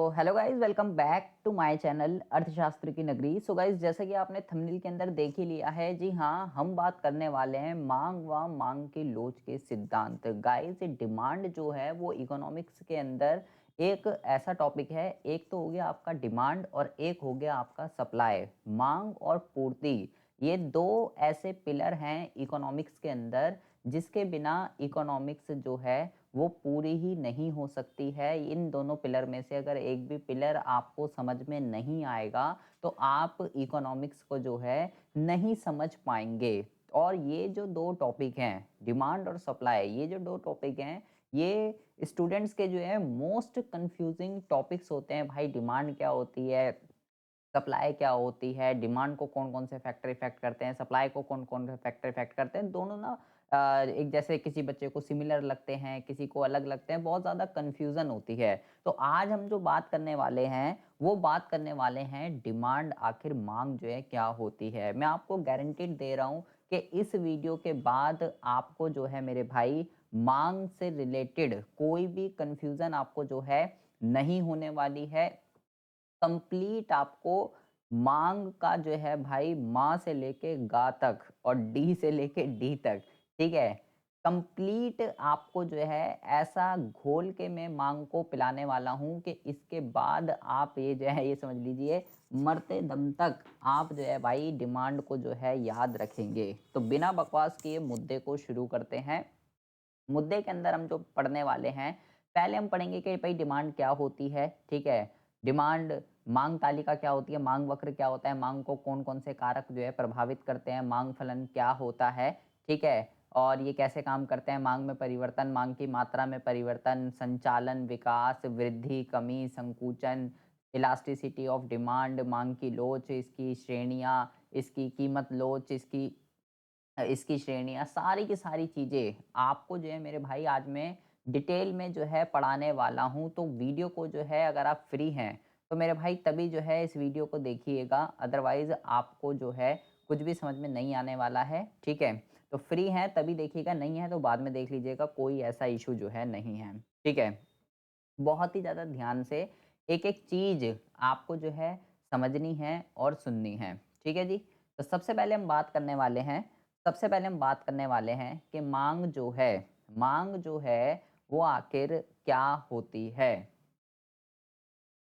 Hello guys, welcome back to my channel अर्थशास्त्र की नगरी। सो गाइस, जैसा कि आपने थंबनेल के अंदर देख ही लिया है, जी हाँ, हम बात करने वाले हैं मांग व मांग के लोच के सिद्धांत। गाइस, ये डिमांड जो है वो इकोनॉमिक्स के अंदर एक ऐसा टॉपिक है। एक तो हो गया आपका डिमांड और एक हो गया आपका सप्लाई। मांग और पूर्ति, ये दो ऐसे पिलर हैं इकोनॉमिक्स के अंदर जिसके बिना इकोनॉमिक्स जो है वो पूरी ही नहीं हो सकती है। इन दोनों पिलर में से अगर एक भी पिलर आपको समझ में नहीं आएगा तो आप इकोनॉमिक्स को जो है नहीं समझ पाएंगे। और ये जो दो टॉपिक हैं, डिमांड और सप्लाई, ये जो दो टॉपिक हैं, ये स्टूडेंट्स के जो है मोस्ट कंफ्यूजिंग टॉपिक्स होते हैं। भाई, डिमांड क्या होती है, सप्लाई क्या होती है, डिमांड को कौन-कौन से फैक्टर इफ़ेक्ट करते हैं, सप्लाई को कौन-कौन से फैक्टर इफ़ेक्ट करते हैं। दोनों ना एक जैसे किसी बच्चे को सिमिलर लगते हैं, किसी को अलग लगते हैं, बहुत ज़्यादा कन्फ्यूज़न होती है। तो आज हम जो बात करने वाले हैं, वो बात करने वाले हैं डिमांड, आखिर माँग जो है क्या होती है। मैं आपको गारंटीड दे रहा हूँ कि इस वीडियो के बाद आपको जो है मेरे भाई माँग से रिलेटेड कोई भी कन्फ्यूज़न आपको जो है नहीं होने वाली है। कंप्लीट आपको मांग का जो है भाई माँ से लेके गा तक और डी से लेके डी तक, ठीक है? कंप्लीट आपको जो है ऐसा घोल के मैं मांग को पिलाने वाला हूँ कि इसके बाद आप ये जो है ये समझ लीजिए मरते दम तक आप जो है भाई डिमांड को जो है याद रखेंगे। तो बिना बकवास किए मुद्दे को शुरू करते हैं। मुद्दे के अंदर हम जो पढ़ने वाले हैं, पहले हम पढ़ेंगे कि भाई डिमांड क्या होती है, ठीक है? डिमांड माँग तालिका क्या होती है, माँग वक्र क्या होता है, माँग को कौन-कौन से कारक जो है प्रभावित करते हैं, माँग फलन क्या होता है, ठीक है? और ये कैसे काम करते हैं, माँग में परिवर्तन, माँग की मात्रा में परिवर्तन, संचालन, विकास, वृद्धि, कमी, संकुचन, इलास्टिसिटी ऑफ डिमांड, माँग की लोच, इसकी श्रेणियाँ, इसकी कीमत लोच, इसकी श्रेणियाँ, सारी की सारी चीज़ें आपको जो है मेरे भाई आज मैं डिटेल में जो है पढ़ाने वाला हूँ। तो वीडियो को जो है अगर आप फ्री हैं, तो मेरे भाई तभी जो है इस वीडियो को देखिएगा, अदरवाइज़ आपको जो है कुछ भी समझ में नहीं आने वाला है, ठीक है? तो फ्री हैं तभी देखिएगा, नहीं है तो बाद में देख लीजिएगा, कोई ऐसा इश्यू जो है नहीं है, ठीक है? बहुत ही ज़्यादा ध्यान से एक-एक चीज़ आपको जो है समझनी है और सुननी है। ठीक है जी? तो सबसे पहले हम बात करने वाले हैं कि माँग जो है वो आखिर क्या होती है?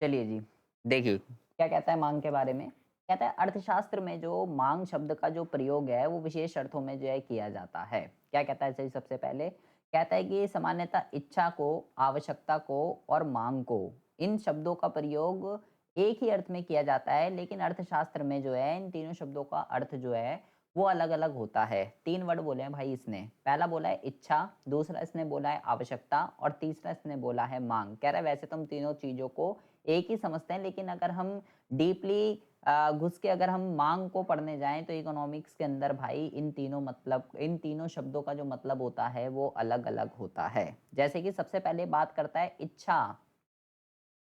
चलिए जी, देखिए क्या कहता है माँग के बारे में? कहता है अर्थशास्त्र में जो माँग शब्द का जो प्रयोग है वो विशेष अर्थों में जो है किया जाता है। क्या कहता है? चलिए सबसे पहले कहता है कि सामान्यतः इच्छा को, आवश्यकता को और माँग को, इन शब्दों का प्रयोग एक ही अर्थ में किया जाता है, लेकिन अर्थशास्त्र में जो है इन तीनों शब्दों का अर्थ जो है वो अलग-अलग होता है। 3 वर्ड बोले हैं भाई इसने। पहला बोला है इच्छा, दूसरा इसने बोला है आवश्यकता और तीसरा इसने बोला है माँग। कह रहा है वैसे तो हम तीनों चीज़ों को एक ही समझते हैं, लेकिन अगर हम डीपली घुस के अगर हम माँग को पढ़ने जाएँ तो इकोनॉमिक्स के अंदर भाई इन तीनों शब्दों का जो मतलब होता है वो अलग-अलग होता है। जैसे कि सबसे पहले बात करता है इच्छा।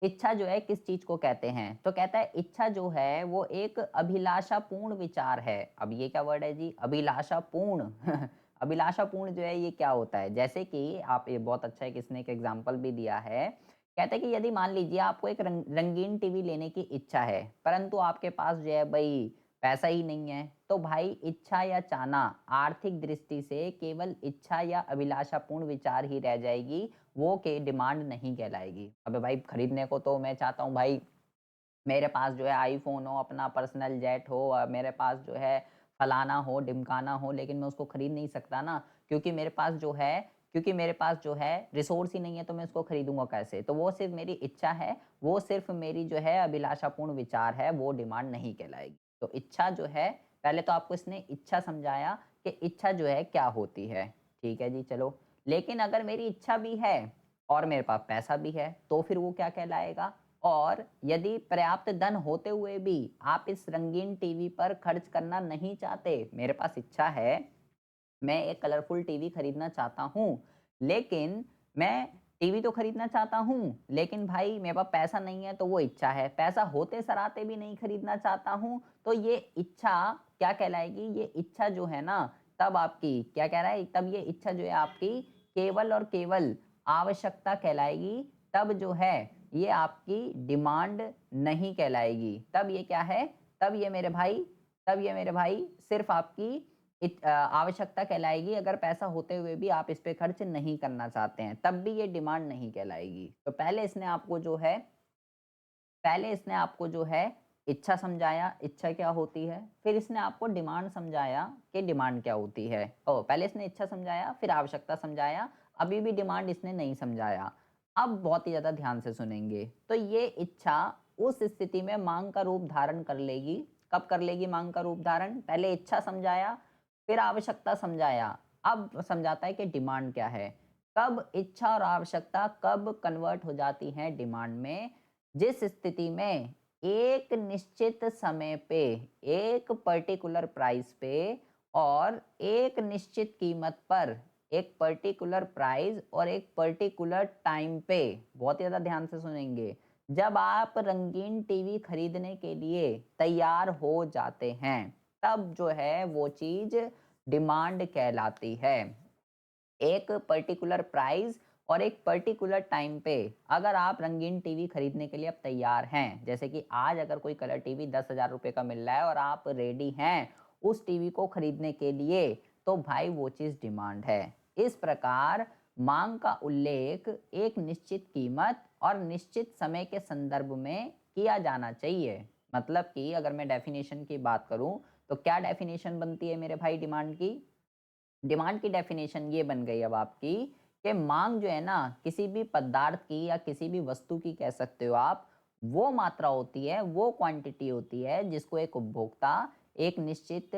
इच्छा जो है किस चीज़ को कहते हैं? तो कहता है इच्छा जो है वो एक अभिलाषापूर्ण विचार है। अब ये क्या वर्ड है जी? अभिलाषापूर्ण। अभिलाषापूर्ण जो है ये क्या होता है? जैसे कि आप ये बहुत अच्छा एक इसने एक एग्ज़ाम्पल भी दिया है। कहता है कि यदि मान लीजिए आपको एक रंगीन टीवी लेने की इच्छा है, परंतु आपके पास जो है भई पैसा ही नहीं है, तो भाई इच्छा या चाहना आर्थिक दृष्टि से केवल इच्छा या अभिलाषापूर्ण विचार ही रह जाएगी, वो के डिमांड नहीं कहलाएगी। अबे भाई खरीदने को तो मैं चाहता हूँ भाई मेरे पास जो है आईफ़ोन हो, अपना पर्सनल जेट हो, मेरे पास जो है फलाना हो, ढिमकाना हो, लेकिन मैं उसको खरीद नहीं सकता ना, क्योंकि मेरे पास जो है रिसोर्स ही नहीं है, तो मैं उसको खरीदूँगा कैसे? तो वो सिर्फ़ मेरी इच्छा है, वो सिर्फ़ मेरी जो है अभिलाषापूर्ण विचार है, वो डिमांड नहीं कहलाएगी। तो इच्छा जो है, पहले तो आपको इसने इच्छा समझाया कि इच्छा जो है क्या होती है। ठीक है जी, चलो। लेकिन अगर मेरी इच्छा भी है और मेरे पास पैसा भी है, तो फिर वो क्या कहलाएगा? और यदि पर्याप्त धन होते हुए भी आप इस रंगीन टीवी पर खर्च करना नहीं चाहते, मेरे पास इच्छा है, मैं एक कलरफुल टीवी खरीदना चाहता हूँ, लेकिन मैं टीवी तो खरीदना चाहता हूँ, लेकिन भाई मेरे पास पैसा नहीं है, तो वो इच्छा है। पैसा होते सराते भी नहीं खरीदना चाहता हूँ, तो ये इच्छा क्या कहलाएगी? ये इच्छा जो है ना, तब आपकी क्या कह रहा है? तब ये इच्छा जो है आपकी केवल और केवल आवश्यकता कहलाएगी। तब जो है ये आपकी डिमांड नहीं कहलाएगी। तब ये क्या है? तब ये मेरे भाई सिर्फ़ आपकी आवश्यकता कहलाएगी। अगर पैसा होते हुए भी आप इस पे खर्च नहीं करना चाहते हैं, तब भी ये डिमांड नहीं कहलाएगी। तो पहले इसने आपको जो है इच्छा समझाया, इच्छा क्या होती है, फिर इसने आपको डिमांड समझाया कि डिमांड क्या होती है। पहले इसने इच्छा समझाया, फिर आवश्यकता समझाया, अभी भी डिमांड इसने नहीं समझाया। अब बहुत ही ज़्यादा ध्यान से सुनेंगे। तो ये इच्छा उस स्थिति में माँग का रूप धारण कर लेगी। कब कर लेगी माँग का रूप धारण? पहले इच्छा समझाया, फिर आवश्यकता समझाया, अब समझाता है कि डिमांड क्या है। कब इच्छा और आवश्यकता कब कन्वर्ट हो जाती हैं डिमांड में? जिस स्थिति में एक निश्चित समय पे, एक पर्टिकुलर प्राइस पे और एक निश्चित कीमत पर, एक पर्टिकुलर प्राइस और एक पर्टिकुलर टाइम पे, बहुत ज़्यादा ध्यान से सुनेंगे, जब आप रंगीन टीवी खरीदने के लिए तैयार हो जाते हैं, तब जो है वो चीज़ डिमांड कहलाती है। एक पर्टिकुलर प्राइस और एक पर्टिकुलर टाइम पे अगर आप रंगीन टीवी खरीदने के लिए अब तैयार हैं, जैसे कि आज अगर कोई कलर टीवी 10,000 रुपए का मिल रहा है और आप रेडी हैं उस टीवी को खरीदने के लिए, तो भाई वो चीज़ डिमांड है। इस प्रकार मांग का उल्लेख एक निश्चित कीमत और निश्चित समय के संदर्भ में किया जाना चाहिए। मतलब कि अगर मैं डेफिनेशन की बात करूं, तो क्या डेफिनेशन बनती है मेरे भाई डिमांड की? डिमांड की डेफिनेशन ये बन गई अब आपकी कि मांग जो है ना, किसी भी पदार्थ की या किसी भी वस्तु की कह सकते हो आप, वो मात्रा होती है, वो क्वांटिटी होती है जिसको एक उपभोक्ता एक निश्चित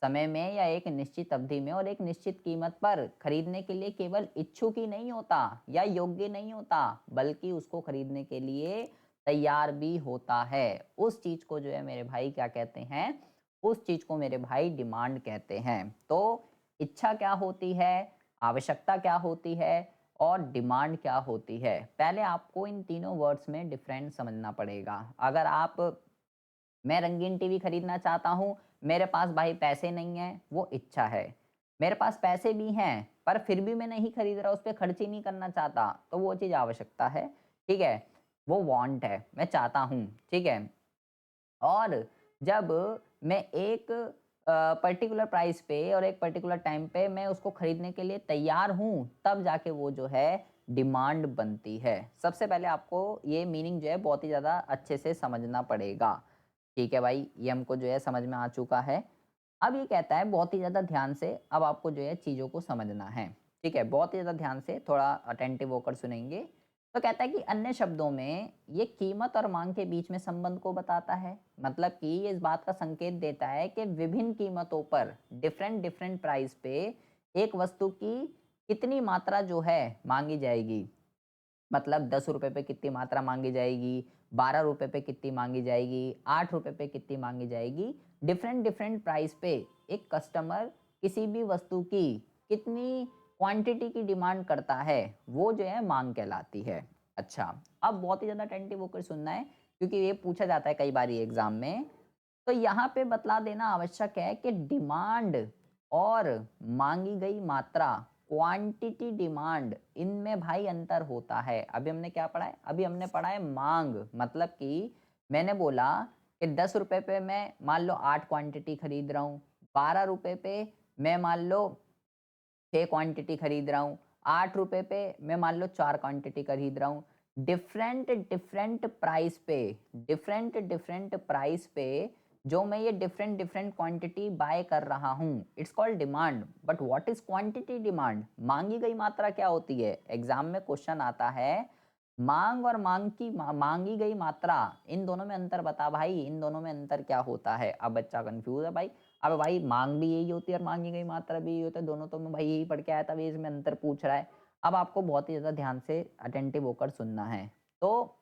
समय में या एक निश्चित अवधि में और एक निश्चित कीमत पर खरीदने के लिए केवल इच्छुक ही नहीं होता या योग्य नहीं होता, बल्कि उसको खरीदने के लिए तैयार भी होता है। उस चीज को जो है मेरे भाई क्या कहते हैं? उस चीज को मेरे भाई डिमांड कहते हैं। तो इच्छा क्या होती है, आवश्यकता क्या होती है और डिमांड क्या होती है? पहले आपको इन तीनों वर्ड्स में डिफरेंस समझना पड़ेगा। अगर आप मैं रंगीन टीवी खरीदना चाहता हूँ, मेरे पास भाई पैसे नहीं हैं, वो इच्छा है। मेरे पास पैसे भी हैं, पर फिर भी मैं नहीं खरीद रहा, उस पे खर्च ही नहीं करना चाहता, तो वो चीज़ आवश्यकता है, ठीक है? वो वांट है, मैं चाहता हूँ, ठीक है? और जब मैं एक पर्टिकुलर प्राइस पे और एक पर्टिकुलर टाइम पे मैं उसको खरीदने के लिए तैयार हूँ, तब जाके वो जो है डिमांड बनती है। सबसे पहले आपको ये मीनिंग जो है बहुत ही ज़्यादा अच्छे से समझना पड़ेगा। ठीक है भाई, ये हमको जो है समझ में आ चुका है। अब ये कहता है बहुत ही ज़्यादा ध्यान से अब आपको जो है चीज़ों को समझना है। ठीक है? बहुत ही ज़्यादा ध्यान से थोड़ा अटेंटिव होकर सुनेंगे। तो कहता है कि अन्य शब्दों में ये कीमत और माँग के बीच में संबंध को बताता है। मतलब कि ये इस बात का संकेत देता है कि विभिन्न कीमतों पर डिफरेंट डिफरेंट प्राइस पे एक वस्तु की कितनी मात्रा जो है माँगी जाएगी। मतलब ₹10 पे कितनी मात्रा माँगी जाएगी, ₹12 पे कितनी माँगी जाएगी, ₹8 पे कितनी माँगी जाएगी। डिफरेंट डिफरेंट प्राइस पे एक कस्टमर किसी भी वस्तु की कितनी क्वांटिटी की डिमांड करता है, वो जो है माँग कहलाती है। अच्छा, अब बहुत ही ज़्यादा अटेंटिव होकर सुनना है क्योंकि ये पूछा जाता है कई बार ये एग्ज़ाम में। तो यहाँ पे बतला देना आवश्यक है कि डिमांड और माँगी गई मात्रा, क्वांटिटी डिमांड, इनमें भाई अंतर होता है। अभी हमने क्या पढ़ा है? अभी हमने पढ़ा है माँग, मतलब कि मैंने बोला कि ₹10 पे मैं मान लो 8 क्वांटिटी खरीद रहा हूँ, ₹12 पे मैं मान लो 6 क्वांटिटी खरीद रहा हूँ, ₹8 पे मैं मान लो 4 क्वांटिटी खरीद रहा हूँ। डिफरेंट डिफरेंट प्राइस पे डिफरेंट डिफरेंट प्राइस पे जो मैं ये डिफरेंट डिफरेंट क्वांटिटी बाय कर रहा हूँ, it's called demand. But what is quantity demand? मांगी गई मात्रा क्या होती है? एग्जाम में क्वेश्चन आता है, मांग और मांगी गई मात्रा, इन दोनों में अंतर बता भाई, इन दोनों में अंतर क्या होता है? अब बच्चा कंफ्यूज है भाई। अब भाई मांग भी यही होती है और मांगी गई मात्रा भी यही होता है, दोनों तो मैं भाई यही पढ़ के आया था, अभी इसमें अंतर पूछ रहा है। अब आपको बहुत ही ज़्यादा ध्यान से अटेंटिव होकर सुनना है। तो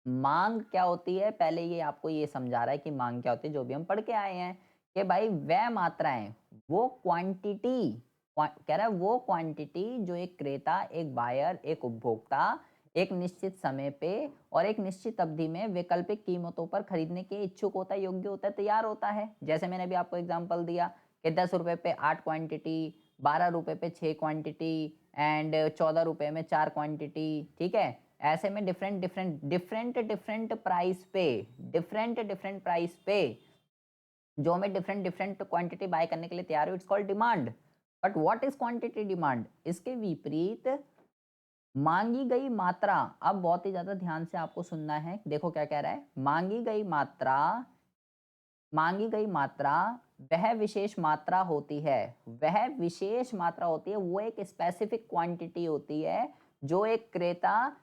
माँग क्या होती है? पहले ये आपको ये समझा रहा है कि माँग क्या होती है, जो भी हम पढ़ के आए हैं कि भाई वह मात्राएँ, वो क्वांटिटी, कह रहा है वो क्वांटिटी जो एक क्रेता, एक बायर, एक उपभोक्ता एक निश्चित समय पे और एक निश्चित अवधि में वैकल्पिक कीमतों पर खरीदने के इच्छुक होता है, योग्य होता है, तैयार होता है। जैसे मैंने अभी आपको एग्ज़ाम्पल दिया कि ₹10 पे 8 क्वांटिटी, ₹12 पे 6 क्वांटिटी एंड ₹14 में 4 क्वांटिटी, ठीक है? ऐसे में डिफरेंट प्राइस पे जो मैं डिफरेंट क्वांटिटी बाय करने के लिए तैयार हूँ, it's called demand. But what is quantity demand? इसके विपरीत मांगी गई मात्रा, अब बहुत ही ज्यादा ध्यान से आपको सुनना है, देखो क्या कह रहा है, मांगी गई मात्रा वह विशेष मात्रा होती है, वो एक स्पेसिफिक क्वांटिटी होती है जो एक क्रेता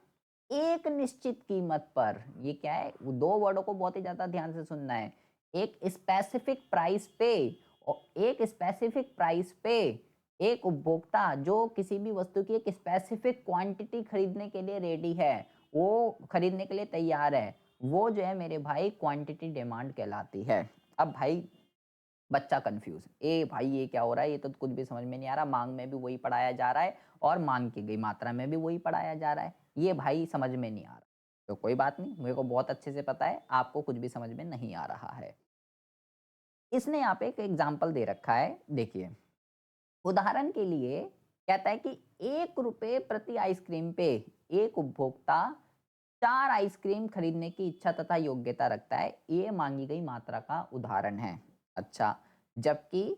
एक निश्चित कीमत पर, ये क्या है, दो वर्डों को बहुत ही ज्यादा ध्यान से सुनना है, एक स्पेसिफिक प्राइस पे, और एक स्पेसिफिक प्राइस पे एक उपभोक्ता जो किसी भी वस्तु की एक स्पेसिफिक क्वांटिटी खरीदने के लिए रेडी है, वो खरीदने के लिए तैयार है, वो जो है मेरे भाई क्वांटिटी डिमांड कहलाती है। अब भाई बच्चा कंफ्यूज, ए भाई ये क्या हो रहा है, ये तो कुछ भी समझ में नहीं आ रहा, मांग में भी वही पढ़ाया जा रहा है और मांग की गई मात्रा में भी वही पढ़ाया जा रहा है, ये भाई समझ में नहीं आ रहा। तो कोई बात नहीं, मेरे को बहुत अच्छे से पता है आपको कुछ भी समझ में नहीं आ रहा है। इसने यहाँ पे एक एग्जाम्पल दे रखा है, देखिए उदाहरण के लिए कहता है कि 1 रुपए प्रति आइसक्रीम पे एक उपभोक्ता 4 आइसक्रीम खरीदने की इच्छा तथा योग्यता रखता है, ये मांगी गई मात्रा का उदाहरण है। अच्छा, जबकि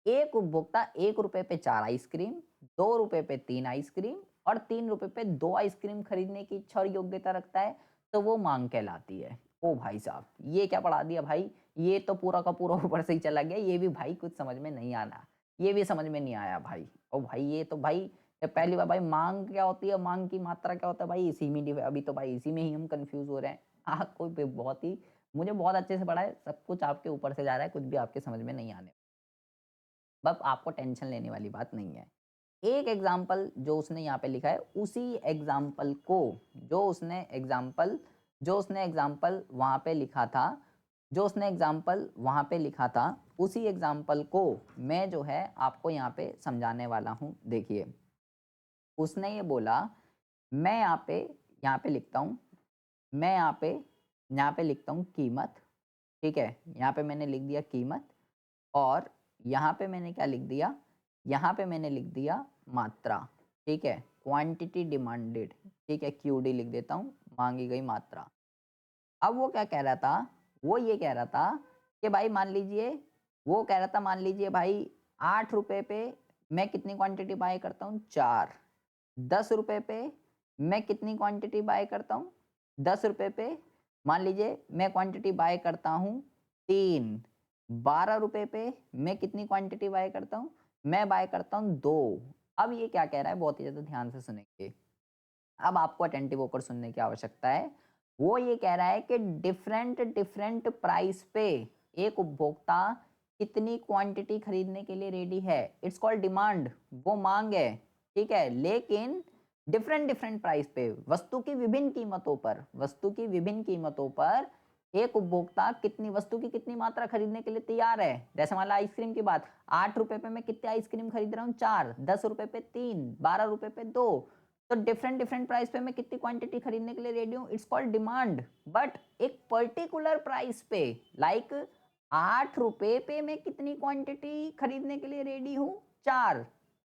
एक उपभोक्ता 1 रुपए पे 4 आइसक्रीम, 2 रुपए पे 3 आइसक्रीम और 3 रुपए पे 2 आइसक्रीम खरीदने की इच्छा और योग्यता रखता है, तो वो मांग कहलाती है। ओ भाई साहब, ये क्या पढ़ा दिया भाई, ये तो पूरा का पूरा ऊपर से ही चला गया, ये भी भाई कुछ समझ में नहीं आना, ये भी समझ में नहीं आया भाई। ओ भाई ये तो भाई पहली बार भाई, मांग क्या होती है, मांग की मात्रा क्या होता है भाई, इसी में अभी तो भाई इसी में ही हम कंफ्यूज हो रहे हैं। कोई बहुत ही, मुझे बहुत अच्छे से पढ़ा है, सब कुछ आपके ऊपर से जा रहा है, कुछ भी आपके समझ में नहीं आने, बस आपको टेंशन लेने वाली बात नहीं है। एक एग्जाम्पल जो उसने यहाँ पे लिखा है, उसी एग्जाम्पल को जो उसने एग्जाम्पल वहाँ पे लिखा था, उसी एग्जाम्पल को मैं जो है आपको यहाँ पे समझाने वाला हूँ। देखिए उसने ये बोला, मैं यहाँ पे लिखता हूँ, कीमत, ठीक है, यहाँ पे मैंने लिख दिया कीमत, और यहाँ पे मैंने क्या लिख दिया, यहाँ पे मैंने लिख दिया मात्रा, ठीक है, क्वांटिटी डिमांडेड, ठीक है, क्यूडी लिख देता हूँ, मांगी गई मात्रा। अब वो क्या कह रहा था, वो ये कह रहा था कि भाई मान लीजिए भाई 8 रुपए पे मैं कितनी क्वांटिटी बाय करता हूँ, 4। 10 रुपए पे मैं कितनी क्वांटिटी बाय करता हूँ, 10 रुपए पे मान लीजिए मैं क्वांटिटी बाय करता हूँ 3। 12 रुपए पे मैं कितनी क्वांटिटी बाय करता हूँ, मैं बाय करता हूँ 2। अब ये क्या कह रहा है, बहुत ही ज्यादा ध्यान से सुनेंगे, अब आपको अटेंटिव होकर सुनने की आवश्यकता है। वो ये कह रहा है कि डिफरेंट प्राइस पे एक उपभोक्ता कितनी क्वांटिटी खरीदने के लिए रेडी है, इट्स कॉल्ड डिमांड, वो मांग है, ठीक है, लेकिन डिफरेंट प्राइस पे, वस्तु की विभिन्न कीमतों पर एक उपभोक्ता वस्तु की कितनी मात्रा खरीदने के लिए तैयार है। जैसे मान लो आइसक्रीम की बात, 8 रुपए पे मैं कितने आइसक्रीम खरीद रहा हूँ, 4। 10 रुपए पे 3, 12 रुपए पे 2, तो डिफरेंट प्राइस पे मैं कितनी क्वांटिटी खरीदने के लिए रेडी हूँ, इट्स कॉल्ड डिमांड। बट एक पर्टिकुलर प्राइस पे, लाइक 8 रुपए पे मैं कितनी क्वांटिटी खरीदने के लिए रेडी हूँ, 4।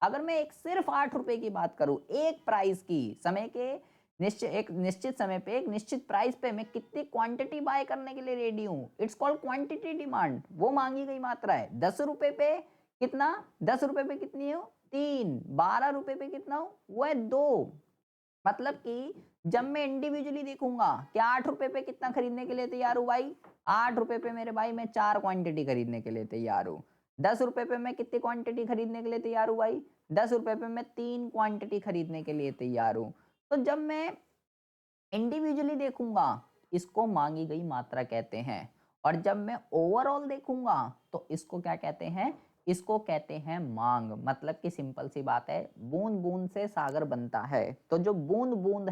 अगर मैं एक सिर्फ 8 रुपए की बात करूं, एक प्राइस की, समय के एक निश्चित समय पे एक निश्चित प्राइस पे मैं कितनी क्वांटिटी बाय करने के लिए रेडी हूं, इट्स कॉल्ड क्वांटिटी डिमांड, वो मांगी गई मात्रा है। 10 रुपए पे कितना, 10 रुपए पे कितनी हो, 3। 12 रुपए पे कितना हो, वो है 2। मतलब कि जब मैं इंडिविजुअली देखूंगा कि 8 रुपए पे कितना खरीदने के लिए तैयार हूं भाई, 8 रुपए पे मेरे भाई मैं 4 क्वांटिटी खरीदने के लिए तैयार हूं। 10 रुपए पे मैं कितनी क्वांटिटी खरीदने के लिए तैयार हूं भाई, 10 रुपए पे मैं 3 क्वांटिटी खरीदने के लिए तैयार हूं। तो जब मैं इंडिविजुअली देखूंगा, इसको मांगी गई मात्रा कहते हैं, और जब मैं ओवरऑल देखूंगा तो इसको क्या कहते हैं, इसको कहते हैं मांग। मतलब कि सिंपल सी बात है, बूंद बूंद से सागर बनता है, तो जो बूंद बूंद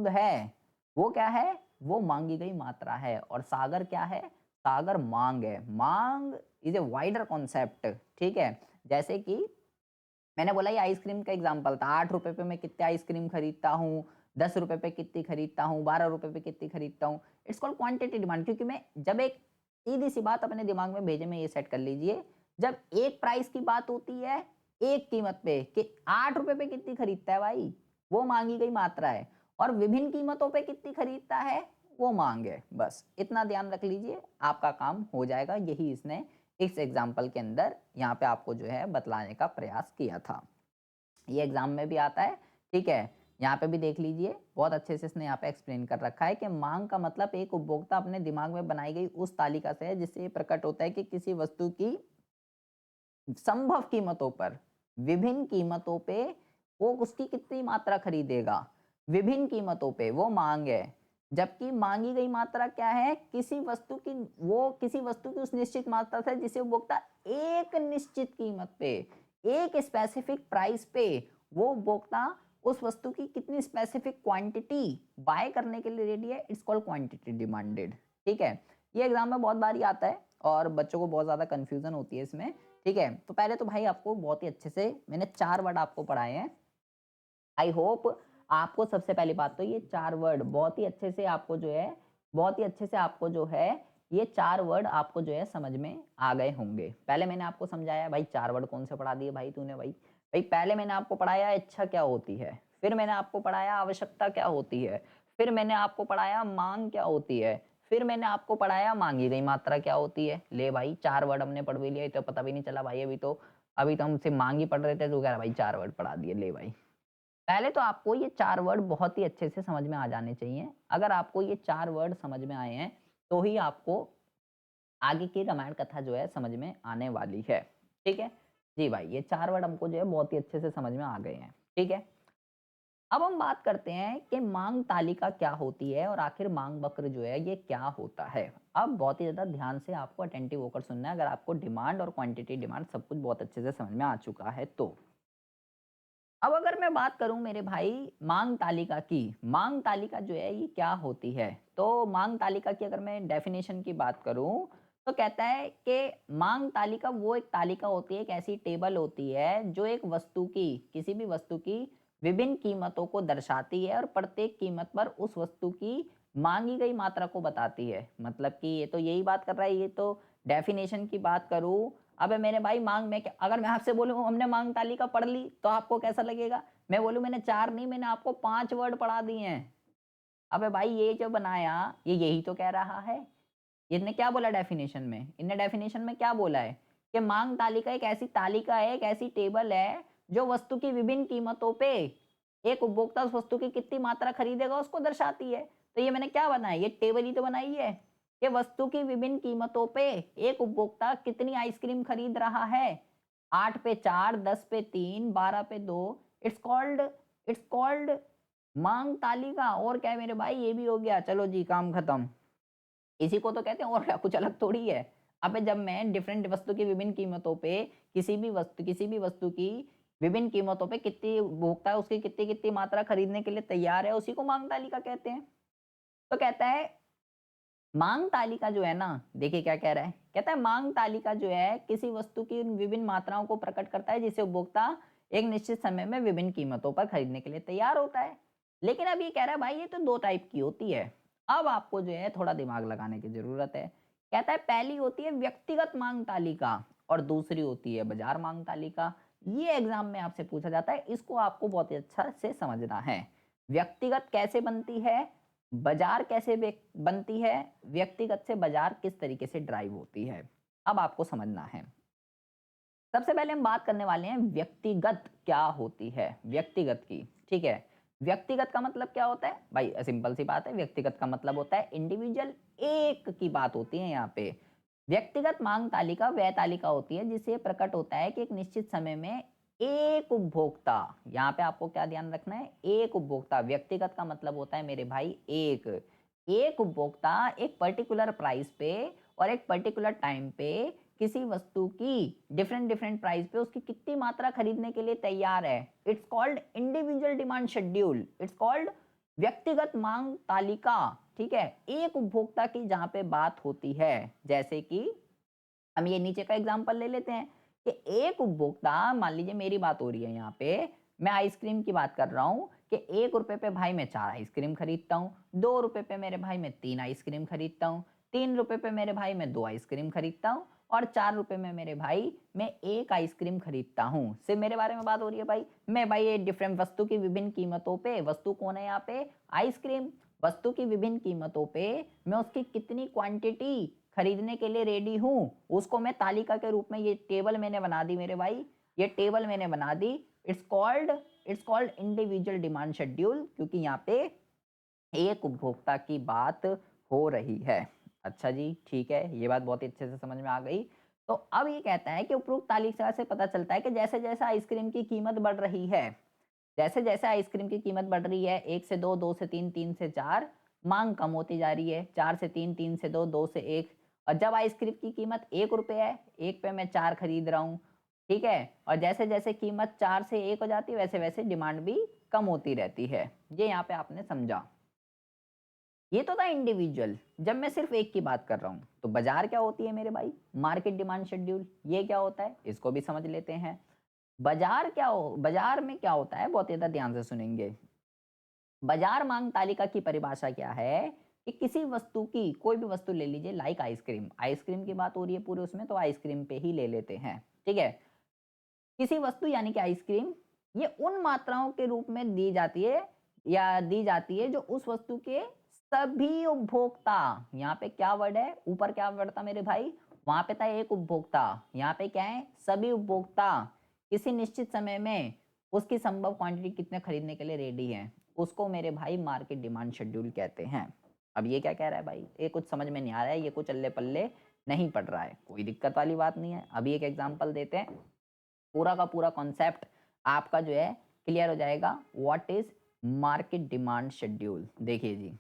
है वो क्या है, वो मांगी गई मात्रा है, और सागर क्या है, सागर मांग है। मांग इज ए वाइडर कॉन्सेप्ट, ठीक है। जैसे कि मैंने बोला ये आइसक्रीम का एग्जांपल था, 8 रुपए पे मैं कितने आइसक्रीम खरीदता हूँ, 10 रुपए पे कितनी खरीदता हूँ, 12 रुपए पे कितनी खरीदता हूँ, इट्स कॉल्ड क्वांटिटी डिमांड। क्योंकि मैं जब एक सीधी सी बात अपने दिमाग में भेजे में ये सेट कर लीजिए, जब एक प्राइस की बात होती है एक कीमत पे कि 8 रुपए पे कितनी खरीदता है भाई, वो मांगी गई मात्रा है, और विभिन्न कीमतों पे कितनी खरीदता है, वो मांग है। बस इतना ध्यान रख लीजिए, आपका काम हो जाएगा। यही इसने इस एग्जाम्पल के अंदर यहाँ पे आपको जो है बतलाने का प्रयास किया था। ये एग्जाम में भी आता है, ठीक है। यहाँ पे भी देख लीजिए, बहुत अच्छे से इसने यहाँ पे एक्सप्लेन कर रखा है कि मांग का मतलब एक उपभोक्ता अपने दिमाग में बनाई गई उस तालिका से है जिससे ये प्रकट होता है कि किसी वस्तु की संभव कीमतों पर, विभिन्न कीमतों पे वो उसकी कितनी मात्रा खरीदेगा, विभिन्न कीमतों पे वो मांग है। जबकि मांगी गई मात्रा क्या है, किसी वस्तु की, वो किसी वस्तु की उस निश्चित मात्रा से जिसे उपभोक्ता एक निश्चित कीमत पे, एक स्पेसिफिक प्राइस पे, वो उपभोक्ता उस वस्तु की कितनी स्पेसिफिक क्वांटिटी बाय करने के लिए रेडी है, इट्स कॉल्ड क्वांटिटी डिमांडेड। ठीक है, ये एग्जाम में बहुत बारी आता है और बच्चों को बहुत ज्यादा कंफ्यूजन होती है इसमें। ठीक है, तो पहले तो भाई आपको बहुत ही अच्छे से मैंने 4 वर्ड आपको पढ़ाए हैं। आई होप आपको सबसे पहली बात तो ये 4 वर्ड बहुत ही अच्छे से आपको जो है, बहुत ही अच्छे से आपको जो है ये 4 वर्ड आपको जो है समझ में आ गए होंगे। पहले मैंने आपको समझाया भाई 4 वर्ड कौन से पढ़ा दिए भाई तूने, भाई पहले मैंने आपको पढ़ाया इच्छा क्या होती है, फिर मैंने आपको पढ़ाया आवश्यकता क्या होती है, फिर मैंने आपको पढ़ाया मांग क्या होती है, फिर मैंने आपको पढ़ाया मांगी गई मात्रा क्या होती है। ले भाई 4 वर्ड हमने पढ़ भी लिया, तो पता भी नहीं चला भाई, अभी तो हमसे मांगी पढ़ रहे थे तो कह रहा भाई 4 वर्ड पढ़ा दिए। ले भाई, पहले तो आपको ये 4 वर्ड बहुत ही अच्छे से समझ में आ जाने चाहिए। अगर आपको ये 4 वर्ड समझ में आए हैं तो ही आपको आगे की रामायण कथा जो है समझ में आने वाली है। ठीक है जी भाई, ये 4 वर्ड हमको जो है बहुत ही अच्छे से समझ में आ गए हैं। ठीक है, अब हम बात करते हैं कि मांग तालिका क्या होती है और आखिर मांग वक्र जो है ये क्या होता है। अब बहुत ही ज्यादा ध्यान से आपको अटेंटिव होकर सुनना है, अगर आपको डिमांड और क्वांटिटी डिमांड सब कुछ बहुत अच्छे से समझ में आ चुका है तो। अब अगर मैं बात करूं मेरे भाई मांग तालिका की, मांग तालिका जो है ये क्या होती है, तो मांग तालिका की अगर मैं डेफिनेशन की बात करूं तो कहता है कि मांग तालिका वो एक तालिका होती है, एक ऐसी टेबल होती है जो एक वस्तु की, किसी भी वस्तु की विभिन्न कीमतों को दर्शाती है और प्रत्येक कीमत पर उस वस्तु की मांगी गई मात्रा को बताती है। मतलब कि ये तो यही बात कर रहा है, ये तो डेफिनेशन की बात करूं। अबे मेरे भाई मांग में क्या, अगर मैं आपसे बोलूं हमने मांग तालिका पढ़ ली तो आपको कैसा लगेगा, मैं बोलूं मैंने 4 नहीं, मैंने आपको 5 वर्ड पढ़ा दिए हैं। अबे भाई ये जो बनाया ये यही तो कह रहा है। इसने क्या बोला डेफिनेशन में, इनने डेफिनेशन में क्या बोला है कि मांग तालिका एक ऐसी तालिका है, एक ऐसी टेबल है जो वस्तु की विभिन्न कीमतों पे एक उपभोक्ता उस वस्तु की कितनी मात्रा खरीदेगा उसको दर्शाती है। तो ये मैंने क्या बनाया, ये टेबल ही तो बनाई है कि वस्तु की विभिन्न कीमतों पे एक उपभोक्ता कितनी आइसक्रीम खरीद रहा है। 8 पे 4, 10 पे 3, 12 पे 2, इट्स कॉल्ड मांग तालिका। और क्या है मेरे भाई, ये भी हो गया, चलो जी काम खत्म। इसी को तो कहते हैं, और क्या कुछ अलग थोड़ी है। अबे जब मैं डिफरेंट वस्तु की विभिन्न कीमतों पे किसी भी वस्तु की विभिन्न कीमतों पे कितनी उपभोक्ता है उसकी कितनी कितनी मात्रा खरीदने के लिए तैयार है, उसी को मांग तालिका कहते हैं। तो कहता है मांग तालिका जो है ना, देखिए क्या कह रहा है, कहता है मांग तालिका जो है किसी वस्तु की उन विभिन्न मात्राओं को प्रकट करता है जिसे उपभोक्ता एक निश्चित समय में विभिन्न कीमतों पर खरीदने के लिए तैयार होता है। लेकिन अब ये कह रहा है भाई ये तो 2 टाइप की होती है। अब आपको जो है थोड़ा दिमाग लगाने की जरूरत है। कहता है पहली होती है व्यक्तिगत मांग तालिका और दूसरी होती है बाजार मांग तालिका। ये एग्जाम में आपसे पूछा जाता है, इसको आपको बहुत ही अच्छा से समझना है। व्यक्तिगत कैसे बनती है, बाजार कैसे बनती है, व्यक्तिगत से बाजार किस तरीके से ड्राइव होती है, अब आपको समझना है। सबसे पहले हम बात करने वाले हैं व्यक्तिगत क्या होती है, व्यक्तिगत की। ठीक है, व्यक्तिगत का मतलब क्या होता है भाई, सिंपल सी बात है, व्यक्तिगत का मतलब होता है इंडिविजुअल, एक की बात होती है यहाँ पे। व्यक्तिगत मांग तालिका वह तालिका होती है जिससे प्रकट होता है कि एक निश्चित समय में एक उपभोक्ता, यहाँ पे आपको क्या ध्यान रखना है, एक उपभोक्ता, व्यक्तिगत का मतलब होता है मेरे भाई एक, एक उपभोक्ता एक पर्टिकुलर प्राइस पे और एक पर्टिकुलर टाइम पे किसी वस्तु की डिफरेंट डिफरेंट प्राइस पे उसकी कितनी मात्रा खरीदने के लिए तैयार है। It's called individual demand schedule, it's called व्यक्तिगत मांग तालिका। ठीक है, एक उपभोक्ता की जहां पे बात होती है, जैसे कि हम ये नीचे का एग्जांपल ले लेते हैं कि एक उपभोक्ता, मान लीजिए मेरी बात हो रही है यहाँ पे, मैं आइसक्रीम की बात कर रहा हूँ कि 1 रुपए पे भाई मैं 4 आइसक्रीम खरीदता हूँ, 2 रुपए पे मेरे भाई मैं 3 आइसक्रीम खरीदता हूँ, 3 रुपए पे मेरे भाई मैं 2 आइसक्रीम खरीदता हूँ, और 4 रुपए में मेरे भाई मैं एक आइसक्रीम खरीदता हूँ। सिर्फ मेरे बारे में बात हो रही है भाई। मैं भाई ये डिफरेंट वस्तु की विभिन्न कीमतों पे, वस्तु कौन है यहाँ पे, आइसक्रीम, वस्तु की विभिन्न कीमतों पे मैं उसकी कितनी क्वांटिटी खरीदने के लिए रेडी हूँ, उसको मैं तालिका के रूप में, ये टेबल मैंने बना दी मेरे भाई, ये टेबल मैंने बना दी। It's called individual demand schedule, क्योंकि यहाँ पे एक उपभोक्ता की बात हो रही है। अच्छा जी, ठीक है, ये बात बहुत ही अच्छे से समझ में आ गई। तो अब ये कहता है कि उपरोक्त तालिका से पता चलता है कि जैसे जैसे आइसक्रीम की कीमत बढ़ रही है, जैसे जैसे आइसक्रीम की कीमत बढ़ रही है, 1 से 2, 2 से 3, 3 से 4, मांग कम होती जा रही है, 4 से 3, 3 से 2, 2 से 1, और जब आइसक्रीम की कीमत 1 रुपए है, 1 पे मैं 4 खरीद रहा हूँ, ठीक है, और जैसे जैसे कीमत 4 से 1 हो जाती है, वैसे वैसे डिमांड भी कम होती रहती है। ये यहाँ पे आपने समझा। ये तो था इंडिविजुअल। जब मैं सिर्फ एक की बात कर रहा हूँ, तो बाजार क्या होती है मेरे भाई, मार्केट डिमांड शेड्यूल, ये क्या होता है, इसको भी समझ लेते हैं। बाजार में क्या होता है, बहुत ज्यादा ध्यान से सुनेंगे। बाजार मांग तालिका की परिभाषा क्या है कि किसी वस्तु की, कोई भी वस्तु ले लीजिए, लाइक आइसक्रीम, आइसक्रीम की बात हो रही है पूरे उसमें, तो आइसक्रीम पे ही ले लेते हैं, ठीक है। किसी वस्तु यानी कि आइसक्रीम, ये उन मात्राओं के रूप में दी जाती है या दी जाती है जो उस वस्तु के सभी उपभोक्ता, यहाँ पे क्या वर्ड है, ऊपर क्या वर्ड था मेरे भाई, वहां पे था एक उपभोक्ता, यहाँ पे क्या है, सभी उपभोक्ता किसी निश्चित समय में उसकी संभव क्वांटिटी कितने खरीदने के लिए रेडी है, उसको मेरे भाई मार्केट डिमांड शेड्यूल कहते हैं। अब ये क्या कह रहा है भाई, ये कुछ समझ में नहीं आ रहा है, ये कुछ अल्ले पल्ले नहीं पड़ रहा है, कोई दिक्कत वाली बात नहीं है। अभी एक एग्जांपल देते हैं, पूरा का पूरा कॉन्सेप्ट आपका जो है क्लियर हो जाएगा। What is market demand schedule, देखिए जी,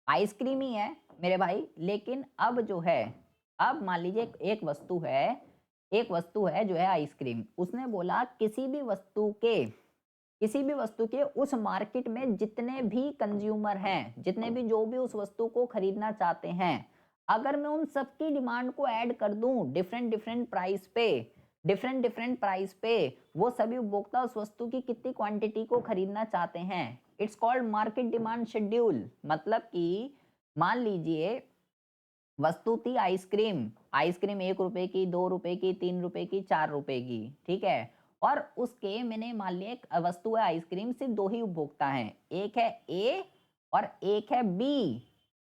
आइसक्रीम ही है मेरे भाई, लेकिन अब जो है, अब मान लीजिए एक वस्तु है, एक वस्तु है जो है आइसक्रीम, उसने बोला किसी भी वस्तु के उस मार्केट में जितने भी कंज्यूमर हैं, जितने भी जो भी उस वस्तु को खरीदना चाहते हैं, अगर मैं उन सबकी डिमांड को ऐड कर दूं डिफरेंट डिफरेंट प्राइस पे, वो सभी उपभोक्ता उस वस्तु की कितनी क्वांटिटी को खरीदना चाहते हैं, it's called market demand schedule. मतलब कि मान लीजिए वस्तु थी आइसक्रीम, आइसक्रीम 1 रुपए की, 2 रुपए की, 3 रुपए की, 4 रुपए की, ठीक है, और उसके मैंने मान लिया एक वस्तु है आइसक्रीम, सिर्फ 2 ही उपभोक्ता हैं, एक है ए और एक है बी,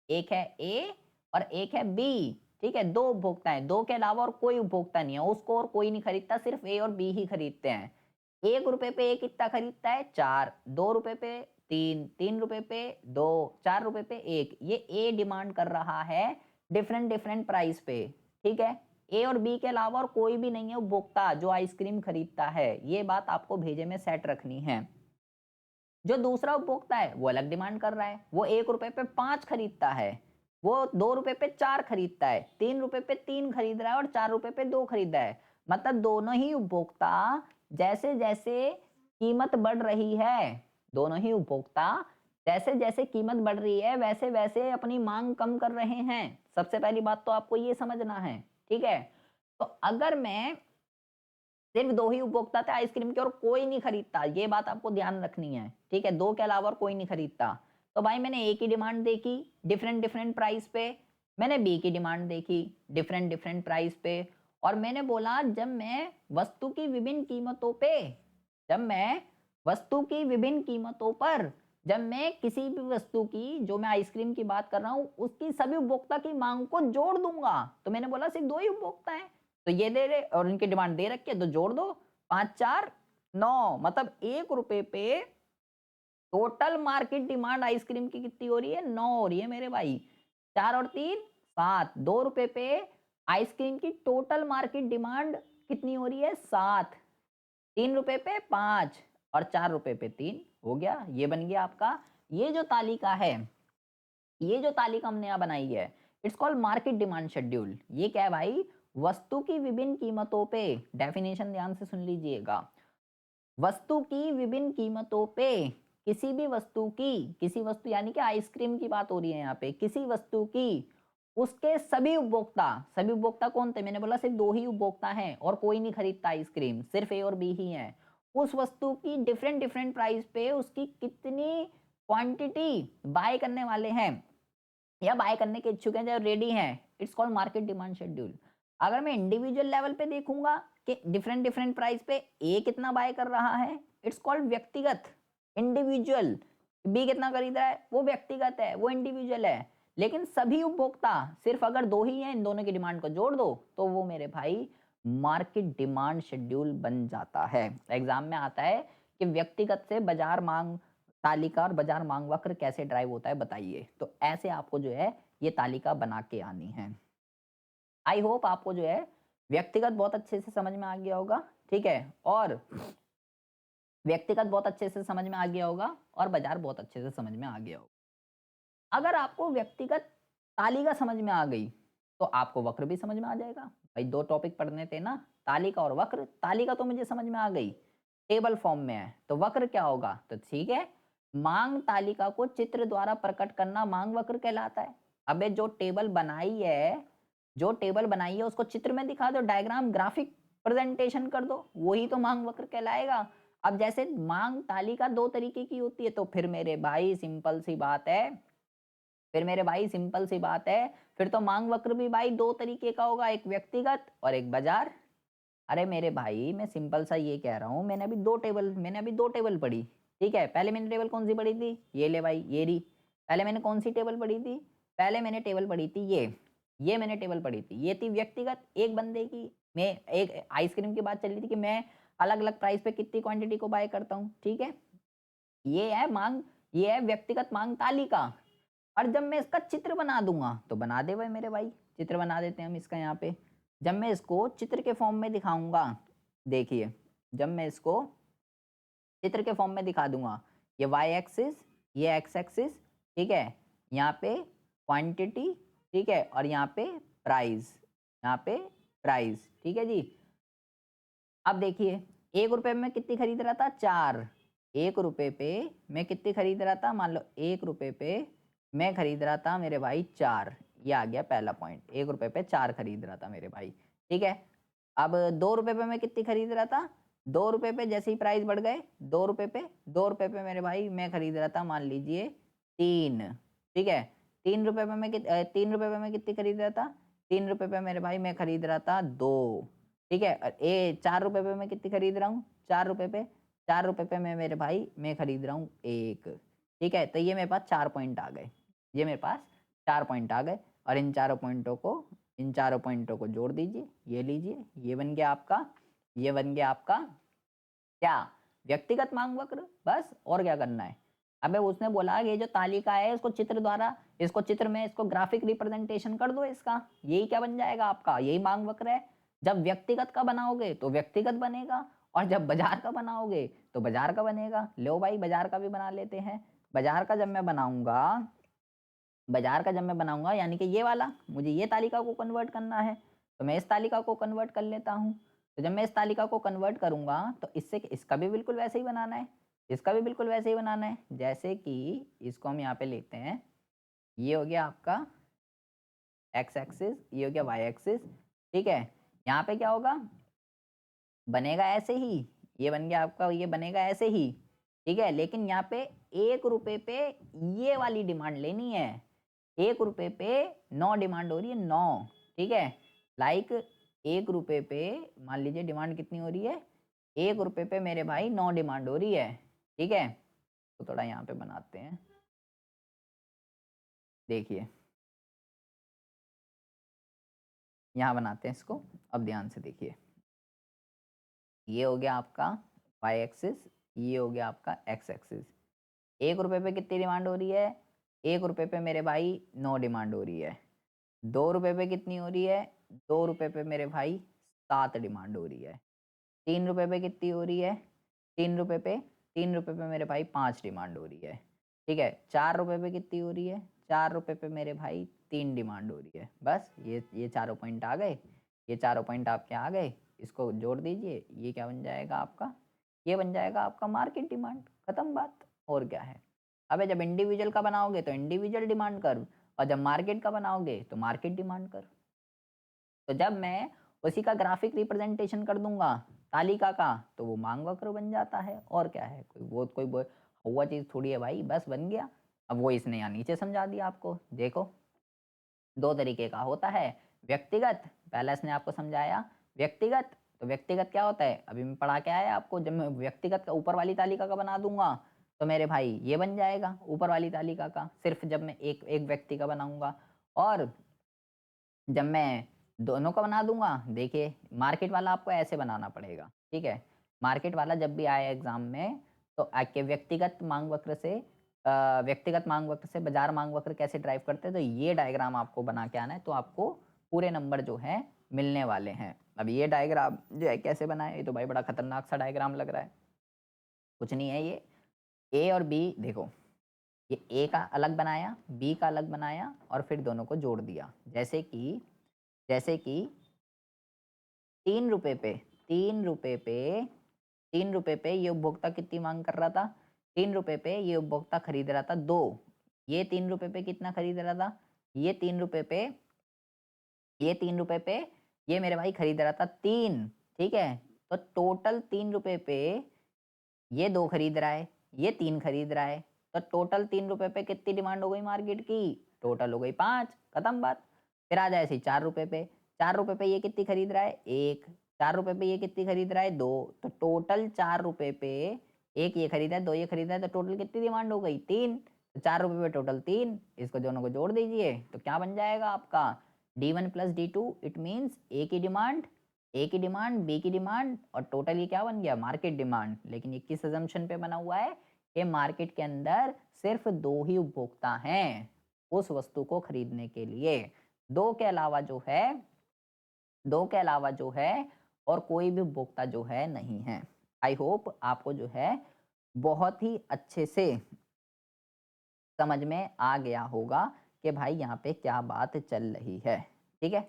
एक है ए और एक है बी, ठीक है, 2 उपभोक्ता हैं, 2 के अलावा और कोई उपभोक्ता नहीं है, उसको और कोई नहीं खरीदता, सिर्फ ए और बी ही खरीदते हैं। 1 रुपए पे ए कितना खरीदता है, 4, 2 रुपए पे 3, 3 रुपए पे 2, 4 रुपए पे 1, ये ए डिमांड कर रहा है डिफरेंट डिफरेंट प्राइस पे, ठीक है। ए और बी के अलावा और कोई भी नहीं है उपभोक्ता जो आइसक्रीम खरीदता है, ये बात आपको भेजे में सेट रखनी है। जो दूसरा उपभोक्ता है वो अलग डिमांड कर रहा है, वो 1 रुपए पे 5 खरीदता है, वो 2 रुपए पे 4 खरीदता है, 3 रुपए पे 3 खरीद रहा है और 4 रुपए पे 2 खरीद रहा है। मतलब दोनों ही उपभोक्ता जैसे जैसे कीमत बढ़ रही है, दोनों ही उपभोक्ता जैसे जैसे कीमत बढ़ रही है, वैसे वैसे अपनी मांग कम कर रहे हैं। सबसे पहली बात तो आपको ये समझना है, ठीक है। तो अगर मैं, सिर्फ 2 ही उपभोक्ता थे आइसक्रीम के और कोई नहीं खरीदता, ये बात आपको ध्यान रखनी है, ठीक है, 2 के अलावा और कोई नहीं खरीदता, तो भाई मैंने ए की डिमांड देखी डिफरेंट डिफरेंट प्राइस पे, मैंने बी की डिमांड देखी डिफरेंट डिफरेंट प्राइस पे, और मैंने बोला जब मैं वस्तु की विभिन्न कीमतों पे, जब मैं वस्तु की विभिन्न कीमतों पर, जब मैं किसी भी वस्तु की, जो मैं आइसक्रीम की बात कर रहा हूँ, उसकी सभी उपभोक्ता की मांग को जोड़ दूंगा, तो मैंने बोला सिर्फ 2 ही उपभोक्ता हैं, तो ये दे रहे और इनकी डिमांड दे रखी है, तो जोड़ दो, 5 4 9, मतलब 1 रुपए पे टोटल मार्केट डिमांड आइसक्रीम की कितनी हो रही है, 9 हो रही है मेरे भाई, 4 और 3 7, 2 रुपए पे आइसक्रीम की टोटल मार्केट डिमांड कितनी हो रही है, 7, 3 रुपए पे 5 और 4 रुपए पे 3, हो गया, ये बन गया आपका। ये जो तालिका है, ये जो तालिका हमने यहाँ बनाई है, it's called market demand schedule. ये क्या है भाई, वस्तु की विभिन्न कीमतों पे, डेफिनेशन ध्यान से सुन लीजिएगा, वस्तु की विभिन्न कीमतों पे, किसी वस्तु यानी कि आइसक्रीम की बात हो रही है यहाँ पे, किसी वस्तु की उसके सभी उपभोक्ता कौन थे, मैंने बोला सिर्फ 2 ही उपभोक्ता हैं और कोई नहीं खरीदता आइसक्रीम, सिर्फ ए और बी ही है, उस वस्तु की डिफरेंट डिफरेंट प्राइस पे उसकी कितनी क्वांटिटी बाय करने वाले हैं या बाय करने के इच्छुक हैं, जो रेडी हैं, it's called market demand schedule. अगर मैं इंडिविजुअल लेवल पे देखूंगा कि डिफरेंट डिफरेंट प्राइस पे ए कितना बाय कर रहा है, इट्स कॉल्ड व्यक्तिगत, इंडिविजुअल। बी कितना खरीद रहा है, वो व्यक्तिगत है, वो इंडिविजुअल है। लेकिन सभी उपभोक्ता सिर्फ अगर दो ही हैं, इन दोनों की डिमांड को जोड़ दो तो वो मेरे भाई मार्केट डिमांड शेड्यूल बन जाता है। एग्जाम में आता है कि व्यक्तिगत से बाजार मांग तालिका और बाजार मांग वक्र कैसे ड्राइव होता है बताइए। तो ऐसे आपको जो है ये तालिका बना के आनी है। आई होप आपको जो है व्यक्तिगत बहुत अच्छे से समझ में आ गया होगा, ठीक है, और व्यक्तिगत बहुत अच्छे से समझ में आ गया होगा और बाजार बहुत अच्छे से समझ में आ गया होगा। अगर आपको व्यक्तिगत तालिका समझ में आ गई तो आपको वक्र भी समझ में आ जाएगा। भाई दो टॉपिक पढ़ने थे ना, तालिका और वक्र। तालिका तो मुझे समझ में आ गई, टेबल फॉर्म में है, तो वक्र क्या होगा, तो ठीक है, मांग तालिका को चित्र द्वारा प्रकट करना मांग वक्र कहलाता है। अबे जो टेबल बनाई है, जो टेबल बनाई है उसको चित्र में दिखा दो, डायग्राम ग्राफिक प्रेजेंटेशन कर दो, वही तो मांग वक्र कहलाएगा। अब जैसे मांग तालिका दो तरीके की होती है, तो फिर मेरे भाई सिंपल सी बात है, फिर मेरे भाई सिंपल सी बात है, फिर तो मांग वक्र भी भाई दो तरीके का होगा, एक व्यक्तिगत और एक बाजार। अरे मेरे भाई मैं सिंपल सा ये कह रहा हूँ, मैंने अभी दो टेबल पढ़ी, ठीक है। पहले मैंने टेबल कौन सी पढ़ी थी, ये ले भाई ये रही। पहले मैंने कौन सी टेबल पढ़ी थी, पहले मैंने टेबल पढ़ी थी ये मैंने टेबल पढ़ी थी, ये थी व्यक्तिगत एक बंदे की। मैं एक आइसक्रीम की बात चल रही थी कि मैं अलग अलग प्राइस पे कितनी क्वांटिटी को बाय करता हूँ, ठीक है। ये है मांग, ये है व्यक्तिगत मांग तालिका। और जब मैं इसका चित्र बना दूंगा तो बना दे भाई मेरे भाई, चित्र बना देते हैं हम इसका यहाँ पे। जब मैं इसको चित्र के फॉर्म में दिखाऊंगा, देखिए जब मैं इसको चित्र के फॉर्म में दिखा दूंगा, ये वाई एक्सिस, ये एक्स एक्सिस, ठीक है, यहाँ पे क्वांटिटी, ठीक है, और यहाँ पे प्राइस, यहाँ पे प्राइस, ठीक है जी। अब देखिए 1 रुपए में कितनी खरीद रहा था, 4। 1 रुपए पे मैं कितनी खरीद रहा था, मान लो 1 रुपए पे मैं खरीद रहा था मेरे भाई 4। ये आ गया पहला पॉइंट, 1 रुपए पे 4 खरीद रहा था मेरे भाई, ठीक है। अब 2 रुपए पे मैं कितनी खरीद रहा था, 2 रुपए पे जैसे ही प्राइस बढ़ गए, 2 रुपए पे मेरे भाई मैं खरीद रहा था मान लीजिए 3, ठीक है। 3 रुपए पे मैं कितनी खरीद रहा था, 3 रुपए पे मेरे भाई मैं खरीद रहा था 2, ठीक है। और ए 4 रुपए पे मैं कितनी खरीद रहा हूँ, 4 रुपए पे, 4 रुपए पे मैं मेरे भाई मैं खरीद रहा हूँ 1, ठीक है। तो ये मेरे पास 4 पॉइंट आ गए, ये मेरे पास 4 पॉइंट आ गए। और इन चारों पॉइंटों को जोड़ दीजिए, ये लीजिए, ये बन गया आपका, ये बन गया आपका क्या, व्यक्तिगत मांग वक्र। बस और क्या करना है। अबे उसने बोला ये जो तालिका है इसको चित्र द्वारा, इसको चित्र में इसको ग्राफिक रिप्रेजेंटेशन कर दो इसका, यही क्या बन जाएगा आपका, यही मांग वक्र है। जब व्यक्तिगत का बनाओगे तो व्यक्तिगत बनेगा, और जब बाजार का बनाओगे तो बाजार का बनेगा। लो भाई बाजार का भी बना लेते हैं। बाजार का जब मैं बनाऊंगा, बाजार का जब मैं बनाऊंगा यानी कि ये वाला, मुझे ये तालिका को कन्वर्ट करना है, तो मैं इस तालिका को कन्वर्ट कर लेता हूँ। तो जब मैं इस तालिका को कन्वर्ट करूंगा तो इससे इसका भी बिल्कुल वैसे ही बनाना है, इसका भी बिल्कुल वैसे ही बनाना है। जैसे कि इसको हम यहाँ पे लेते हैं, ये हो गया आपका एक्स एक्सिस, ये हो गया वाई एक्सिस, ठीक है। यहाँ पे क्या होगा, बनेगा ऐसे ही, ये बन गया आपका, ये बनेगा ऐसे ही, ठीक है। लेकिन यहाँ पे 1 रुपए पे ये वाली डिमांड लेनी है, 1 रुपए पे 9 डिमांड हो रही है, 9, ठीक है। लाइक 1 रुपए पे मान लीजिए डिमांड कितनी हो रही है, 1 रुपए पे मेरे भाई 9 डिमांड हो रही है, ठीक है। तो थोड़ा यहाँ पे बनाते हैं, देखिए यहाँ बनाते हैं इसको। अब ध्यान से देखिए, ये हो गया आपका वाई एक्सिस, ये हो गया आपका एक्स एक्सिस। 1 रुपए पे कितनी डिमांड हो रही है, 1 रुपए पे मेरे भाई 9 डिमांड हो रही है। 2 रुपए पे कितनी हो रही है, 2 रुपए पे मेरे भाई 7 डिमांड हो रही है। 3 रुपए पे कितनी हो रही है, 3 रुपए पे, 3 रुपए पे मेरे भाई 5 डिमांड हो रही है, ठीक है। 4 रुपए पे कितनी हो रही है, 4 रुपए पे मेरे भाई 3 डिमांड हो रही है। बस ये चारों पॉइंट आ गए, ये चारों पॉइंट आपके आ गए, इसको जोड़ दीजिए, ये क्या बन जाएगा आपका, ये बन जाएगा आपका मार्केट डिमांड, खत्म बात, और क्या है। अबे जब इंडिविजुअल का बनाओगे तो इंडिविजुअल डिमांड कर्व, और जब मार्केट का बनाओगे तो मार्केट डिमांड कर्व। तो जब मैं उसी का ग्राफिक रिप्रेजेंटेशन कर दूंगा तालिका का, तो वो मांग वक्र बन जाता है, और क्या है, कोई हुआ चीज़ थोड़ी है भाई, बस बन गया। अब वो इसने यहाँ नीचे समझा दिया आपको, देखो 2 तरीके का होता है, व्यक्तिगत, पहला इसने आपको समझाया व्यक्तिगत, तो व्यक्तिगत क्या होता है अभी मैं पढ़ा के आया आपको। जब मैं व्यक्तिगत का ऊपर वाली तालिका का बना दूंगा तो मेरे भाई ये बन जाएगा ऊपर वाली तालिका का, सिर्फ जब मैं एक एक व्यक्ति का बनाऊंगा। और जब मैं दोनों का बना दूंगा, देखिए मार्केट वाला आपको ऐसे बनाना पड़ेगा, ठीक है। मार्केट वाला जब भी आए एग्जाम में तो आके व्यक्तिगत मांग वक्र से व्यक्तिगत मांग वक्र से बाजार मांग वक्र कैसे ड्राइव करते हैं, तो ये डायग्राम आपको बना के आना है, तो आपको पूरे नंबर जो है मिलने वाले हैं। अब ये डायग्राम जो है कैसे बनाए, ये तो भाई बड़ा खतरनाक सा डायग्राम लग रहा है। कुछ नहीं है, ये ए और बी देखो, ये ए का अलग बनाया, बी का अलग बनाया और फिर दोनों को जोड़ दिया। जैसे कि 3 रुपए पे 3 रुपए पे 3 रुपए पे ये उपभोक्ता कितनी मांग कर रहा था, 3 रुपए पे ये उपभोक्ता खरीद रहा था 2। ये 3 रुपए पे कितना खरीद रहा था, ये 3 रुपए पे ये 3 रुपए पे ये मेरे भाई खरीद रहा था 3, ठीक है। तो टोटल 3 रुपए पे ये 2 खरीद रहा है, ये 3 खरीद रहा है, तो टोटल 3 रुपए पे कितनी डिमांड हो गई मार्केट की, टोटल हो गई 5, खत्म बात। फिर आ जाए ऐसे 4 रुपए पे, 4 रुपए पे ये कितनी खरीद रहा है 1, 4 रुपए पे ये कितनी खरीद रहा है 2, तो टोटल 4 रुपए पे एक ये खरीदा है 2 ये खरीदा है, तो टोटल कितनी डिमांड हो गई 3। तो 4 रुपए पे टोटल 3, इसको दोनों को जोड़ दीजिए तो क्या बन जाएगा आपका D1 plus D2, it means ए की डिमांड, ए की डिमांड, बी की डिमांड और टोटल ये क्या बन गया मार्केट डिमांड। लेकिन ये किस अजम्पशन पे बना हुआ है कि मार्केट के अंदर सिर्फ 2 ही उपभोक्ता हैं उस वस्तु को खरीदने के लिए, 2 के अलावा जो है 2 के अलावा जो है और कोई भी उपभोक्ता जो है नहीं है। आई होप आपको जो है बहुत ही अच्छे से समझ में आ गया होगा कि भाई यहाँ पे क्या बात चल रही है, ठीक है।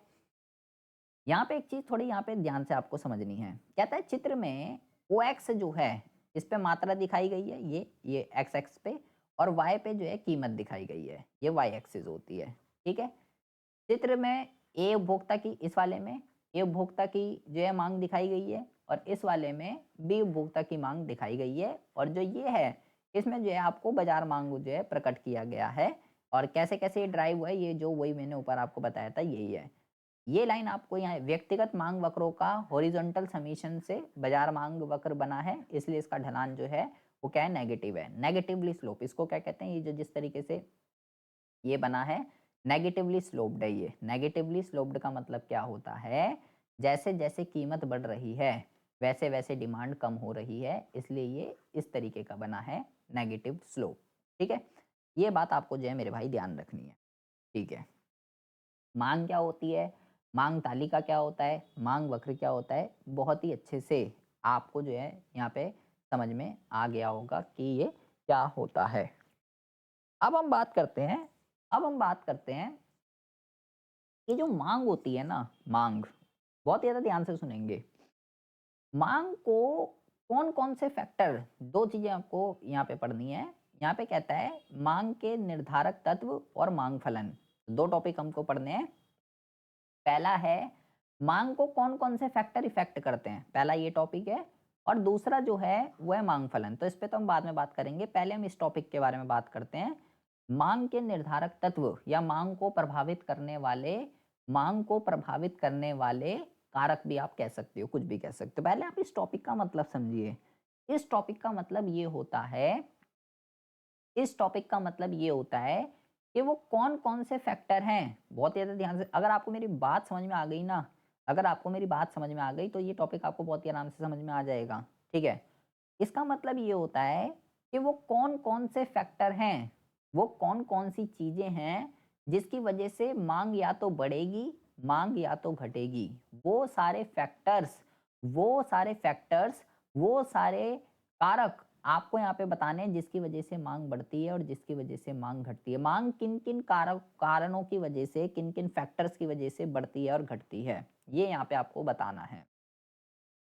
यहाँ पे एक चीज थोड़ी यहाँ पे ध्यान से आपको समझनी है। कहता है चित्र में OX जो है इस पे मात्रा दिखाई गई है, ये एक्स एक्स पे, और Y पे जो है कीमत दिखाई गई है, ये Y एक्सिस होती है, ठीक है। चित्र में ए उपभोक्ता की, इस वाले में ए उपभोक्ता की जो है मांग दिखाई गई है और इस वाले में बी उपभोक्ता की मांग दिखाई गई है, और जो ये है इसमें जो है आपको बाजार मांग जो है प्रकट किया गया है। और कैसे कैसे ये ड्राइव हुआ है, ये जो वही मैंने ऊपर आपको बताया था यही है। ये लाइन आपको यहाँ व्यक्तिगत मांग वक्रों का हॉरिजॉन्टल समीशन से बाजार मांग वक्र बना है, इसलिए इसका ढलान जो है वो क्या है नेगेटिव है, नेगेटिवली स्लोप इसको क्या कहते हैं। ये जो जिस तरीके से ये बना है नेगेटिवली स्लोप्ड है, ये नेगेटिवली स्लोप्ड का मतलब क्या होता है, जैसे जैसे कीमत बढ़ रही है वैसे वैसे डिमांड कम हो रही है, इसलिए ये इस तरीके का बना है नेगेटिव स्लोप, ठीक है। ये बात आपको जो है मेरे भाई ध्यान रखनी है, ठीक है। मांग क्या होती है, मांग तालिका क्या होता है, मांग वक्र क्या होता है, बहुत ही अच्छे से आपको जो है यहाँ पे समझ में आ गया होगा कि ये क्या होता है। अब हम बात करते हैं अब हम बात करते हैं कि जो मांग होती है ना, मांग बहुत ज़्यादा ध्यान से सुनेंगे। मांग को कौन कौन से फैक्टर, दो चीजें आपको यहाँ पे पढ़नी है। यहाँ पे कहता है मांग के निर्धारक तत्व और मांग फलन, दो टॉपिक हमको पढ़ने हैं। पहला है मांग को कौन कौन से फैक्टर इफेक्ट करते हैं, पहला ये टॉपिक है। और दूसरा जो है वो है मांग फलन, तो इस पे तो हम बाद में बात करेंगे, पहले हम इस टॉपिक के बारे में बात करते हैं। मांग के निर्धारक तत्व या मांग को प्रभावित करने वाले कारक भी आप कह सकते हो, कुछ भी कह सकते हो। पहले आप इस टॉपिक का मतलब समझिए। इस टॉपिक का मतलब ये होता है इस टॉपिक का मतलब ये होता है कि वो कौन कौन से फैक्टर हैं, बहुत ज़्यादा ध्यान से। अगर आपको मेरी बात समझ में आ गई ना, अगर आपको मेरी बात समझ में आ गई तो ये टॉपिक आपको बहुत ही आराम से समझ में आ जाएगा, ठीक है। इसका मतलब ये होता है कि वो कौन कौन से फैक्टर हैं, वो कौन कौन सी चीज़ें हैं जिसकी वजह से मांग या तो बढ़ेगी, मांग या तो घटेगी। वो सारे फैक्टर्स वो सारे फैक्टर्स वो सारे कारक आपको यहाँ पे बताने हैं जिसकी वजह से मांग बढ़ती है और जिसकी वजह से मांग घटती है। मांग किन किन कारणों की वजह से, किन किन फैक्टर्स की वजह से बढ़ती है और घटती है, ये यहाँ पे आपको बताना है।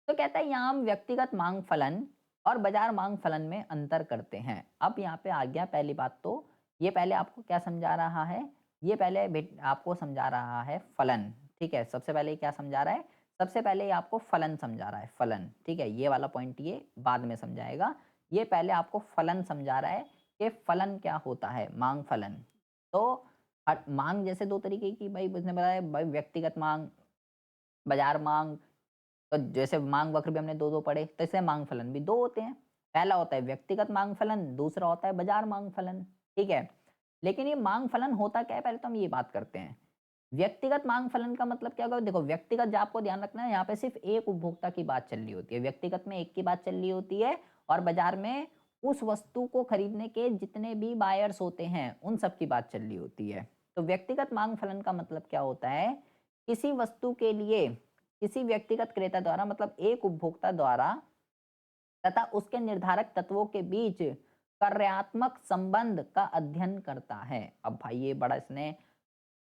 तो कहता है यहाँ हम व्यक्तिगत मांग फलन और बाजार मांग फलन में अंतर करते हैं। अब यहाँ पे आ गया पहली बात, तो ये पहले आपको क्या समझा रहा है, ये पहले आपको समझा रहा है फलन, ठीक है। सबसे पहले क्या समझा रहा है, सबसे पहले ये आपको फलन समझा रहा है, फलन, ठीक है। ये वाला पॉइंट ये बाद में समझाएगा, ये पहले आपको फलन समझा रहा है कि फलन क्या होता है, मांग फलन। तो और मांग जैसे दो तरीके की भाई उसने बताया, भाई व्यक्तिगत मांग, बाजार मांग। तो जैसे मांग वक्र भी हमने दो दो पढ़े, तो इससे मांग फलन भी दो होते हैं। पहला होता है व्यक्तिगत मांग फलन, दूसरा होता है बाजार मांग फलन। ठीक है, लेकिन ये मांग फलन होता क्या है, पहले तो हम ये बात करते हैं। व्यक्तिगत मांग फलन का मतलब क्या होगा, देखो व्यक्तिगत जो आपको ध्यान रखना है, यहाँ पे सिर्फ एक उपभोक्ता की बात चल रही होती है, व्यक्तिगत में एक की बात चल रही होती है, और बाजार में उस वस्तु को खरीदने के जितने भी बायर्स होते हैं उन सब की बात चल रही होती है। तो व्यक्तिगत मांग फलन का मतलब क्या होता है, किसी वस्तु के लिए किसी व्यक्तिगत क्रेता द्वारा, मतलब एक उपभोक्ता द्वारा, तथा उसके निर्धारक तत्वों के बीच कार्यात्मक संबंध का अध्ययन करता है। अब भाई ये बड़ा इसने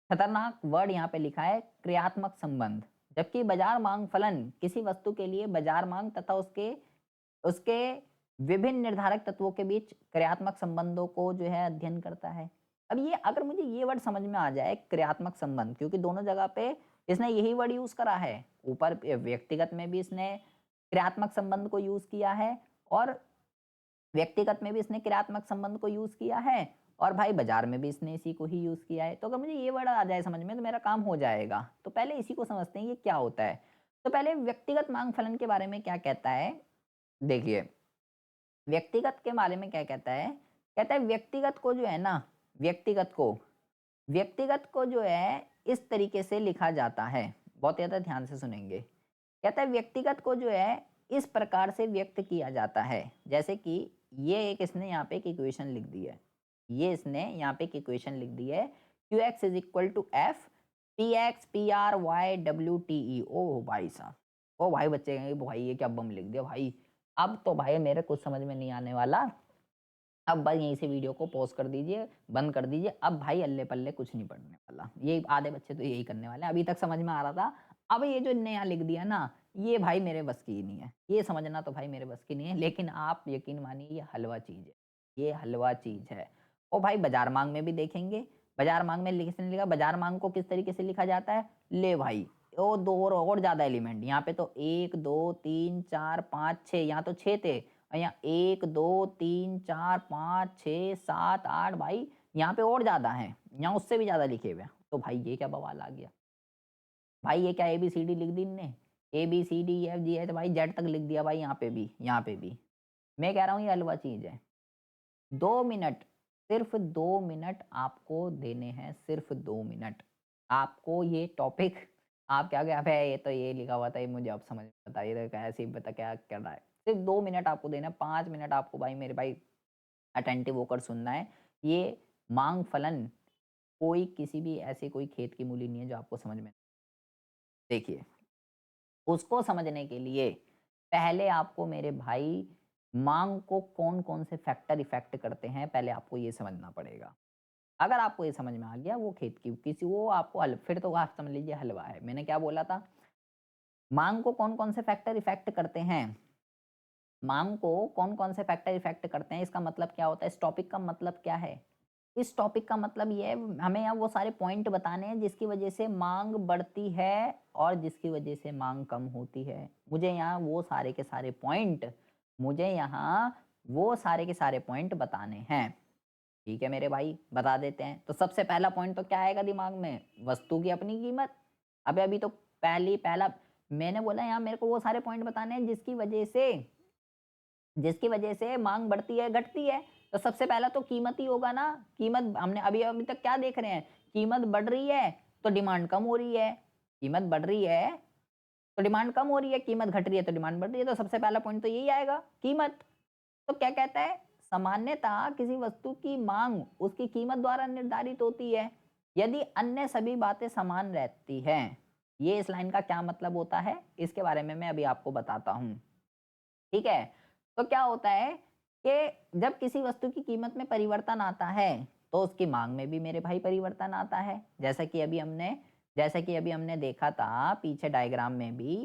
खतरनाक वर्ड यहाँ पे लिखा है, क्रियात्मक संबंध। जबकि बाजार मांग फलन किसी वस्तु के लिए बाजार मांग तथा उसके उसके विभिन्न निर्धारक तत्वों के बीच क्रियात्मक संबंधों को जो है अध्ययन करता है। अब ये अगर मुझे ये वर्ड समझ में आ जाए, क्रियात्मक संबंध, क्योंकि दोनों जगह पे इसने यही वर्ड यूज करा है, ऊपर व्यक्तिगत में भी इसने क्रियात्मक संबंध को यूज किया है, और व्यक्तिगत में भी इसने क्रियात्मक संबंध को यूज किया है, और भाई बाजार में भी इसने इसी को ही यूज किया है। तो अगर मुझे ये वर्ड आ जाए समझ में तो मेरा काम हो जाएगा। तो पहले इसी को समझते हैं ये क्या होता है। तो पहले व्यक्तिगत मांग फलन के बारे में क्या कहता है, देखिए व्यक्तिगत के बारे में क्या कहता है, कहता है व्यक्तिगत को जो है ना, व्यक्तिगत को जो है इस तरीके से लिखा जाता है, बहुत ज़्यादा ध्यान से सुनेंगे। कहता है व्यक्तिगत को जो है इस प्रकार से व्यक्त किया जाता है, जैसे कि ये एक इसने यहाँ पे एक इक्वेशन लिख दी है, ये इसने यहाँ पे एक इक्वेशन लिख दी है, Q X is equal to F P X P R Y W T E. ओ भाई साहब, ओ भाई बच्चे कहेंगे भाई ये क्या बम लिख दिया भाई, अब तो भाई मेरे कुछ समझ में नहीं आने वाला। अब बस यहीं से वीडियो को पॉज कर दीजिए, बंद कर दीजिए, अब भाई अल्ले पल्ले कुछ नहीं पढ़ने वाला, ये आधे बच्चे तो यही करने वाले हैं। अभी तक समझ में आ रहा था, अब ये जो नया लिख दिया ना, ये भाई मेरे बस की ही नहीं है, ये समझना तो भाई मेरे बस की नहीं है। लेकिन आप यकीन मानिए ये हलवा चीज़ है, ये हलवा चीज़ है। और भाई बाजार मांग में भी देखेंगे, बाजार मांग में किसने लिखा, बाजार मांग को किस तरीके से लिखा जाता है, ले भाई ओ दो और ज़्यादा एलिमेंट, यहाँ पे तो 1 2 3 4 5 6, यहाँ तो 6 थे, और यहाँ 1 2 3 4 5 6 7 8 भाई, यहाँ पे और ज़्यादा हैं, यहाँ उससे भी ज़्यादा लिखे हुए हैं। तो भाई ये क्या बवाल आ गया, भाई ये क्या ए बी सी डी लिख दी इनने, A B C D F G H भाई जेड तक लिख दिया भाई, यहाँ पे भी, यहाँ पे भी। मैं कह रहा हूँ ये अलवा चीज़ है। 2 मिनट, सिर्फ 2 मिनट आपको देने हैं, सिर्फ 2 मिनट आपको ये टॉपिक, आप क्या क्या है, ये तो ये लिखा हुआ था, ये मुझे अब समझ में आता है, ये तो ऐसे ही बता क्या कर रहा है। सिर्फ 2 मिनट आपको देना है, 5 मिनट आपको भाई मेरे भाई अटेंटिव होकर सुनना है। ये मांग फलन कोई किसी भी ऐसे कोई खेत की मूली नहीं है जो आपको समझ में, देखिए उसको समझने के लिए पहले आपको मेरे भाई मांग को कौन-कौन से फैक्टर इफ़ेक्ट करते हैं, पहले आपको ये समझना पड़ेगा। अगर आपको ये समझ में आ गया, वो खेत की किसी वो आपको फिर तो आप समझ लीजिए हलवा है। मैंने क्या बोला था? मांग को कौन-कौन से फैक्टर इफ़ेक्ट करते हैं? मांग को कौन-कौन से फैक्टर इफ़ेक्ट करते हैं, इसका मतलब क्या होता है? इस टॉपिक का मतलब क्या है? इस टॉपिक का मतलब ये है, हमें यहाँ वो सारे पॉइंट बताने हैं जिसकी वजह से मांग बढ़ती है और जिसकी वजह से मांग कम होती है। मुझे यहाँ वो सारे के सारे पॉइंट मुझे यहाँ वो सारे के सारे पॉइंट बताने हैं। ठीक है मेरे भाई, बता देते हैं। तो सबसे पहला पॉइंट तो क्या आएगा दिमाग में? वस्तु की अपनी कीमत। अबे अभी तो पहला मैंने बोला यहाँ मेरे को वो सारे पॉइंट बताने हैं जिसकी वजह से माँग बढ़ती है, घटती है। तो सबसे पहला तो कीमत ही होगा ना। कीमत हमने अभी अभी तक क्या देख रहे हैं? कीमत बढ़ रही है तो डिमांड कम हो रही है। कीमत बढ़ रही है तो डिमांड कम हो रही है, कीमत घट रही है तो डिमांड बढ़ रही है। तो सबसे पहला पॉइंट तो यही आएगा, कीमत। तो क्या कहता है? सामान्यतः किसी वस्तु की माँग उसकी कीमत द्वारा निर्धारित होती है, यदि अन्य सभी बातें समान रहती हैं। ये इस लाइन का क्या मतलब होता है? इसके बारे में मैं अभी आपको बताता हूँ। ठीक है? तो क्या होता है कि जब किसी वस्तु की कीमत में परिवर्तन आता है, तो उसकी माँग में भी मेरे भाई परिवर्तन आता है। जैसा कि अभी हमने देखा था पीछे डायग्राम में भी,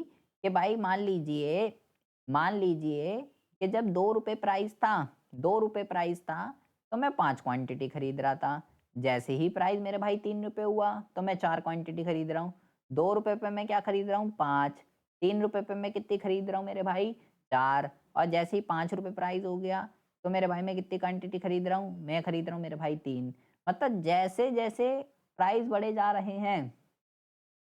कि भाई मान लीजिए कि जब ₹2 प्राइस था, तो मैं 5 क्वांटिटी खरीद रहा था। जैसे ही प्राइस मेरे भाई ₹3 हुआ, तो मैं 4 क्वांटिटी खरीद रहा हूँ। ₹2 पे मैं क्या खरीद रहा हूँ? 5। ₹3 पे मैं कितनी खरीद रहा हूँ मेरे भाई? 4। और जैसे ही ₹5 प्राइस हो गया, तो मेरे भाई मैं कितनी क्वांटिटी खरीद रहा हूँ? मैं खरीद रहा हूँ मेरे भाई 3। मतलब जैसे-जैसे प्राइस बढ़े जा रहे हैं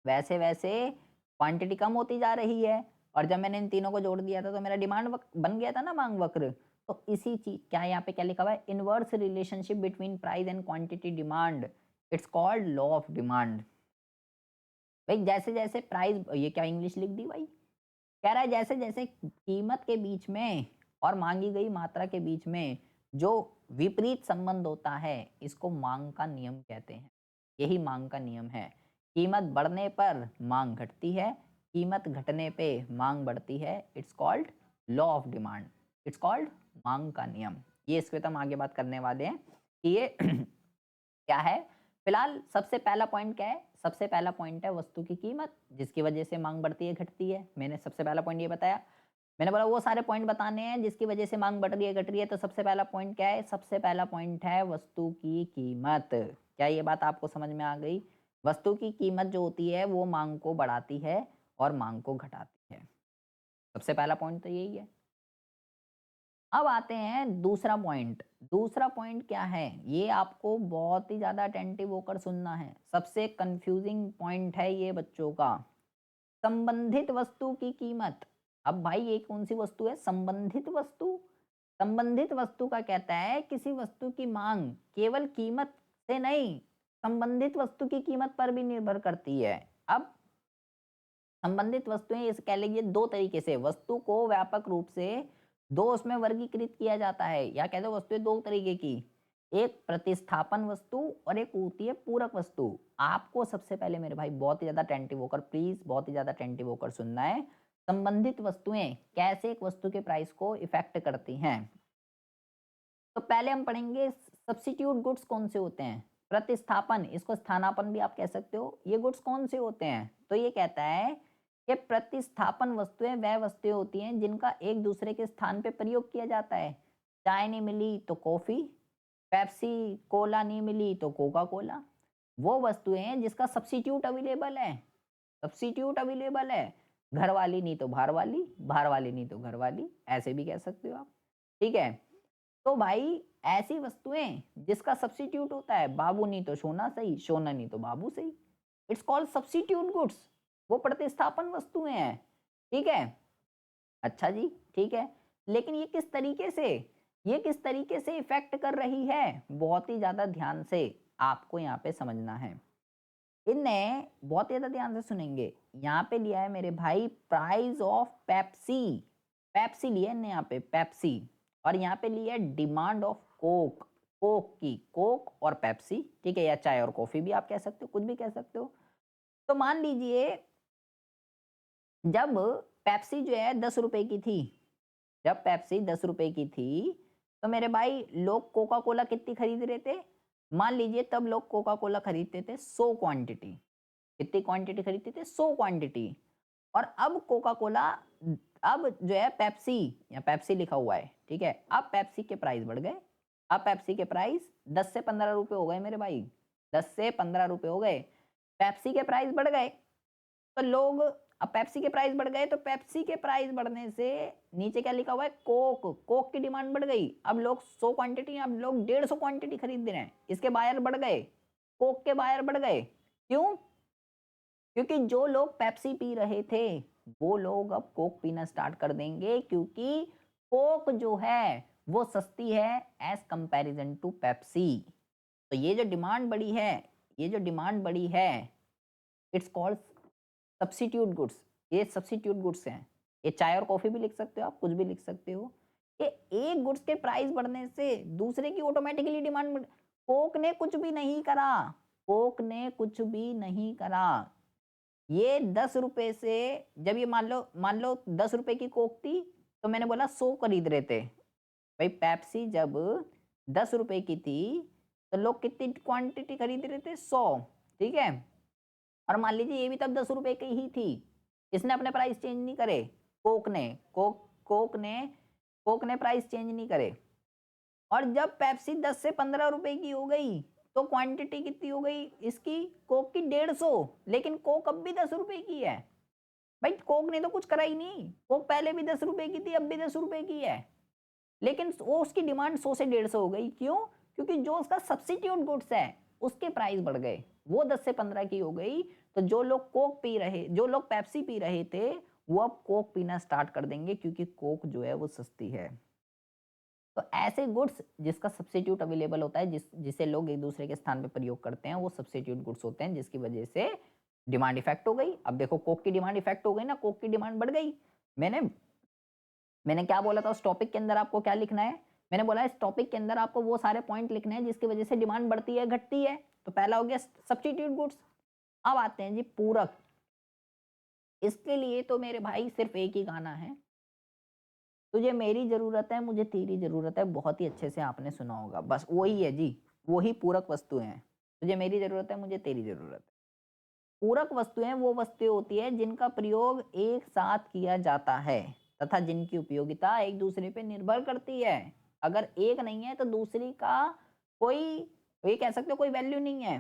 वैसे वैसे क्वांटिटी कम होती जा रही है। और जब मैंने इन तीनों को जोड़ दिया था तो मेरा डिमांड बन गया था ना, मांग वक्र। तो इसी चीज, क्या यहाँ पे क्या लिखा हुआ है, inverse relationship between price and quantity demand, it's called law of demand. भाई जैसे जैसे प्राइस, ये क्या इंग्लिश लिख दी भाई, कह रहा है जैसे जैसे कीमत के बीच में और मांगी गई मात्रा के बीच में जो विपरीत संबंध होता है, इसको मांग का नियम कहते हैं। यही मांग का नियम है। कीमत बढ़ने पर मांग घटती है, कीमत घटने पे मांग बढ़ती है। It's called law of demand, it's called मांग का नियम। ये इस पे तो हम आगे बात करने वाले हैं कि ये क्या है। फिलहाल सबसे पहला पॉइंट क्या है, सबसे पहला पॉइंट है वस्तु की कीमत, जिसकी वजह से मांग बढ़ती है घटती है। मैंने सबसे पहला पॉइंट ये बताया। मैंने बोला वो सारे पॉइंट बताने हैं जिसकी वजह से मांग बढ़ रही है घट रही है। तो सबसे पहला पॉइंट क्या है, सबसे पहला पॉइंट है वस्तु की कीमत। क्या ये बात आपको समझ में आ गई? वस्तु की कीमत जो होती है वो मांग को बढ़ाती है और मांग को घटाती है। सबसे पहला पॉइंट तो यही है। अब आते हैं दूसरा पॉइंट। दूसरा पॉइंट क्या है, ये आपको बहुत ही ज़्यादा अटेंटिव होकर सुनना है। सबसे कंफ्यूजिंग पॉइंट है ये बच्चों का, संबंधित वस्तु की कीमत। अब भाई ये कौन सी वस्तु है, संबंधित वस्तु। संबंधित वस्तु का कहता है किसी वस्तु की मांग केवल कीमत से नहीं, संबंधित वस्तु की कीमत पर भी निर्भर करती है। अब संबंधित वस्तुएं इस कह लीजिए दो तरीके से, वस्तु को व्यापक रूप से दो उसमें वर्गीकृत किया जाता है, या कह दो वस्तुएं दो तरीके की, एक प्रतिस्थापन वस्तु और एक होती है पूरक वस्तु। आपको सबसे पहले मेरे भाई बहुत ही ज्यादा अटेंटिव होकर, प्लीज बहुत ही ज्यादा अटेंटिव होकर सुनना है। संबंधित वस्तुएं कैसे एक वस्तु के प्राइस को इफेक्ट करती हैं। तो पहले हम पढ़ेंगे सब्स्टिट्यूट गुड्स कौन से होते हैं। प्रतिस्थापन, इसको स्थानापन्न भी आप कह सकते हो। ये गुड्स कौन से होते हैं, तो ये कहता है कि प्रतिस्थापन वस्तुएं वह वस्तुएं होती हैं जिनका एक दूसरे के स्थान पे प्रयोग किया जाता है। चाय नहीं मिली तो कॉफी, पेप्सी कोला नहीं मिली तो कोका कोला। वो वस्तुएं हैं जिसका सब्स्टिट्यूट अवेलेबल है, सब्स्टिट्यूट अवेलेबल है। घर वाली नहीं तो बाहर वाली नहीं तो घर वाली, ऐसे भी कह सकते हो आप। ठीक है, तो भाई ऐसी वस्तुएं जिसका सब्स्टिट्यूट होता है, बाबू नहीं तो सोना सही, सोना नहीं तो बाबू सही, इट्स कॉल्ड सब्स्टिट्यूट गुड्स। वो प्रतिस्थापन वस्तुएं हैं। ठीक है, अच्छा जी, ठीक है। लेकिन ये किस तरीके से, ये किस तरीके से इफेक्ट कर रही है, बहुत ही ज्यादा ध्यान से आपको यहाँ पे समझना है। इनने बहुत ही ज्यादा ध्यान से सुनेंगे। यहाँ पे लिया है मेरे भाई प्राइस ऑफ पेप्सी, पेप्सी लिया है यहाँ पे पेप्सी, और यहाँ पे लिया है डिमांड ऑफ कोक, कोक की, कोक और पेप्सी। ठीक है, या चाय और कॉफी भी आप कह सकते हो, कुछ भी कह सकते हो। तो मान लीजिए जब पेप्सी जो है 10 रुपए की थी, जब पेप्सी 10 रुपए की थी, तो मेरे भाई लोग कोका कोला कितनी खरीद रहे थे, मान लीजिए तब लोग कोका कोला खरीदते थे 100 क्वांटिटी। कितनी क्वांटिटी खरीदते थे, 100 क्वांटिटी। और अब कोका कोला, अब जो है पेप्सी, या पेप्सी लिखा हुआ है, ठीक है, अब पेप्सी के प्राइस बढ़ गए। अब पेप्सी के प्राइस 10 से 15 रुपए हो गए मेरे भाई, 10 से 15 रुपए हो गए। पेप्सी के प्राइस बढ़ गए तो लोग, अब पेप्सी के प्राइस बढ़ गए तो पेप्सी के प्राइस बढ़ने से नीचे क्या लिखा हुआ है, कोक, कोक की डिमांड बढ़ गई। अब लोग 100 क्वांटिटी, अब लोग 150 क्वांटिटी खरीद रहे हैं। इसके बायर बढ़ गए, कोक के बायर बढ़ गए। क्यों? क्योंकि जो लोग पेप्सी पी रहे थे वो लोग अब कोक पीना स्टार्ट कर देंगे, क्योंकि कोक जो है वो सस्ती है एज कंपैरिजन टू पेप्सी। तो ये जो डिमांड बढ़ी है, ये जो डिमांड बढ़ी है, इट्स कॉल्ड सब्स्टिट्यूट गुड्स। ये सब्स्टिट्यूट गुड्स हैं। ये चाय और कॉफी भी लिख सकते हो आप, कुछ भी लिख सकते हो। ये एक गुड्स के प्राइस बढ़ने से दूसरे की ऑटोमेटिकली डिमांड बढ़, कोक ने कुछ भी नहीं करा, कोक ने कुछ भी नहीं करा। ये 10 रुपए से, जब ये मान लो 10 रुपए की कोक थी, तो मैंने बोला 100 खरीद रहे थे। भाई पेप्सी जब 10 रुपए की थी तो लोग कितनी क्वांटिटी खरीद रहे थे, 100। ठीक है, और मान लीजिए ये भी तब 10 रुपए की ही थी, इसने अपने प्राइस चेंज नहीं करे, कोक ने, कोक ने प्राइस चेंज नहीं करे। और जब पेप्सी 10 से 15 रुपए की हो गई तो क्वांटिटी कितनी हो गई इसकी, कोक की 150, लेकिन कोक अब भी 10 रुपए की है। भाई कोक ने तो कुछ करा ही नहीं, कोक पहले भी 10 रुपए की थी, अब भी 10 रुपए की है, लेकिन वो उसकी डिमांड 100 से 150 हो गई। क्यों? क्योंकि जो उसका सब्स्टिट्यूट गुड्स है उसके प्राइस बढ़ गए, वो 10 से 15 की हो गई, तो जो लोग कोक पी रहे, जो लोग पेप्सी पी रहे थे, वो अब कोक पीना स्टार्ट कर देंगे क्योंकि कोक जो है वो सस्ती है। तो ऐसे गुड्स जिसका सब्स्टिट्यूट अवेलेबल होता है, जिसे लोग एक दूसरे के स्थान पे प्रयोग करते हैं, वो सब्स्टिट्यूट गुड्स होते हैं, जिसकी वजह से डिमांड इफेक्ट हो गई। अब देखो कोक की डिमांड इफेक्ट हो गई ना, कोक की डिमांड बढ़ गई। मैंने मैंने क्या बोला था उस टॉपिक के अंदर, आपको क्या लिखना है? मैंने बोला इस टॉपिक के अंदर आपको वो सारे पॉइंट लिखने हैं जिसकी वजह से डिमांड बढ़ती है, घटती है। तो पहला हो गया सब्स्टिट्यूट गुड्स। अब आते हैं जी पूरक। इसके लिए तो मेरे भाई सिर्फ एक ही गाना है, तुझे मेरी ज़रूरत है, मुझे तेरी ज़रूरत है, बहुत ही अच्छे से आपने सुना होगा। बस वही है जी, वही पूरक वस्तुएं हैं। तुझे मेरी ज़रूरत है, मुझे तेरी ज़रूरत है। पूरक वस्तुएं वो वस्तुएं होती है जिनका प्रयोग एक साथ किया जाता है तथा जिनकी उपयोगिता एक दूसरे पे निर्भर करती है। अगर एक नहीं है तो दूसरी का कोई, ये कह सकते हो, कोई वैल्यू नहीं है।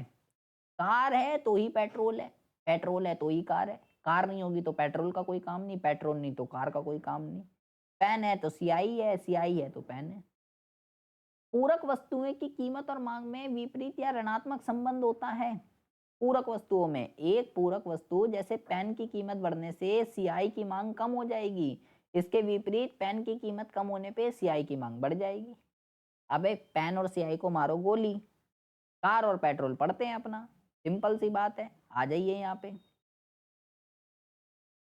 कार है तो ही पेट्रोल है, पेट्रोल है तो ही कार है, कार नहीं होगी तो पेट्रोल का कोई काम नहीं, पेट्रोल नहीं तो कार का कोई काम नहीं। पेन है तो स्याही है, स्याही है तो पेन है। पूरक वस्तुएं की कीमत और मांग में विपरीत या ऋणात्मक संबंध होता है। पूरक वस्तुओं में एक पूरक वस्तु जैसे पेन की कीमत बढ़ने से स्याही की मांग कम हो जाएगी, इसके विपरीत पेन की कीमत कम होने पे स्याही की मांग बढ़ जाएगी। अब एक पेन और स्याही को मारो गोली, कार और पेट्रोल पड़ते हैं अपना, सिंपल सी बात है। आ जाइए यहाँ पे,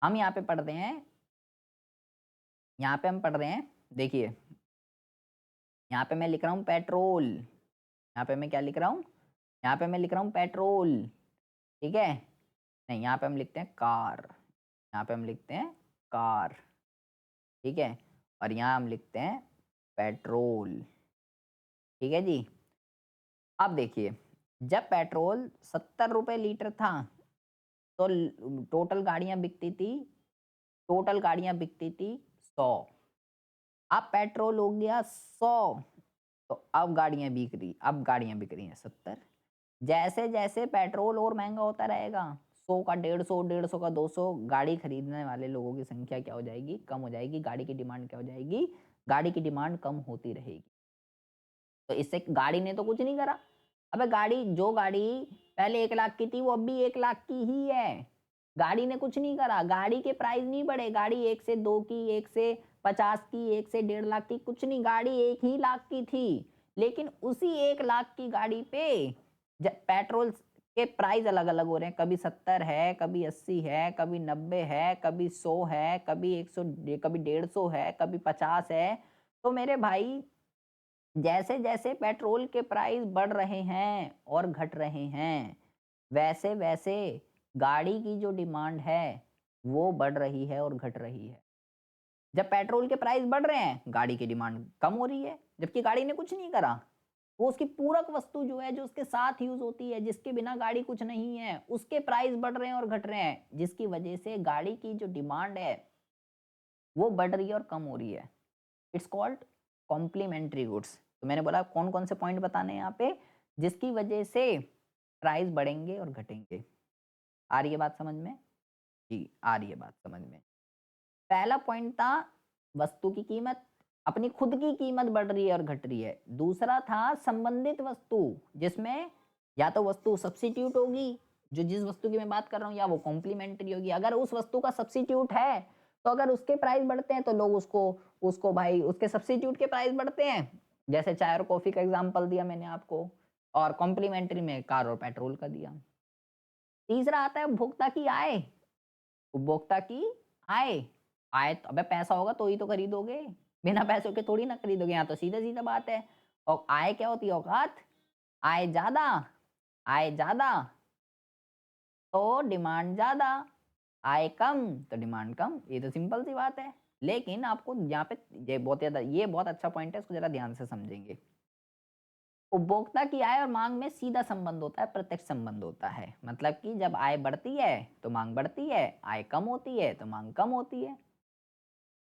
हम यहाँ पे पढ़ रहे हैं, यहाँ पे हम पढ़ रहे हैं, देखिए यहाँ पे मैं लिख रहा हूँ पेट्रोल, यहाँ पे मैं क्या लिख रहा हूँ, यहाँ पे मैं लिख रहा हूँ पेट्रोल, ठीक है। नहीं, यहाँ पे हम लिखते हैं कार, यहाँ पे हम लिखते हैं कार, ठीक है। और यहाँ हम लिखते हैं पेट्रोल, ठीक है जी। अब देखिए, जब पेट्रोल 70 रुपये लीटर था तो टोटल गाड़ियां बिकती थी, टोटल गाड़ियां बिकती थी 100। अब पेट्रोल हो गया 100, तो अब गाड़ियां बिक रही, अब गाड़ियां बिक रही हैं 70। जैसे जैसे पेट्रोल और महंगा होता रहेगा, 100 का 150, 150 का 200, गाड़ी खरीदने वाले लोगों की संख्या क्या हो जाएगी, कम हो जाएगी। गाड़ी की डिमांड क्या हो जाएगी, गाड़ी की डिमांड कम होती रहेगी। तो इससे गाड़ी ने तो कुछ नहीं करा। अबे गाड़ी, जो गाड़ी पहले 1 लाख की थी वो अब भी 1 लाख की ही है। गाड़ी ने कुछ नहीं करा, गाड़ी के प्राइस नहीं बढ़े। गाड़ी 1 से 2 की, 1 से 50 की, 1 से 1.5 लाख की, कुछ नहीं, गाड़ी 1 ही लाख की थी। लेकिन उसी 1 लाख की गाड़ी पे पेट्रोल के प्राइस अलग अलग हो रहे हैं, कभी 70 है, कभी 80 है, कभी 90 है, कभी 100 है, कभी 100, कभी 150 है, कभी 50 है। तो मेरे भाई, जैसे जैसे पेट्रोल के प्राइस बढ़ रहे हैं और घट रहे हैं, वैसे वैसे गाड़ी की जो डिमांड है वो बढ़ रही है और घट रही है। जब पेट्रोल के प्राइस बढ़ रहे हैं, गाड़ी की डिमांड कम हो रही है, जबकि गाड़ी ने कुछ नहीं करा। वो उसकी पूरक वस्तु जो है, जो उसके साथ यूज होती है, जिसके बिना गाड़ी कुछ नहीं है, उसके प्राइस बढ़ रहे हैं और घट रहे हैं, जिसकी वजह से गाड़ी की जो डिमांड है वो बढ़ रही है और कम हो रही है। It's called complementary goods. तो मैंने बोला कौन कौन से पॉइंट बताने हैं यहाँ पे, जिसकी वजह से प्राइस बढ़ेंगे और घटेंगे। आ रही है बात समझ में? जी, आ रही है बात समझ में। पहला पॉइंट था वस्तु की कीमत, अपनी खुद की कीमत बढ़ रही है और घट रही है। दूसरा था संबंधित वस्तु, जिसमें या तो वस्तु सब्स्टिट्यूट होगी, जो जिस वस्तु की मैं बात कर रहा हूँ, या वो कॉम्प्लीमेंट्री होगी। अगर उस वस्तु का सब्स्टिट्यूट है तो अगर उसके प्राइस बढ़ते हैं तो लोग उसको उसको भाई उसके सब्स्टिट्यूट के प्राइस बढ़ते हैं। जैसे चाय और कॉफी का एग्जाम्पल दिया मैंने आपको, और कॉम्प्लीमेंट्री में कार और पेट्रोल का दिया। तीसरा आता है उपभोक्ता की आय। उपभोक्ता की आय, आय तो अबे पैसा होगा तो ही तो खरीदोगे, बिना पैसों के थोड़ी ना खरीदोगे। यहाँ तो सीधा सीधा बात है। और आय क्या होती है? औकात। आय ज्यादा, आय ज्यादा तो डिमांड ज्यादा, आय कम तो डिमांड कम। ये तो सिंपल सी बात है। लेकिन आपको यहाँ पे ये बहुत अच्छा पॉइंट है, इसको जरा ध्यान से समझेंगे। उपभोक्ता की आय और मांग में सीधा संबंध होता है, प्रत्यक्ष संबंध होता है। मतलब कि जब आय बढ़ती है तो मांग बढ़ती है, आय कम होती है तो मांग कम होती है।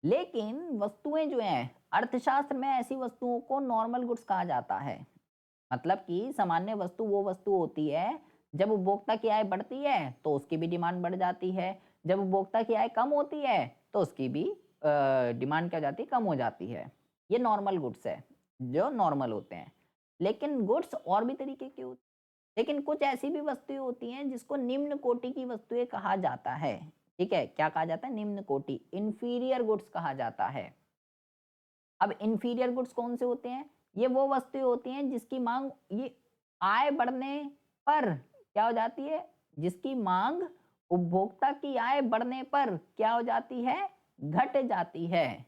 लेकिन वस्तुएं जो हैं, अर्थशास्त्र में ऐसी वस्तुओं को नॉर्मल गुड्स कहा जाता है। मतलब कि सामान्य वस्तु वो वस्तु होती है, जब उपभोक्ता की आय बढ़ती है तो उसकी भी डिमांड बढ़ जाती है, जब उपभोक्ता की आय कम होती है तो उसकी भी डिमांड क्या हो जाती है, कम हो जाती है। ये नॉर्मल गुड्स है, जो नॉर्मल होते हैं। लेकिन गुड्स और भी तरीके के होते हैं। लेकिन कुछ ऐसी भी वस्तुएं होती हैं जिसको निम्न कोटि की वस्तुएं कहा जाता है। ठीक है, क्या कहा जाता है? निम्न कोटि, इंफीरियर गुड्स कहा जाता है। अब इंफीरियर गुड्स कौन से होते हैं? ये वो वस्तुएं होती हैं जिसकी मांग ये आय बढ़ने पर क्या हो जाती है? जिसकी मांग उपभोक्ता की आय बढ़ने पर क्या हो जाती है? घट जाती है।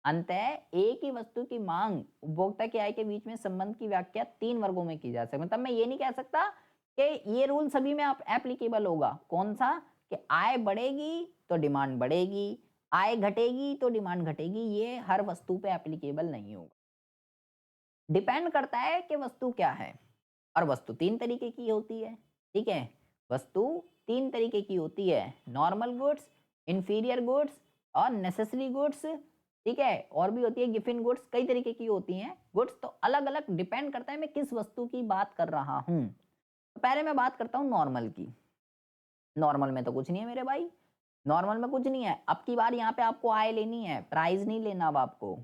अंततः एक ही वस्तु की मांग उपभोक्ता की आय के बीच में संबंध की व्याख्या 3 वर्गों में की जा सकती है। मतलब मैं ये नहीं कह सकता कि ये रूल सभी में एप्लीकेबल होगा। कौन सा? कि आय बढ़ेगी तो डिमांड बढ़ेगी, आय घटेगी तो डिमांड घटेगी, ये हर वस्तु पे एप्लीकेबल नहीं होगा। डिपेंड करता है कि वस्तु क्या है। और वस्तु 3 तरीके की होती है, ठीक है? वस्तु 3 तरीके की होती है, नॉर्मल गुड्स, इंफीरियर गुड्स और नेसेसरी गुड्स, ठीक है? और भी होती है गिफिन गुड्स, कई तरीके की होती हैं गुड्स, तो अलग-अलग डिपेंड करता है मैं किस वस्तु की बात कर रहा हूँ। तो पहले मैं बात करता हूँ नॉर्मल की। नॉर्मल में तो कुछ नहीं है मेरे भाई, नॉर्मल में कुछ नहीं है। अब की बार यहाँ पे आपको आय लेनी है, प्राइस नहीं लेना अब आपको।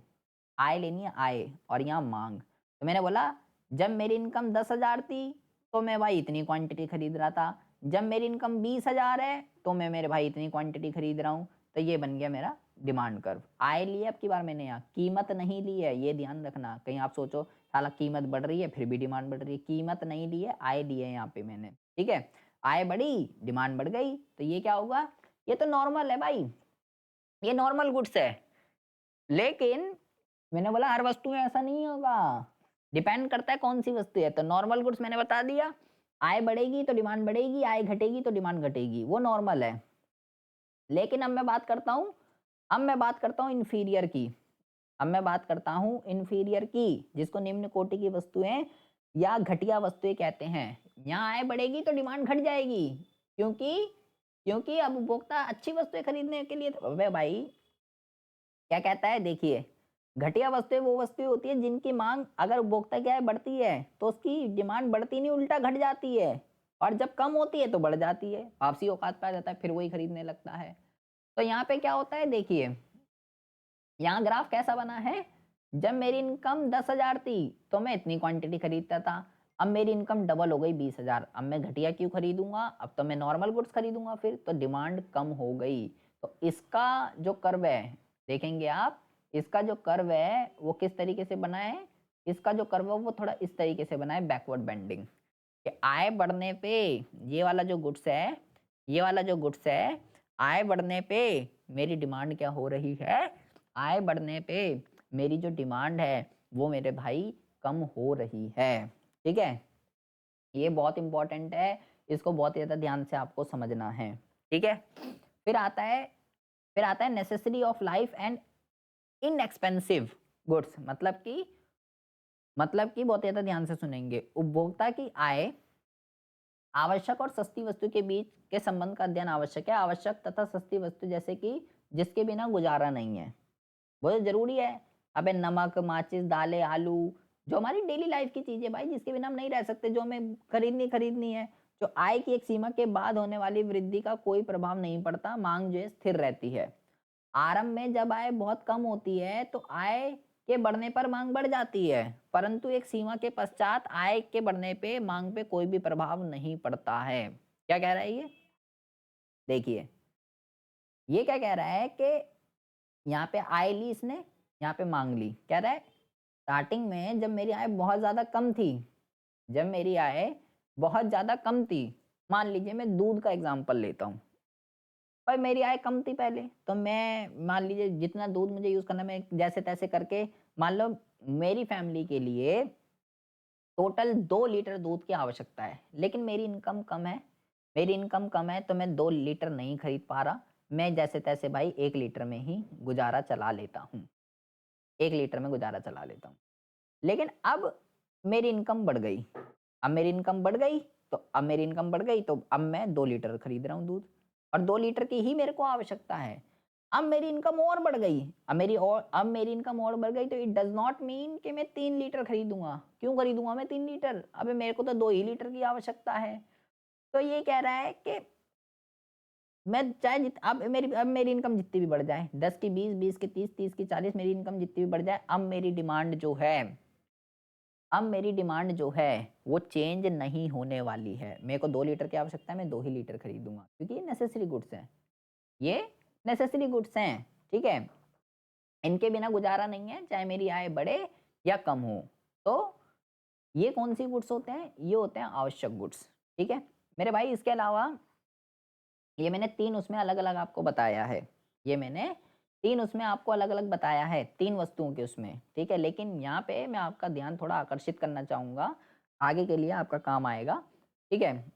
आय लेनी है, आय, और यहाँ माँग। तो मैंने बोला जब मेरी इनकम 10,000 थी, तो मैं भाई इतनी क्वांटिटी खरीद रहा था। जब मेरी इनकम 20,000 है, तो मैं मेरे भाई इतनी क्वांटिटी खरीद रहा हूँ। तो ये बन गया मेरा डिमांड कर्व। आय ली है अब की बार मैंने, यहाँ कीमत नहीं ली है, ये ध्यान रखना। कहीं आप सोचो साला कीमत बढ़ रही है फिर भी डिमांड बढ़ रही है। कीमत नहीं ली है, आय ली है यहाँ पे मैंने, ठीक है? आय बढ़ी, डिमांड बढ़ गई, तो ये क्या होगा? ये तो नॉर्मल है भाई, ये नॉर्मल गुड्स है। लेकिन मैंने बोला हर वस्तु में ऐसा नहीं होगा, डिपेंड करता है कौन सी वस्तु है। तो नॉर्मल गुड्स मैंने बता दिया, आय बढ़ेगी तो डिमांड बढ़ेगी, आय घटेगी तो डिमांड घटेगी, वो नॉर्मल है। लेकिन अब मैं बात करता हूँ इंफीरियर की। अब मैं बात करता हूँ इंफीरियर की, जिसको निम्न कोटि की वस्तुएं या घटिया वस्तुएं कहते हैं। यहाँ आय बढ़ेगी तो डिमांड घट जाएगी, क्योंकि क्योंकि अब उपभोक्ता अच्छी वस्तुएं खरीदने के लिए, अबे भाई क्या कहता है? देखिए, घटिया वस्तुएं वो वस्तुएं होती है जिनकी मांग अगर उपभोक्ता की आय बढ़ती है तो उसकी डिमांड बढ़ती नहीं, उल्टा घट जाती है। और जब कम होती है तो बढ़ जाती है, वापसी औकात पे आ जाता है, फिर वही खरीदने लगता है। तो यहाँ पे क्या होता है? देखिए, यहाँ ग्राफ कैसा बना है? जब मेरी इनकम 10,000 थी तो मैं इतनी क्वांटिटी खरीदता था। अब मेरी इनकम डबल हो गई 20,000। अब मैं घटिया क्यों खरीदूंगा? अब तो मैं नॉर्मल गुड्स खरीदूंगा, फिर तो डिमांड कम हो गई। तो इसका जो कर्व है, देखेंगे आप, इसका जो कर्व है वो किस तरीके से बना है? इसका जो कर्व है वो थोड़ा इस तरीके से बना है, बैकवर्ड बेंडिंग। कि आय बढ़ने पे ये वाला जो गुड्स है, ये वाला जो गुड्स है, आय बढ़ने पे मेरी डिमांड क्या हो रही है? आय बढ़ने पे मेरी जो डिमांड है वो मेरे भाई कम हो रही है, ठीक है? ये बहुत इंपॉर्टेंट है, इसको बहुत ज़्यादा ध्यान से आपको समझना है, ठीक है? फिर आता है फिर आता है necessity of life and inexpensive goods. मतलब कि बहुत ज़्यादा ध्यान से सुनेंगे। उपभोक्ता की आय, आवश्यक और सस्ती वस्तु के बीच के संबंध का अध्ययन आवश्यक है। आवश्यक तथा सस्ती वस्तु जैसे कि जिसके बिना गुजारा नहीं है, वो तो ज़रूरी है। अबे नमक, माचिस, दालें, आलू, जो हमारी डेली लाइफ की चीज़ें भाई, जिसके बिना हम नहीं रह सकते, जो हमें खरीदनी है। जो आय की एक सीमा के बाद होने वाली वृद्धि का कोई प्रभाव नहीं पड़ता, माँग जो है स्थिर रहती है। आरंभ में जब आय बहुत कम होती है तो आय के बढ़ने पर माँग बढ़ जाती है, परंतु एक सीमा के पश्चात आय के बढ़ने पे माँग पे कोई भी प्रभाव नहीं पड़ता है। क्या कह रहा है ये? देखिए, ये क्या कह रहा है कि यहाँ पे आय ली इसने, यहाँ पे माँग ली। कह रहा है स्टार्टिंग में जब मेरी आय बहुत ज़्यादा कम थी, जब मेरी आय बहुत ज़्यादा कम थी, मान लीजिए मैं दूध का एग्ज़ाम्पल लेता हूँ। भाई मेरी आय कम थी पहले, तो मैं मान लीजिए जितना दूध मुझे यूज़ करना, मैं जैसे-तैसे करके, मान लो मेरी फैमिली के लिए टोटल 2 लीटर दूध की आवश्यकता है, लेकिन मेरी इनकम कम है तो मैं 2 लीटर नहीं खरीद पा रहा। मैं जैसे-तैसे भाई 1 लीटर में ही गुज़ारा चला लेता हूँ। 1 लीटर में गुज़ारा चला लेता हूँ। लेकिन अब मेरी इनकम बढ़ गई। तो अब मैं 2 लीटर खरीद रहा हूँ दूध, और 2 लीटर की ही मेरे को आवश्यकता है। अब मेरी इनकम और बढ़ गई। अब मेरी इनकम और बढ़ गई, तो इट डज़ नॉट मीन कि मैं 3 लीटर खरीदूँगा। क्यों खरीदूँगा मैं 3 लीटर? अबे मेरे को तो 2 ही लीटर की आवश्यकता है। तो ये कह रहा है कि मैं चाहे अब मेरी इनकम जितनी भी बढ़ जाए, 10 की 20, 20 की 30, 30 की 40, मेरी इनकम जितनी भी बढ़ जाए, अब अब मेरी डिमांड जो है वो चेंज नहीं होने वाली है। मेरे को 2 लीटर की आवश्यकता है, मैं 2 ही लीटर खरीदूँगा क्योंकि ये नेसेसरी गुड्स हैं। ये नेसेसरी गुड्स हैं, ठीक है? इनके बिना गुज़ारा नहीं है, चाहे मेरी आय बढ़े या कम हो। तो ये कौन-सी गुड्स होते हैं? ये होते हैं आवश्यक गुड्स, ठीक है? मेरे भाई इसके अलावा ये मैंने 3 उसमें अलग-अलग आपको बताया है। ये मैंने 3 उसमें आपको अलग-अलग बताया है, 3 वस्तुओं के उसमें, ठीक है? लेकिन यहाँ पे मैं आपका ध्यान थोड़ा आकर्षित करना चाहूँगा, आगे के लिए आपका काम आएगा, ठीक है?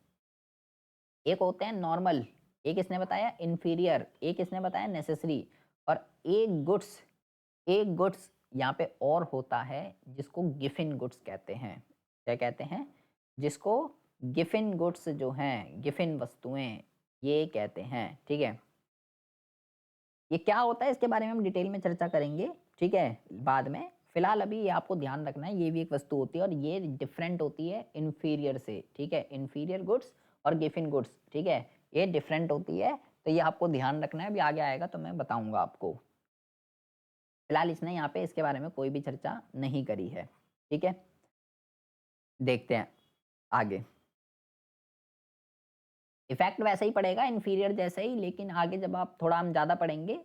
एक होते हैं नॉर्मल, एक इसने बताया इंफीरियर, एक इसने बताया नेसेसरी और एक गुड्स यहाँ पे और होता है जिसको गिफिन गुड्स कहते हैं। क्या कहते हैं? जिसको गिफिन गुड्स जो हैं, गिफिन वस्तुएँ ये कहते हैं, ठीक है? ये क्या होता है इसके बारे में हम डिटेल में चर्चा करेंगे, ठीक है? बाद में। फिलहाल अभी ये आपको ध्यान रखना है, ये भी एक वस्तु होती है और ये डिफरेंट होती है इंफीरियर से, ठीक है? इंफीरियर गुड्स और गिफिन गुड्स, ठीक है? ये डिफरेंट होती है, तो ये आपको ध्यान रखना है, अभी आगे आएगा तो मैं बताऊँगा आपको। फिलहाल इसने यहाँ पे इसके बारे में कोई भी चर्चा नहीं करी है, ठीक है? देखते हैं आगे। इफ़ेक्ट वैसा ही पड़ेगा इन्फीरियर जैसा ही, लेकिन आगे जब आप थोड़ा हम ज़्यादा पढ़ेंगे,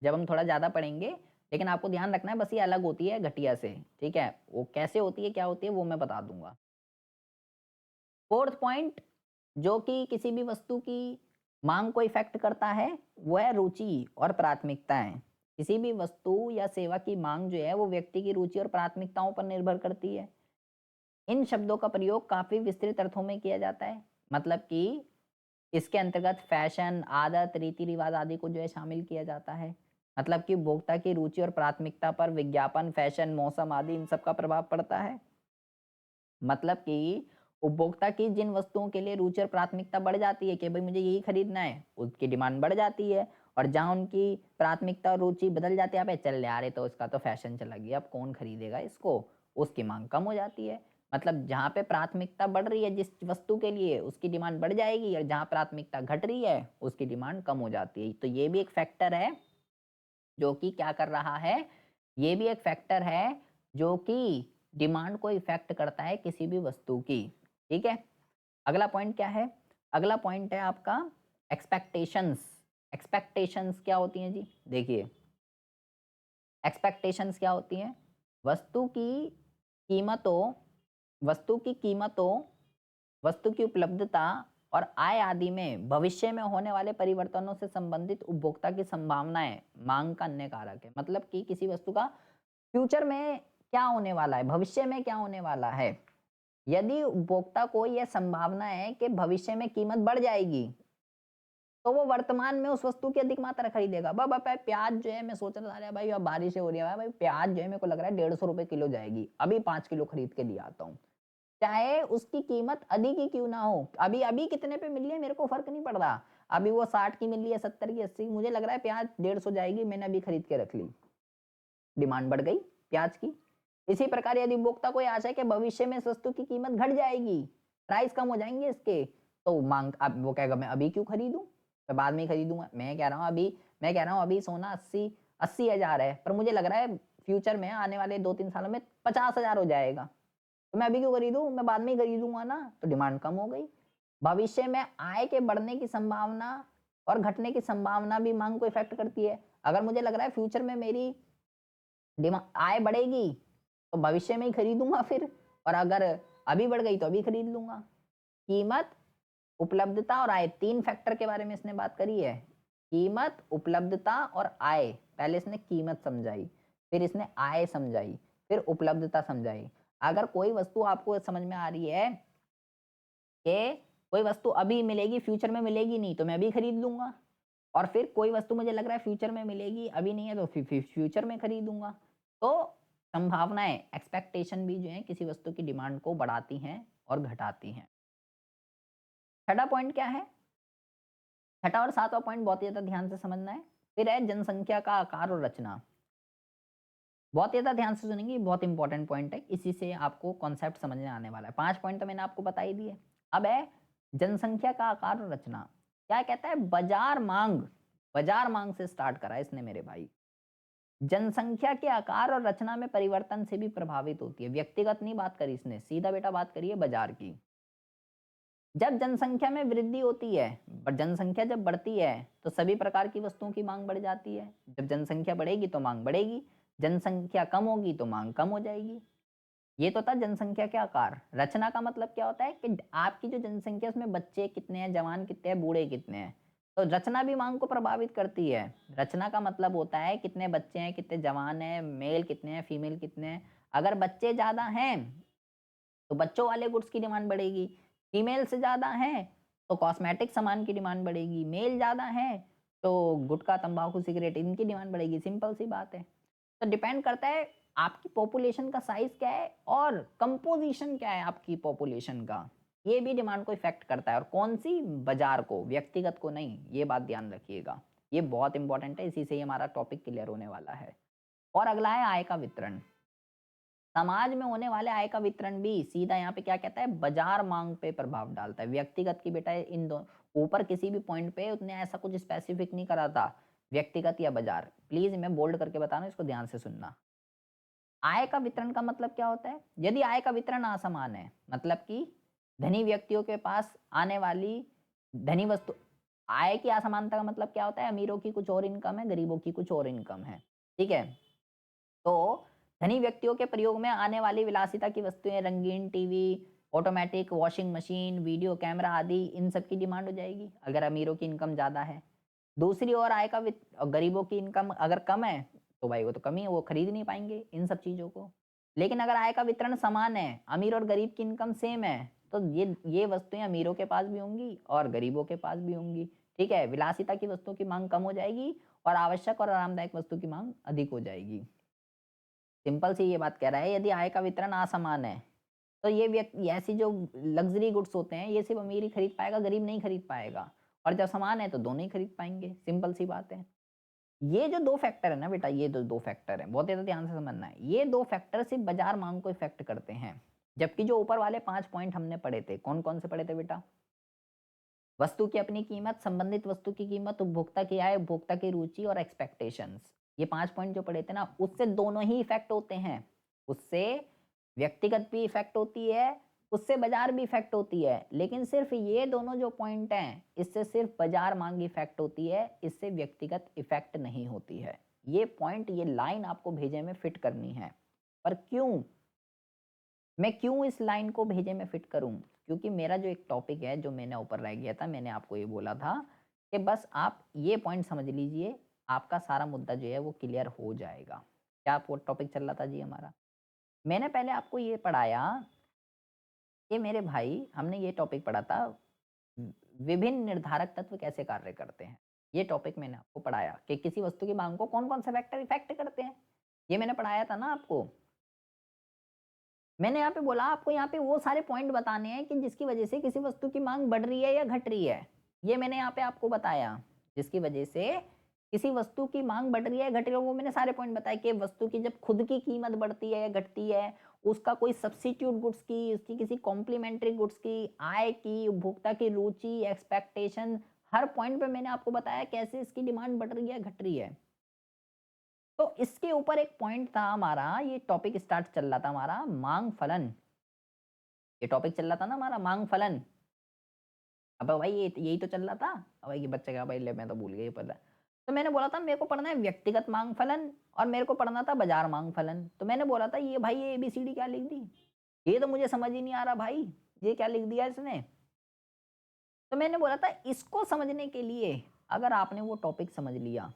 जब हम थोड़ा ज़्यादा पढ़ेंगे, लेकिन आपको ध्यान रखना है बस ये अलग होती है घटिया से, ठीक है? वो कैसे होती है, क्या होती है वो मैं बता दूँगा। 4th पॉइंट जो कि किसी भी वस्तु की माँग को इफ़ेक्ट करता है, वो है रुचि और प्राथमिकताएँ। किसी भी वस्तु या सेवा की माँग जो है वो व्यक्ति की रुचि और प्राथमिकताओं पर निर्भर करती है। इन शब्दों का प्रयोग काफ़ी विस्तृत अर्थों में किया जाता है। मतलब कि इसके अंतर्गत फैशन, आदत, रीति-रिवाज आदि को जो है शामिल किया जाता है। मतलब कि उपभोक्ता की रुचि और प्राथमिकता पर विज्ञापन, फैशन, मौसम आदि इन सब का प्रभाव पड़ता है। मतलब कि उपभोक्ता की जिन वस्तुओं के लिए रुचि और प्राथमिकता बढ़ जाती है कि भई मुझे यही खरीदना है, उसकी डिमांड बढ़ जाती है और जहाँ उनकी प्राथमिकता और रुचि बदल जाती है, अबे चल यार ये तो इसका तो फैशन चला गया, अब कौन खरीदेगा इसको? उसकी माँग कम हो जाती है। मतलब जहाँ पे प्राथमिकता बढ़ रही है जिस वस्तु के लिए, उसकी डिमांड बढ़ जाएगी और जहाँ प्राथमिकता घट रही है, उसकी डिमांड कम हो जाती है। तो ये भी एक फैक्टर है जो कि क्या कर रहा है, ये भी एक फैक्टर है जो कि डिमांड को इफ़ेक्ट करता है किसी भी वस्तु की, ठीक है? अगला पॉइंट क्या है? अगला पॉइंट है आपका एक्सपेक्टेशंस। एक्सपेक्टेशंस क्या होती हैं जी? देखिए, एक्सपेक्टेशंस क्या होती हैं? वस्तु की कीमतों वस्तु की कीमतों, वस्तु की उपलब्धता और आय आदि में भविष्य में होने वाले परिवर्तनों से संबंधित उपभोक्ता की संभावनाएँ माँग का अन्य कारक है। मतलब कि किसी वस्तु का फ्यूचर में क्या होने वाला है, भविष्य में क्या होने वाला है। यदि उपभोक्ता को यह संभावना है कि भविष्य में कीमत बढ़ जाएगी, तो वो वर्तमान में उस वस्तु की अधिक मात्रा खरीदेगा। प्याज़ जो है मैं सोच रहा था अरे भाई अब बारिशें हो रही है, भाई प्याज़ जो है मेरे को लग रहा है ₹150 किलो जाएगी, अभी 5 किलो खरीद के ले आता हूँ। चाहे उसकी कीमत अधिक ही क्यों ना हो, अभी अभी कितने पे मिल रही है मेरे को फ़र्क नहीं पड़ रहा। अभी वो 60 की मिल रही है, 70 की, 80 की, मुझे लग रहा है प्याज़ 150 जाएगी, मैंने अभी खरीद के रख ली। डिमांड बढ़ गई प्याज की। इसी प्रकार यदि उपभोक्ता को आशा है कि भविष्य में इस वस्तु की कीमत घट जाएगी, प्राइस कम हो जाएँगे इसके, तो माँग अब वो कहेगा मैं अभी क्यों खरीदूँ? मैं बाद में ही खरीदूँगा। मैं कह रहा हूँ अभी सोना 80,000 है, पर मुझे लग रहा है फ्यूचर में आने वाले 2-3 सालों में 50,000 हो जाएगा। तो मैं अभी क्यों खरीदूँ? मैं बाद में ही खरीदूँगा ना, तो डिमांड कम हो गई। भविष्य में आय के बढ़ने की संभावना और घटने की संभावना भी माँग को इफ़ेक्ट करती है। अगर मुझे लग रहा है फ्यूचर में मेरी आय बढ़ेगी, तो भविष्य में ही खरीदूँगा फिर और अगर अभी बढ़ गई तो अभी खरीद लूँगा। कीमत, उपलब्धता और आय 3 फैक्टर के बारे में इसने बात करी है। कीमत, उपलब्धता और आय। पहले इसने कीमत समझाई, फिर इसने आय समझाई, फिर उपलब्धता समझाई। अगर कोई वस्तु आपको समझ में आ रही है कि कोई वस्तु अभी मिलेगी, फ्यूचर में मिलेगी नहीं, तो मैं अभी खरीद लूँगा और फिर कोई वस्तु मुझे लग रहा है फ्यूचर में मिलेगी, अभी नहीं है तो फ्यूचर में खरीदूँगा। तो संभावनाएँ, एक्सपेक्टेशन भी जो है किसी वस्तु की डिमांड को बढ़ाती हैं और घटाती हैं। छठा पॉइंट क्या है? छठा और सातवां पॉइंट बहुत ही ज़्यादा ध्यान से समझना है। फिर है जनसंख्या का आकार और रचना। बहुत ही ज़्यादा ध्यान से सुनेंगे, ये बहुत इंपॉर्टेंट पॉइंट है। इसी से आपको कॉन्सेप्ट समझ में आने वाला है। 5 पॉइंट तो मैंने आपको बता ही दिए। अब है जनसंख्या का आकार और रचना। क्या कहता है बाज़ार माँग से स्टार्ट करा है इसने मेरे भाई। जनसंख्या के आकार और रचना में परिवर्तन से भी प्रभावित होती है। व्यक्तिगत नहीं बात करी इसने, सीधा बेटा बात करी है बाजार की। जब जनसंख्या में वृद्धि होती है, जनसंख्या जब बढ़ती है तो सभी प्रकार की वस्तुओं की मांग बढ़ जाती है। जब जनसंख्या बढ़ेगी तो मांग बढ़ेगी, जनसंख्या कम होगी तो मांग कम हो जाएगी। ये तो था जनसंख्या के आकार। रचना का मतलब क्या होता है कि आपकी जो जनसंख्या है उसमें बच्चे कितने हैं, जवान कितने हैं, बूढ़े कितने हैं। तो रचना भी मांग को प्रभावित करती है। रचना का मतलब होता है कितने बच्चे हैं, कितने जवान हैं, मेल कितने हैं, फीमेल कितने हैं। अगर बच्चे ज़्यादा हैं तो बच्चों वाले गुड्स की डिमांड बढ़ेगी। फीमेल से ज़्यादा हैं तो कॉस्मेटिक सामान की डिमांड बढ़ेगी। मेल ज़्यादा हैं तो गुटखा, तंबाकू, सिगरेट इनकी डिमांड बढ़ेगी। सिंपल सी बात है। तो डिपेंड करता है आपकी पॉपुलेशन का साइज़ क्या है और कंपोज़िशन क्या है आपकी पॉपुलेशन का। ये भी डिमांड को इफ़ेक्ट करता है और कौन-सी बाज़ार को, व्यक्तिगत को नहीं, ये बात ध्यान रखिएगा। ये बहुत इम्पोर्टेंट है, इसी से ही हमारा टॉपिक क्लियर होने वाला है। और अगला है आय का वितरण। समाज में होने वाले आय का वितरण भी सीधा यहाँ पे क्या कहता है, बाजार मांग पे प्रभाव डालता है। व्यक्तिगत की बेटा इन दो ऊपर किसी भी पॉइंट पे उसने ऐसा कुछ स्पेसिफिक नहीं करा था, व्यक्तिगत या बाजार। प्लीज मैं बोल्ड करके बता रहा हूँ, इसको ध्यान से सुनना। आय का वितरण का मतलब क्या होता है? यदि आय का वितरण असमान है, मतलब कि धनी व्यक्तियों के पास आने वाली धनी वस्तु, आय की असमानता का मतलब क्या होता है? अमीरों की कुछ और इनकम है, गरीबों की कुछ और इनकम है। ठीक है? तो धनी व्यक्तियों के प्रयोग में आने वाली विलासिता की वस्तुएं, रंगीन TV, automatic washing machine, video camera आदि, इन सब की डिमांड हो जाएगी अगर अमीरों की इनकम ज़्यादा है। दूसरी ओर आय का गरीबों की इनकम अगर कम है तो भाई वो तो कम ही है, वो खरीद नहीं पाएंगे इन सब चीज़ों को। लेकिन अगर आय का वितरण समान है, अमीर और गरीब की इनकम सेम है, तो ये वस्तुएं अमीरों के पास भी होंगी और गरीबों के पास भी होंगी। ठीक है? विलासिता की वस्तुओं की मांग कम हो जाएगी और आवश्यक और आरामदायक वस्तु की मांग अधिक हो जाएगी। सिंपल सी ये बात कह रहा है, यदि आय का वितरण असमान है तो ये व्यक्ति ऐसी जो लग्जरी गुड्स होते हैं ये सिर्फ अमीर ही खरीद पाएगा, गरीब नहीं खरीद पाएगा। और जब समान है तो दोनों ही खरीद पाएंगे। सिंपल सी बात है। ये जो दो फैक्टर है ना बेटा, ये जो दो फैक्टर है, बहुत ज़्यादा ध्यान से समझना है। ये दो फैक्टर सिर्फ बाजार मांग को इफेक्ट करते हैं, जबकि जो ऊपर वाले 5 पॉइंट हमने पढ़े थे, कौन कौन से पढ़े थे बेटा? वस्तु की अपनी कीमत, संबंधित वस्तु की कीमत, उपभोक्ता की आय, उपभोक्ता की रुचि और एक्सपेक्टेशंस। ये 5 पॉइंट जो पढ़े थे ना, उससे दोनों ही इफेक्ट होते हैं। उससे व्यक्तिगत भी इफेक्ट होती है, उससे बाजार भी इफेक्ट होती है। लेकिन सिर्फ ये दोनों जो पॉइंट हैं, इससे सिर्फ बाजार मांग इफेक्ट होती है, इससे व्यक्तिगत इफेक्ट नहीं होती है। ये पॉइंट, ये लाइन आपको भेजे में फिट करनी है। पर क्यों? मैं क्यों इस लाइन को भेजे में फिट करूं? क्योंकि मेरा जो एक टॉपिक है जो मैंने ऊपर रह गया था, मैंने आपको ये बोला था कि बस आप ये पॉइंट समझ लीजिए, आपका सारा मुद्दा जो है वो क्लियर हो जाएगा। क्या वो टॉपिक चल रहा था जी हमारा? मैंने पहले आपको ये पढ़ाया कि मेरे भाई, हमने ये टॉपिक पढ़ा था, विभिन्न निर्धारक तत्व कैसे कार्य करते हैं। ये टॉपिक मैंने आपको पढ़ाया कि किसी वस्तु की मांग को कौन कौन से फैक्टर इफेक्ट करते हैं। ये मैंने पढ़ाया था ना आपको। मैंने यहाँ पे बोला आपको, यहाँ पे वो सारे पॉइंट बताने हैं कि जिसकी वजह से किसी वस्तु की मांग बढ़ रही है या घट रही है। ये मैंने यहाँ पे आपको बताया, जिसकी वजह से किसी वस्तु की मांग बढ़ रही है, घट रही है, वो मैंने सारे पॉइंट बताए कि वस्तु की जब खुद की कीमत बढ़ती है या घटती है, उसका कोई सब्स्टिट्यूट गुड्स की, उसकी किसी कॉम्प्लीमेंट्री गुड्स की, आय की, उपभोक्ता की रुचि, एक्सपेक्टेशन, हर पॉइंट पे मैंने आपको बताया कैसे इसकी डिमांड बढ़ रही है, घट रही है। तो इसके ऊपर एक पॉइंट था हमारा, ये टॉपिक स्टार्ट चल रहा था हमारा, मांग फलन। ये टॉपिक चल रहा था ना हमारा, मांग फलन। अब भाई ये यही तो चल रहा था। अब भाई ये बच्चे का भाई ले, मैं तो भूल गया ये पता। तो मैंने बोला था मेरे को पढ़ना है व्यक्तिगत मांग फलन और मेरे को पढ़ना था बाजार मांग फलन। तो मैंने बोला था ये भाई, ये एबीसीडी क्या लिख दी, ये तो मुझे समझ ही नहीं आ रहा भाई, ये क्या लिख दिया इसने। तो मैंने बोला था इसको समझने के लिए, अगर आपने वो टॉपिक समझ लिया,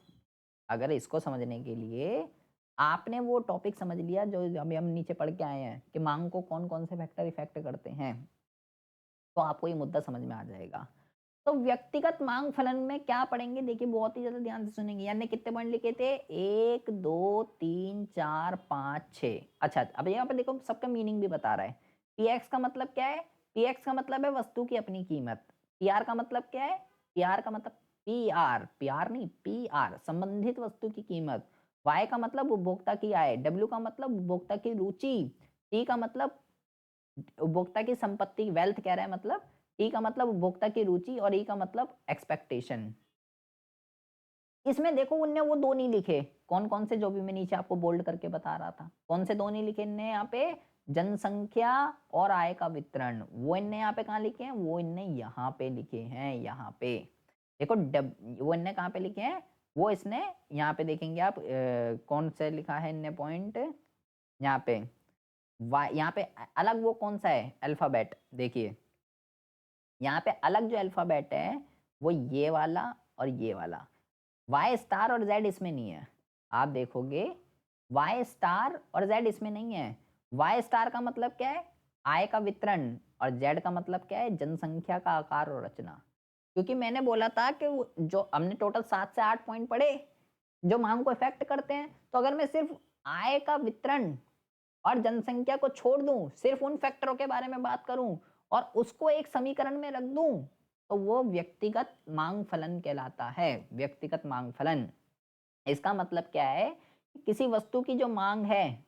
अगर इसको समझने के लिए आपने वो टॉपिक समझ लिया जो अभी हम नीचे पढ़ के आए हैं कि मांग को कौन कौन से फैक्टर इफेक्ट करते हैं, तो आपको ये मुद्दा समझ में आ जाएगा। तो व्यक्तिगत मांग फलन में क्या पढ़ेंगे, देखिए बहुत ही ज्यादा ध्यान से सुनेंगे। यानी कितने पॉइंट लिखे थे? 1 2 3 4 5 6। अच्छा, अब यहाँ पे देखो सबका मीनिंग भी बता रहा है। पी एक्स का मतलब क्या है? पी एक्स का मतलब है वस्तु की अपनी कीमत। पी आर का मतलब क्या है? पी आर का मतलब पी आर नहीं, पी आर संबंधित वस्तु की कीमत। वाई का मतलब उपभोक्ता की आय। डब्ल्यू का मतलब उपभोक्ता की रुचि। टी का मतलब उपभोक्ता की संपत्ति, वेल्थ कह रहा है मतलब। टी का मतलब उपभोक्ता की रुचि और ई का मतलब एक्सपेक्टेशन। इसमें देखो उनने वो 2 नहीं लिखे, कौन-कौन से जो भी मैं नीचे आपको बोल्ड करके बता रहा था। कौन से 2 नहीं लिखे इनने यहाँ पे? जनसंख्या और आय का वितरण। वो इनने यहाँ पे कहाँ लिखे हैं? वो इनने यहाँ पे लिखे हैं, यहाँ पे। देखो वो इनने कहाँ पे लिखे हैं? वो इसने यहाँ पे देखेंगे आप कौन सा लिखा है इनने पॉइंट? यहाँ पे यहाँ पे अलग वो कौन सा है? अल्फ़ाबेट देखिए। यहाँ पे अलग जो अल्फ़ाबेट है, वो ये वाला और ये वाला। वाई स्टार और जेड इसमें नहीं है। आप देखोगे वाई स्टार और जेड इसमें नहीं है। वाई स्टार का मतलब क्या है? आय का वितरण। और जेड का मतलब क्या है? जनसंख्या का आकार और रचना। क्योंकि मैंने बोला था कि जो हमने टोटल 7 से 8 पॉइंट पढ़े, जो मांग को इफेक्ट करते हैं, तो अगर मैं सिर्फ आय का वितरण और जनसंख्या को छोड़ दूं, सिर्फ उन फैक्टरों के बारे में बात करूं और उसको एक समीकरण में रख दूं, तो वो व्यक्तिगत मांग फलन कहलाता है। व्यक्तिगत मांग फलन। इसका मतलब क्या है? किसी वस्तु की जो मांग है,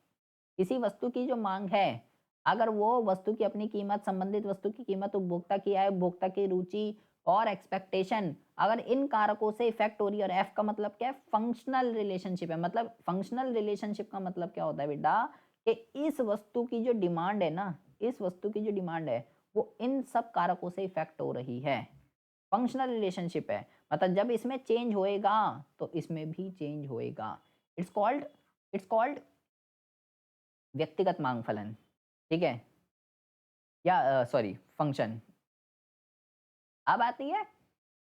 किसी वस्तु की जो मांग है, अगर वो वस्तु की अपनी कीमत, संबंधित वस्तु की कीमत, उपभोक्ता की आय, उपभोक्ता की रुचि और एक्सपेक्टेशन, अगर इन कारकों से इफेक्ट हो रही है, और एफ का मतलब क्या है? फंक्शनल रिलेशनशिप है। मतलब फंक्शनल रिलेशनशिप का मतलब क्या होता है बेटा? कि इस वस्तु की जो डिमांड है ना, इस वस्तु की जो डिमांड है, वो इन सब कारकों से इफेक्ट हो रही है। फंक्शनल रिलेशनशिप है। मतलब जब इसमें चेंज होएगा, तो इसमें भी चेंज होएगा। इट्स कॉल्ड व्यक्तिगत मांग फलन। ठीक है? या सॉरी फंक्शन। अब आती है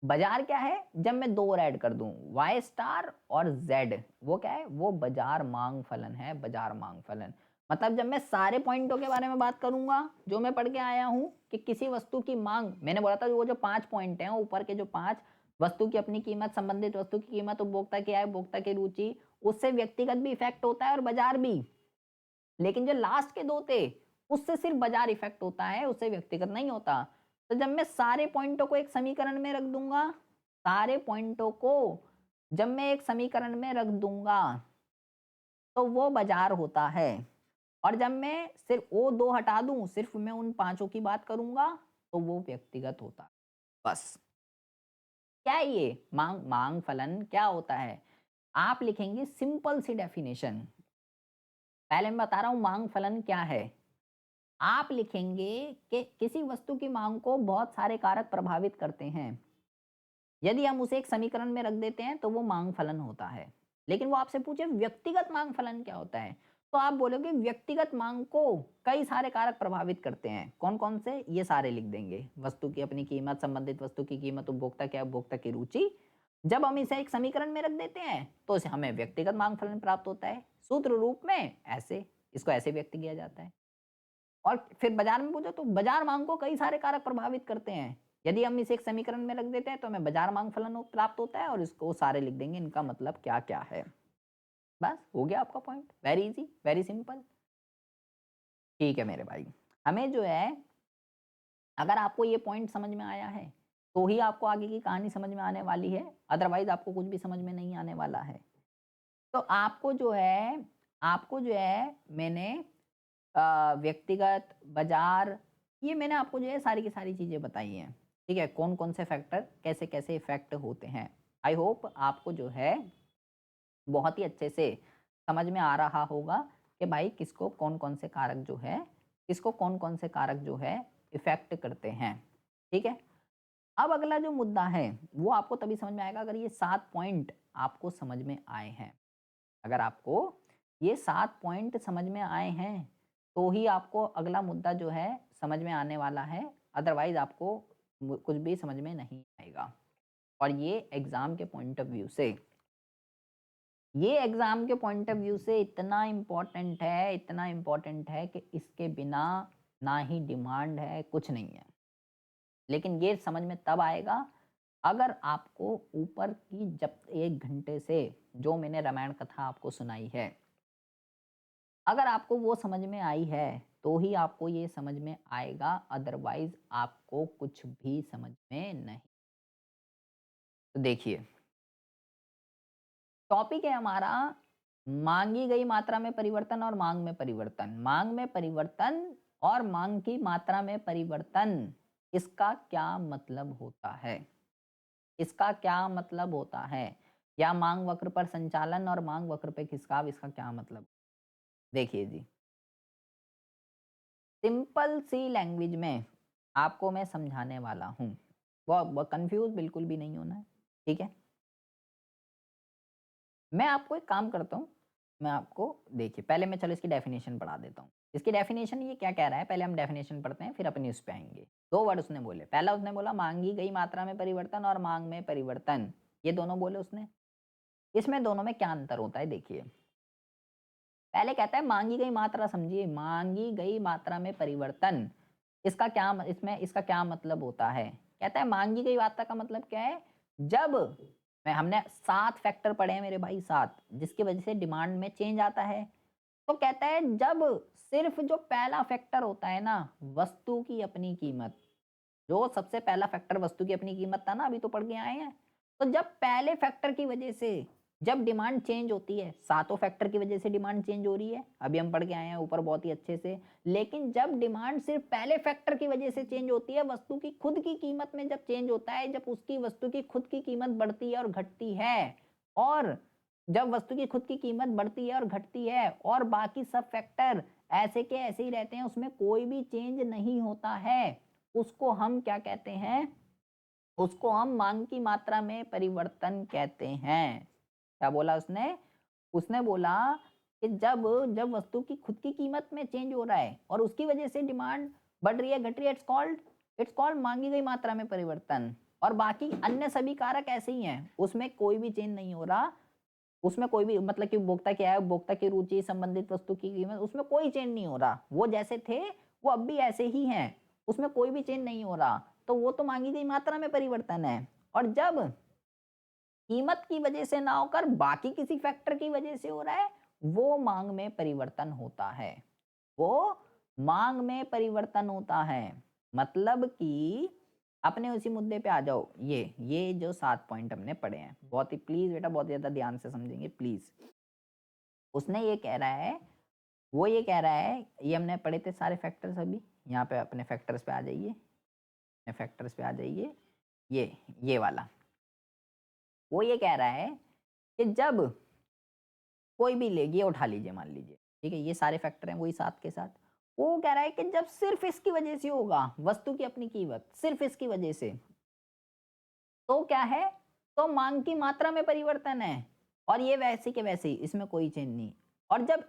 बाजार क्या है? जब मैं 2 और ऐड कर दूं, वाई स्टार और जेड, वो क्या है? वो बाजार मांग फलन है, बाजार मांग फलन। मतलब जब मैं सारे पॉइंटों के बारे में बात करूंगा, जो मैं पढ़ के आया हूं कि किसी वस्तु की मांग, मैंने बोला था वो जो 5 पॉइंट हैं ऊपर के, जो 5, वस्तु की अपनी कीमत, संबंधित वस्तु की कीमत, उपभोक्ता की आय, उपभोक्ता की रुचि, उससे व्यक्तिगत भी इफेक्ट होता है और बाजार भी। लेकिन जो लास्ट के 2 थे, उससे सिर्फ बाजार इफेक्ट होता है, उससे व्यक्तिगत नहीं होता। तो जब मैं सारे पॉइंटों को एक समीकरण में रख दूंगा, सारे पॉइंटों को जब मैं एक समीकरण में रख दूंगा, तो वो बाजार होता है। और जब मैं सिर्फ वो 2 हटा दूं, सिर्फ मैं उन 5 की बात करूंगा, तो वो व्यक्तिगत होता है। बस। क्या है ये मांग मांग फलन क्या होता है? आप लिखेंगे सिंपल सी डेफिनेशन। पहले मैं बता रहा हूं मांग फलन क्या है। आप लिखेंगे कि किसी वस्तु की मांग को बहुत सारे कारक प्रभावित करते हैं। यदि हम उसे एक समीकरण में रख देते हैं, तो वो मांग फलन होता है। लेकिन वो आपसे पूछे व्यक्तिगत मांग फलन क्या होता है, तो आप बोलोगे व्यक्तिगत मांग को कई सारे कारक प्रभावित करते हैं। कौन कौन से? ये सारे लिख देंगे। वस्तु की अपनी कीमत, संबंधित वस्तु की कीमत, उपभोक्ता क्या, उपभोक्ता की रुचि। जब हम इसे एक समीकरण में रख देते हैं, तो इसे हमें व्यक्तिगत मांग फलन प्राप्त होता है। सूत्र रूप में ऐसे, इसको ऐसे व्यक्त किया जाता है। और फिर बाजार में पूछो, तो बाजार मांग को कई सारे कारक प्रभावित करते हैं। यदि हम इसे एक समीकरण में रख देते हैं, तो हमें बाजार मांग फलन प्राप्त होता है, और इसको सारे लिख देंगे, इनका मतलब क्या क्या है। बस हो गया आपका point. Very easy, very simple. ठीक है मेरे भाई। हमें जो है, अगर आपको ये पॉइंट समझ में आया है, तो ही आपको आगे की कहानी समझ में आने वाली है। अदरवाइज आपको कुछ भी समझ में नहीं आने वाला है। तो आपको जो है मैंने व्यक्तिगत, बाजार, ये मैंने आपको जो है सारी की सारी चीज़ें बताई हैं। ठीक है? कौन-कौन से फैक्टर कैसे-कैसे इफ़ेक्ट होते हैं। आई होप आपको जो है बहुत ही अच्छे से समझ में आ रहा होगा कि भाई किसको कौन-कौन से कारक जो है, किसको कौन-कौन से कारक जो है इफ़ेक्ट करते हैं। ठीक है? अब अगला जो मुद्दा है, वो आपको तभी समझ में आएगा अगर ये 7 पॉइंट आपको समझ में आए हैं। अगर आपको ये 7 पॉइंट समझ में आए हैं, तो ही आपको अगला मुद्दा जो है समझ में आने वाला है। अदरवाइज़ आपको कुछ भी समझ में नहीं आएगा। और ये एग्ज़ाम के पॉइंट ऑफ व्यू से इतना इम्पोर्टेंट है कि इसके बिना ना ही डिमांड है, कुछ नहीं है। लेकिन ये समझ में तब आएगा अगर आपको ऊपर की जब 1 घंटे से जो मैंने रामायण कथा आपको सुनाई है, अगर आपको वो समझ में आई है, तो ही आपको ये समझ में आएगा, अदरवाइज़ आपको कुछ भी समझ में नहीं। तो देखिए, टॉपिक है हमारा माँगी गई मात्रा में परिवर्तन और माँग में परिवर्तन। माँग में परिवर्तन और माँग की मात्रा में परिवर्तन, इसका क्या मतलब होता है? इसका क्या मतलब होता है? या मांग वक्र पर संचालन और मांग वक्र पे खिसकाव, इसका क्या मतलब? देखिए जी, सिंपल सी लैंग्वेज में आपको मैं समझाने वाला हूँ। वो कंफ्यूज बिल्कुल भी नहीं होना है, ठीक है? मैं आपको एक काम करता हूँ, मैं आपको देखिए पहले मैं चलो इसकी डेफिनेशन पढ़ा देता हूँ। इसकी डेफिनेशन ये क्या कह रहा है, पहले हम डेफिनेशन पढ़ते हैं, फिर अपनी उस पे आएँगे। 2 वर्ड उसने बोले, पहला उसने बोला माँगी गई मात्रा में परिवर्तन और माँग में परिवर्तन, ये दोनों बोले उसने। इसमें दोनों में क्या अंतर होता है देखिए। पहले कहता है माँगी गई मात्रा, समझिए माँगी गई मात्रा में परिवर्तन, इसका क्या मतलब होता है? कहता है माँगी गई मात्रा का मतलब क्या है? जब मैं हमने 7 फैक्टर पढ़े हैं मेरे भाई 7, जिसकी वजह से डिमांड में चेंज आता है। तो कहता है जब सिर्फ़ जो पहला फैक्टर होता है ना, वस्तु की अपनी कीमत, जो सबसे पहला फैक्टर वस्तु की अपनी कीमत था ना, अभी तो पढ़ के आए हैं। तो जब पहले फैक्टर की वजह से जब डिमांड चेंज होती है, सातों फैक्टर की वजह से डिमांड चेंज हो रही है, अभी हम पढ़ के आए हैं ऊपर बहुत ही अच्छे से। लेकिन जब डिमांड सिर्फ पहले फैक्टर की वजह से चेंज होती है, वस्तु की खुद की कीमत में जब चेंज होता है, जब उसकी वस्तु की खुद की कीमत बढ़ती है और घटती है, और जब वस्तु की खुद की कीमत बढ़ती है और घटती है और बाकी सब फैक्टर ऐसे के ऐसे ही रहते हैं, उसमें कोई भी चेंज नहीं होता है, उसको हम क्या कहते हैं? उसको हम मांग की मात्रा में परिवर्तन कहते हैं। क्या बोला उसने? उसने बोला कि जब जब वस्तु की खुद की कीमत में चेंज हो रहा है और उसकी वजह से डिमांड बढ़ रही है, घट रही है, इट्स कॉल्ड मांगी गई मात्रा में परिवर्तन। और बाकी अन्य सभी कारक ऐसे ही हैं, उसमें कोई भी चेंज नहीं हो रहा, उसमें कोई भी मतलब कि उपभोक्ता क्या है, उपभोक्ता की रुचि, संबंधित वस्तु की कीमत, उसमें कोई चेंज नहीं हो रहा। वो जैसे थे, वो अब भी ऐसे ही हैं, उसमें कोई भी चेंज नहीं हो रहा। तो वो तो माँगी गई मात्रा में परिवर्तन है। और जब कीमत की वजह से ना होकर बाकी किसी फैक्टर की वजह से हो रहा है, वो माँग में परिवर्तन होता है। वो माँग में परिवर्तन होता है। मतलब कि अपने उसी मुद्दे पे आ जाओ। ये जो 7 पॉइंट हमने पढ़े हैं, बहुत ही प्लीज़ बेटा बहुत ज़्यादा ध्यान से समझेंगे प्लीज़। उसने ये कह रहा है, वो ये कह रहा है, ये हमने पढ़े थे सारे फैक्टर्स अभी। यहाँ पे अपने फैक्टर्स पे आ जाइए, अपने फैक्टर्स पे आ जाइए। ये वाला। वो ये कह रहा है कि जब कोई भी ये उठा लीजिए मान लीजिए, ठीक है? ये सारे फैक्टर हैं वही साथ के साथ। वो कह रहा है कि जब सिर्फ़ इसकी वजह से होगा, वस्तु की अपनी कीमत, सिर्फ़ इसकी वजह से, तो क्या है? तो माँग की मात्रा में परिवर्तन है और ये वैसे के वैसे ही, इसमें कोई चेंज नहीं। और जब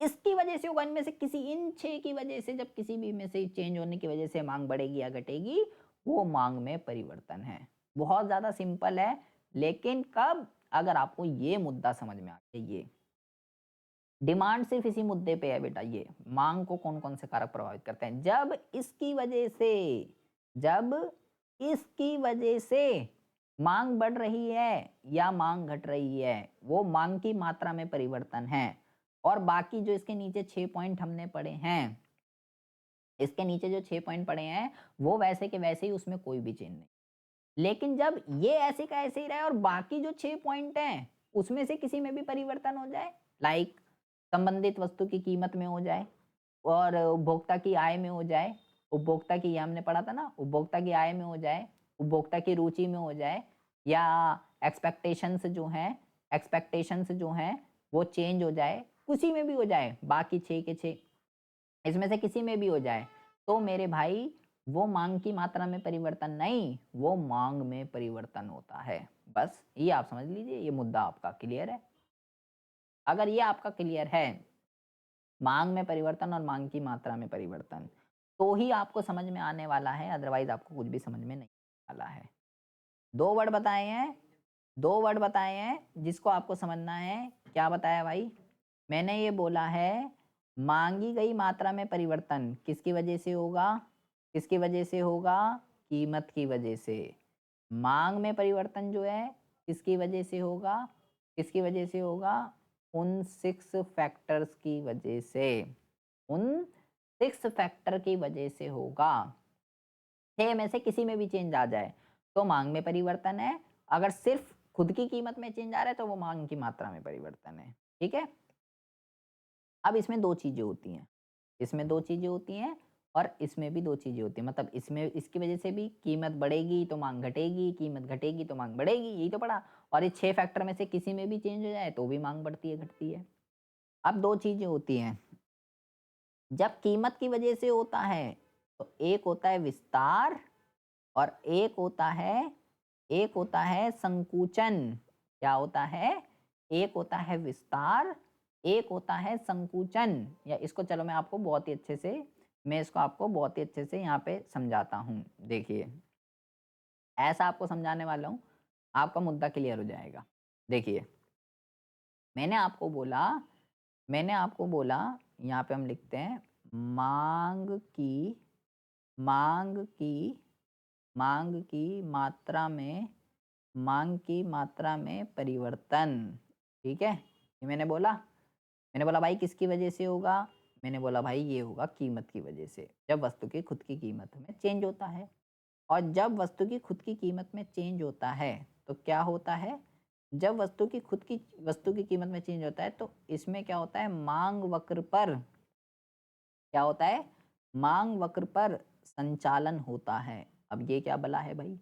इसकी वजह से होगा, इनमें से किसी इन 6 की वजह से, जब किसी भी में से चेंज होने की वजह से माँग बढ़ेगी या घटेगी, वो माँग में परिवर्तन है। बहुत ज़्यादा सिंपल है, लेकिन कब? अगर आपको ये मुद्दा समझ में आ गया ये। डिमांड सिर्फ़ इसी मुद्दे पे है बेटा ये, माँग को कौन-कौन से कारक प्रभावित करते हैं? जब इसकी वजह से माँग बढ़ रही है या माँग घट रही है, वो माँग की मात्रा में परिवर्तन है। और बाकी जो इसके नीचे 6 पॉइंट हमने पढ़े हैं, इसके नीचे जो 6 पॉइंट पढ़े हैं, वो वैसे के वैसे ही, उसमें कोई भी चेंज नहीं। लेकिन जब ये ऐसे का ऐसे ही रहे और बाकी जो 6 पॉइंट हैं, उसमें से किसी में भी परिवर्तन हो जाए, लाइक संबंधित वस्तु की कीमत में हो जाए और उपभोक्ता की आय में हो जाए, उपभोक्ता की, ये हमने पढ़ा था ना, उपभोक्ता की आय में हो जाए, उपभोक्ता की रुचि में हो जाए, या एक्सपेक्टेशंस जो हैं वो चेंज हो जाए, किसी में भी हो जाए, बाकी 6 के 6 इसमें से किसी में भी हो जाए, तो मेरे भाई वो माँग की मात्रा में परिवर्तन नहीं, वो माँग में परिवर्तन होता है। बस ये आप समझ लीजिए, ये मुद्दा आपका क्लियर है। अगर ये आपका क्लियर है, माँग में परिवर्तन और माँग की मात्रा में परिवर्तन, तो ही आपको समझ में आने वाला है, अदरवाइज़ आपको कुछ भी समझ में नहीं आने वाला है। 2 वर्ड बताए हैं, 2 वर्ड बताए हैं जिसको आपको समझना है। क्या बताया भाई? मैंने ये बोला है, माँगी गई मात्रा में परिवर्तन किसकी वजह से होगा? किसकी वजह से होगा? कीमत की वजह से। माँग में परिवर्तन जो है, किसकी वजह से होगा? किसकी वजह से होगा? उन 6 फैक्टर्स की वजह से। उन 6 फैक्टर की वजह से होगा। 6 में से किसी में भी चेंज आ जाए, तो माँग में परिवर्तन है। अगर सिर्फ़ खुद की कीमत में चेंज आ रहा है, तो वो माँग की मात्रा में परिवर्तन है। ठीक है? अब इसमें 2 चीज़ें होती हैं। इसमें 2 चीज़ें होती हैं। और इसमें भी 2 चीज़ें होती हैं, मतलब इसमें इसकी वजह से भी कीमत बढ़ेगी तो माँग घटेगी, कीमत घटेगी तो माँग बढ़ेगी, यही तो पढ़ा। और ये 6 फैक्टर में से किसी में भी चेंज हो जाए तो भी माँग बढ़ती है, घटती है। अब 2 चीज़ें होती हैं, जब कीमत की वजह से होता है, तो एक होता है विस्तार और एक होता है संकुचन। क्या होता है? एक होता है विस्तार, एक होता है संकुचन। या इसको चलो मैं इसको आपको बहुत ही अच्छे से यहाँ पे समझाता हूँ। देखिए, ऐसा आपको समझाने वाला हूँ, आपका मुद्दा क्लियर हो जाएगा। देखिए, मैंने आपको बोला मैंने आपको बोला यहाँ पे हम लिखते हैं माँग की माँग की माँग की मात्रा में माँग की मात्रा में परिवर्तन, ठीक है? ये मैंने बोला भाई किसकी वजह से होगा? मैंने बोला भाई ये होगा कीमत की वजह से, जब वस्तु की खुद की कीमत में चेंज होता है। और जब वस्तु की खुद की कीमत में चेंज होता है, तो क्या होता है? जब वस्तु की कीमत में चेंज होता है, तो इसमें क्या होता है? माँग वक्र पर क्या होता है? माँग वक्र पर संचालन होता है। अब ये क्या बला है भाई?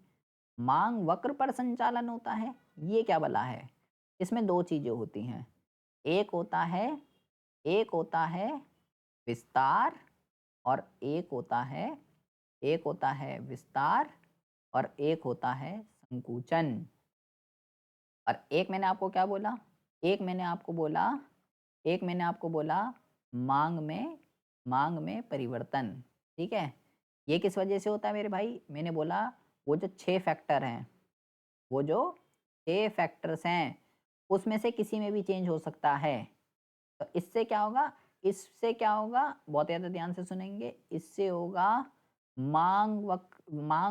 माँग वक्र पर संचालन होता है, ये क्या बला है? इसमें 2 चीज़ें होती हैं। एक होता है एक होता है विस्तार और एक होता है विस्तार और एक होता है संकुचन। और एक मैंने आपको क्या बोला? एक मैंने आपको बोला एक मैंने आपको बोला माँग में परिवर्तन, ठीक है? ये किस वजह से होता है मेरे भाई? मैंने बोला वो जो 6 फैक्टर हैं, वो जो 6 फैक्टर्स हैं, उसमें से किसी में भी चेंज हो सकता है। तो इससे क्या होगा? बहुत ज़्यादा ध्यान से सुनेंगे। इससे होगा माँग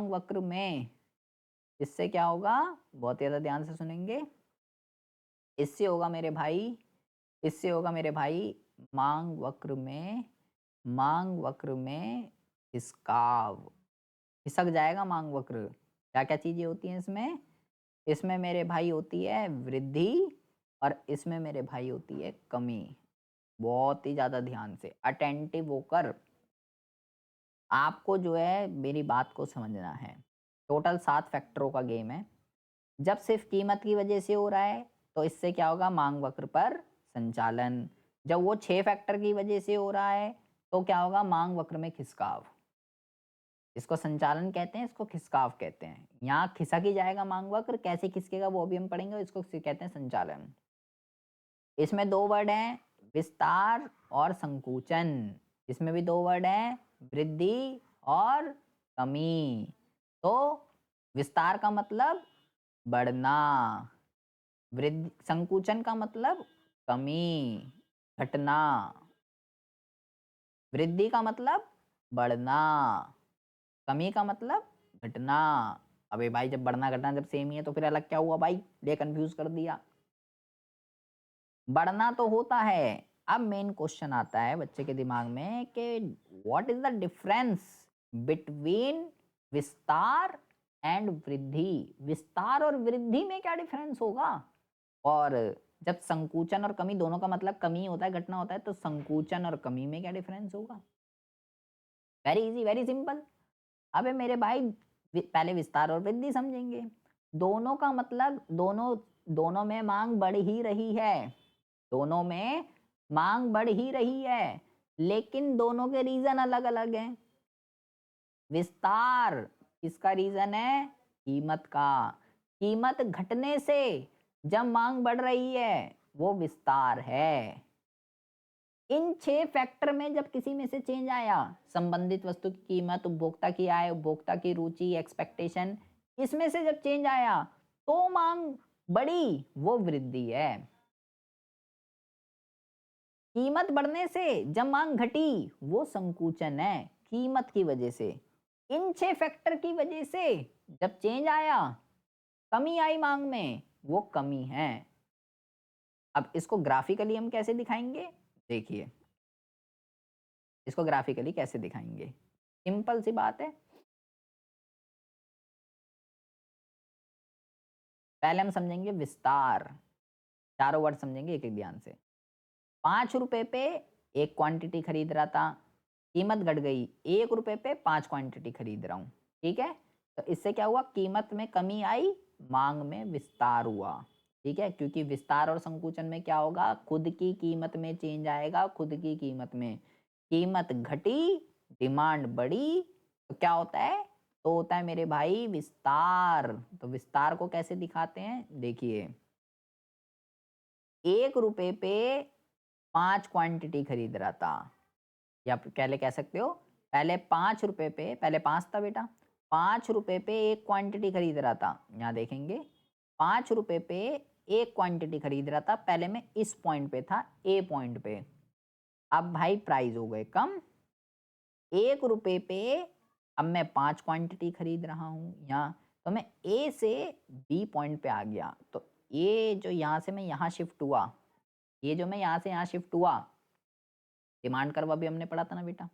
वक्र में इससे क्या होगा? बहुत ज़्यादा ध्यान से सुनेंगे। इससे होगा मेरे भाई इससे होगा मेरे भाई माँग वक्र में खिसकाव, खिसक जाएगा माँग वक्र। क्या-क्या चीज़ें होती हैं इसमें? इसमें मेरे भाई होती है वृद्धि और इसमें मेरे भाई होती है कमी। बहुत ही ज़्यादा ध्यान से अटेंटिव होकर आपको जो है मेरी बात को समझना है। टोटल 7 फैक्टरों का गेम है। जब सिर्फ़ कीमत की वजह से हो रहा है, तो इससे क्या होगा? माँग वक्र पर संचालन। जब वो 6 फैक्टर की वजह से हो रहा है, तो क्या होगा? माँग वक्र में खिसकाव। इसको संचालन कहते हैं, इसको खिसकाव कहते हैं। यहाँ खिसक ही जाएगा माँग वक्र, कैसे खिसकेगा वो भी हम पढ़ेंगे, इसको कहते हैं संचालन। इसमें 2 वर्ड हैं, विस्तार और संकुचन। इसमें भी 2 वर्ड हैं, वृद्धि और कमी। तो विस्तार का मतलब बढ़ना, संकुचन का मतलब कमी, घटना, वृद्धि का मतलब बढ़ना, कमी का मतलब घटना। अबे भाई जब बढ़ना घटना जब सेम ही है तो फिर अलग क्या हुआ भाई? ले कंफ्यूज कर दिया। बढ़ना तो होता है। अब मेन क्वेश्चन आता है बच्चे के दिमाग में कि what is the difference between विस्तार एंड वृद्धि? विस्तार और वृद्धि में क्या डिफरेंस होगा? और जब संकुचन और कमी दोनों का मतलब कमी होता है, घटना होता है, तो संकुचन और कमी में क्या डिफरेंस होगा? Very easy, very simple. अबे मेरे भाई पहले विस्तार और वृद्धि समझेंगे। दोनों का मतलब दोनों में मांग बढ़ ही रही है। दोनों में मांग बढ़ ही रही है, लेकिन दोनों के रीजन अलग-अलग हैं। विस्तार किसका रीजन है? कीमत का। कीमत घटने से जब मांग बढ़ रही है, वो विस्तार है। इन 6 फैक्टर में जब किसी में से चेंज आया, संबंधित वस्तु की कीमत, उपभोक्ता की आय, उपभोक्ता की रुचि, एक्सपेक्टेशन, इसमें से जब चेंज आया, तो मांग बढ़ी, वो वृद्धि है। कीमत बढ़ने से जब मांग घटी, वो संकुचन है, कीमत की वजह से। इन 6 फैक्टर की वजह से जब चेंज आया, कमी आई मांग में, वो कमी है। अब इसको ग्राफिकली हम कैसे दिखाएंगे? देखिए, इसको ग्राफिकली कैसे दिखाएंगे? सिंपल सी बात है। पहले हम समझेंगे विस्तार। चारों वर्ड समझेंगे एक-एक ध्यान से। ₹5 पे एक क्वांटिटी खरीद रहा था, कीमत घट गई, 1 रुपए पे 5 क्वांटिटी खरीद रहा हूँ, ठीक है? तो इससे क्या हुआ, कीमत में कमी आई, मांग में विस्तार हुआ, ठीक है? क्योंकि विस्तार और संकुचन में क्या होगा, खुद की कीमत में चेंज आएगा, खुद की कीमत में। कीमत घटी, डिमांड बढ़ी, तो क्या होता है? तो होता है मेरे भाई विस्तार। तो विस्तार को कैसे दिखाते हैं? देखिए, 1 रुपए पे 5 क्वांटिटी खरीद रहा था, या पहले कह सकते हो, पहले 5 रुपए पे, पहले 5 था बेटा, 5 रुपए पे 1 क्वांटिटी खरीद रहा था। यहाँ देखेंगे, 5 रुपए पे 1 क्वांटिटी खरीद रहा था, पहले मैं इस पॉइंट पे था, ए पॉइंट पे। अब भाई प्राइस हो गए कम, 1 रुपए पे अब मैं 5 क्वांटिटी खरीद रहा हूँ यहाँ, तो मैं ए से बी पॉइंट पे आ गया। तो ये जो यहाँ से मैं यहाँ शिफ्ट हुआ, ये जो मैं यहाँ से यहाँ शिफ्ट हुआ, डिमांड कर्व अभी हमने पढ़ा था ना बेटा,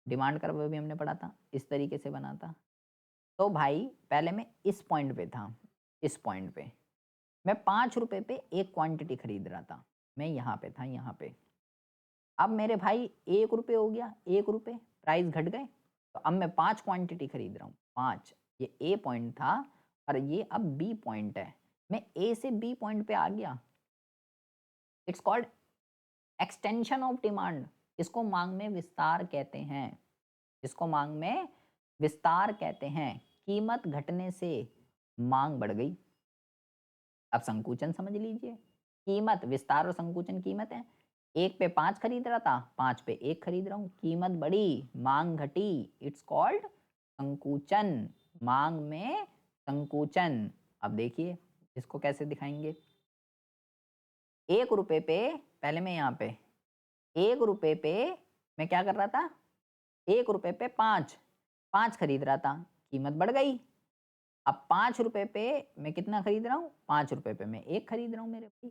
डिमांड कर्व अभी हमने पढ़ा था, इस तरीके से बना था। तो भाई पहले मैं इस पॉइंट पे था, इस पॉइंट पे मैं 5 रुपए पे 1 क्वांटिटी खरीद रहा था, मैं यहाँ पे था, यहाँ पे। अब मेरे भाई 1 रुपए हो गया, 1 रुपए प्राइस घट गए, तो अब मैं 5 क्वांटिटी खरीद रहा हूँ, 5। ये ए पॉइंट था और ये अब बी पॉइंट है, मैं ए से बी पॉइंट पे आ गया। It's called extension of demand. इसको मांग में विस्तार कहते हैं, इसको मांग में विस्तार कहते हैं। कीमत घटने से मांग बढ़ गई। अब संकुचन समझ लीजिए, कीमत, विस्तार और संकुचन कीमत है। 1 पे 5 खरीद रहा था, 5 पे 1 खरीद रहा हूँ, कीमत बढ़ी, मांग घटी, इट्स कॉल्ड संकुचन, मांग में संकुचन। अब देखिए इसको कैसे दिखाएंगे। 1 रुपए पे, पहले मैं यहाँ पे 1 रुपए पे मैं क्या कर रहा था, 1 रुपए पे 5 खरीद रहा था, कीमत बढ़ गई। अब 5 रुपए पे मैं कितना खरीद रहा हूँ, 5 रुपए पे मैं 1 खरीद रहा हूँ मेरे भाई।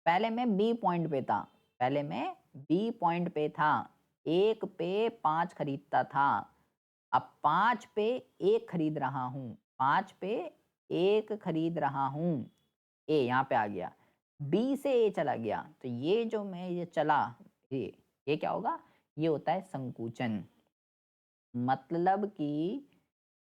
पहले मैं बी पॉइंट पे था, पहले मैं बी पॉइंट पे था, 1 पे 5 खरीदता था, अब 5 पे 1 खरीद रहा हूँ, 5 पे 1 खरीद रहा हूँ, ए यहाँ पे आ गया, बी से ए चला गया, तो ये जो मैं ये चला, ये क्या होगा, ये होता है संकुचन। मतलब कि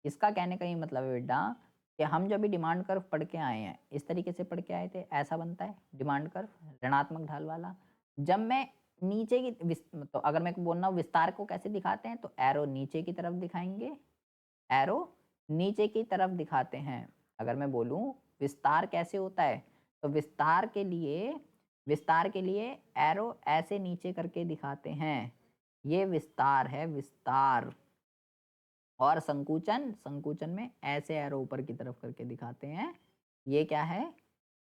इसका कहने का ये मतलब है बेटा कि हम जब भी डिमांड कर्व पढ़ के आए हैं, इस तरीके से पढ़ के आए थे, ऐसा बनता है डिमांड कर्व, ऋणात्मक ढाल वाला। जब मैं नीचे की तो अगर मैं बोल रहा हूँ विस्तार को कैसे दिखाते हैं, तो एरो नीचे की तरफ दिखाएंगे, एरो नीचे की तरफ दिखाते हैं। अगर मैं बोलूँ विस्तार कैसे होता है, तो विस्तार के लिए एरो ऐसे नीचे करके दिखाते हैं, ये विस्तार है, विस्तार। और संकुचन, संकुचन में ऐसे एरो ऊपर की तरफ करके दिखाते हैं, ये क्या है,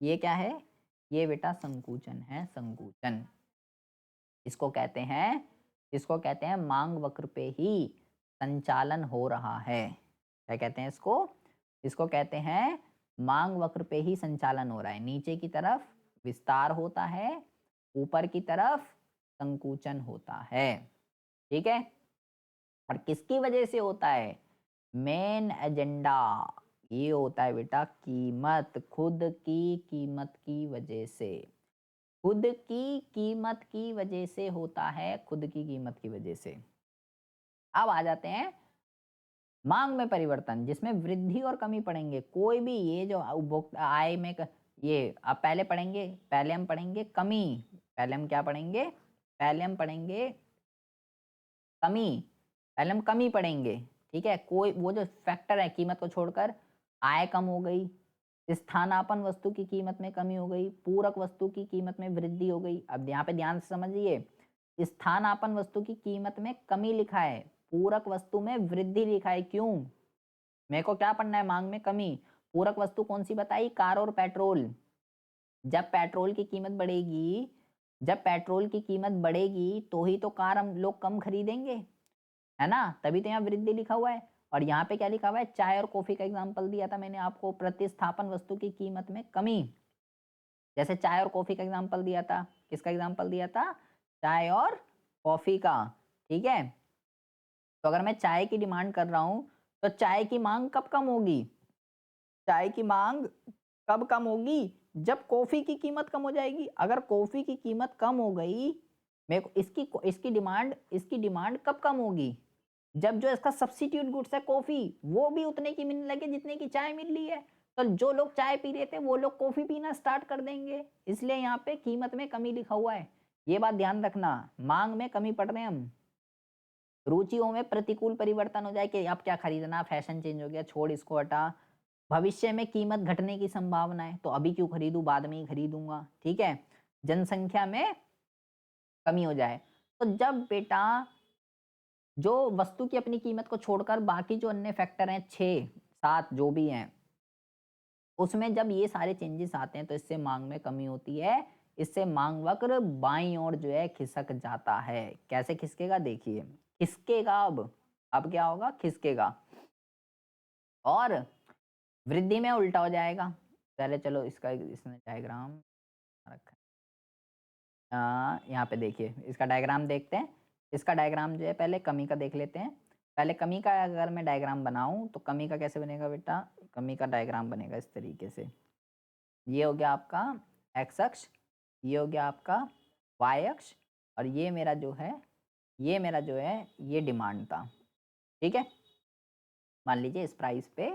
ये क्या है, ये बेटा संकुचन है, संकुचन। इसको कहते हैं, इसको कहते हैं मांग वक्र पे ही संचालन हो रहा है। क्या कहते हैं इसको, इसको कहते हैं मांग वक्र पे ही संचालन हो रहा है। नीचे की तरफ विस्तार होता है, ऊपर की तरफ संकुचन होता है, ठीक है। और किसकी वजह से होता है, मेन एजेंडा, ये होता है बेटा कीमत, खुद की कीमत की वजह से, खुद की कीमत की वजह से होता है, खुद की कीमत की वजह से। अब आ जाते हैं मांग में परिवर्तन, जिसमें वृद्धि और कमी पढ़ेंगे। कोई भी ये जो उपभोक्ता आय में ये अब पहले पढ़ेंगे, पहले हम पढ़ेंगे कमी, पहले हम क्या पढ़ेंगे, पहले हम पढ़ेंगे कमी, पहले हम कमी पढ़ेंगे, ठीक है। कोई वो जो फैक्टर है कीमत को छोड़कर, आय कम हो गई, स्थानापन्न वस्तु की कीमत में कमी हो गई, पूरक वस्तु की कीमत में वृद्धि हो गई। अब यहाँ पे ध्यान से समझिए, स्थानापन्न वस्तु की कीमत में कमी लिखा है, पूरक वस्तु में वृद्धि लिखा है, क्यों, मेरे को क्या पढ़ना है, मांग में कमी। पूरक वस्तु कौन सी बताई, कार और पेट्रोल। जब पेट्रोल की कीमत बढ़ेगी, जब पेट्रोल की कीमत बढ़ेगी तो ही तो कार हम लोग कम खरीदेंगे, है ना, तभी तो यहाँ वृद्धि लिखा हुआ है। और यहाँ पे क्या लिखा हुआ है, चाय और कॉफी का एग्जांपल दिया था मैंने आपको, प्रतिस्थापन वस्तु की कीमत में कमी। जैसे चाय और कॉफी का एग्जांपल दिया था, किसका एग्जांपल दिया था, चाय और कॉफी का, ठीक है। तो अगर मैं चाय की डिमांड कर रहा हूं, तो चाय की मांग कब कम होगी, चाय की मांग कब कम होगी, जब कॉफी की कीमत कम हो जाएगी। अगर कॉफी की कीमत कम हो गई, मेरे को इसकी डिमांड कब कम होगी? जब जो इसका सब्स्टिट्यूट गुड्स है कॉफ़ी, वो भी उतने की मिलने लगे जितने की चाय मिल रही है। तो जो लोग चाय पी रहे थे वो लोग कॉफ़ी पीना स्टार्ट कर देंगे। इसलिए यहाँ पे कीमत में कमी लिखा हुआ है। ये बात ध्यान रखना, माँग में कमी पढ़ रहे हैं हम। रुचियों में प्रतिकूल परिवर्तन हो जाए कि अब क्या खरीदना, फैशन चेंज हो गया, छोड़ इसको हटा। भविष्य में कीमत घटने की संभावना है, तो अभी क्यों खरीदूँ, बाद में ही खरीदूँगा, ठीक है? जनसंख्या में कमी हो जाए, तो जब बेटा जो वस्तु की अपनी कीमत को छोड़कर बाकी जो अन्य फैक्टर हैं 6-7 जो भी हैं, उसमें जब ये सारे चेंजेस आते हैं तो इससे माँग में कमी होती है। इससे माँग वक्र बाईं ओर जो है खिसक जाता है। कैसे खिसकेगा देखिए, खिसकेगा अब क्या होगा? खिसकेगा और वृद्धि में उल्टा हो जाएगा। पहले चलो इसका इसमें डायग्राम रखा यहाँ पे देखिए, इसका डायग्राम देखते हैं। इसका डायग्राम जो है पहले कमी का देख लेते हैं। पहले कमी का अगर मैं डायग्राम बनाऊँ तो कमी का कैसे बनेगा बेटा? कमी का डायग्राम बनेगा इस तरीके से। ये हो गया आपका एक्स अक्ष, ये हो गया आपका वाई अक्ष और ये मेरा जो है ये डिमांड था, ठीक है? मान लीजिए इस प्राइस पे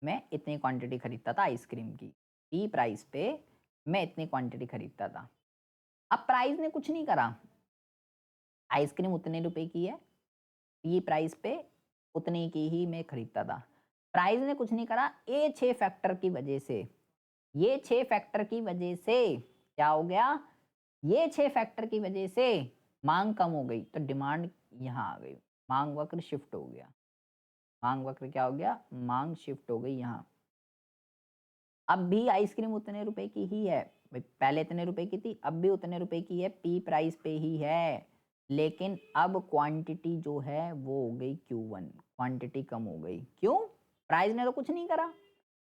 मैं इतनी क्वांटिटी खरीदता था आइसक्रीम की, पी प्राइस पे मैं इतनी क्वांटिटी खरीदता था। अब प्राइस ने कुछ नहीं करा, आइसक्रीम उतने रुपए की है, पी प्राइस पे उतने की ही मैं खरीदता था। प्राइस ने कुछ नहीं करा, ये 6 फैक्टर की वजह से, ये 6 फैक्टर की वजह से क्या हो गया? ये 6 फैक्टर की वजह से मांग कम हो गई, तो डिमांड यहाँ आ गई, मांग वक्र शिफ्ट हो गया। मांग वक्र क्या हो गया? मांग शिफ्ट हो गई यहाँ। अब भी आइसक्रीम उतने रुपए की ही है, भाई पहले इतने रुपए की थी, अब भी उतने रुपए की है, पी प्राइस पे ही है, लेकिन अब क्वांटिटी जो है वो हो गई Q1, क्वांटिटी कम हो गई। क्यों? प्राइस ने तो कुछ नहीं करा,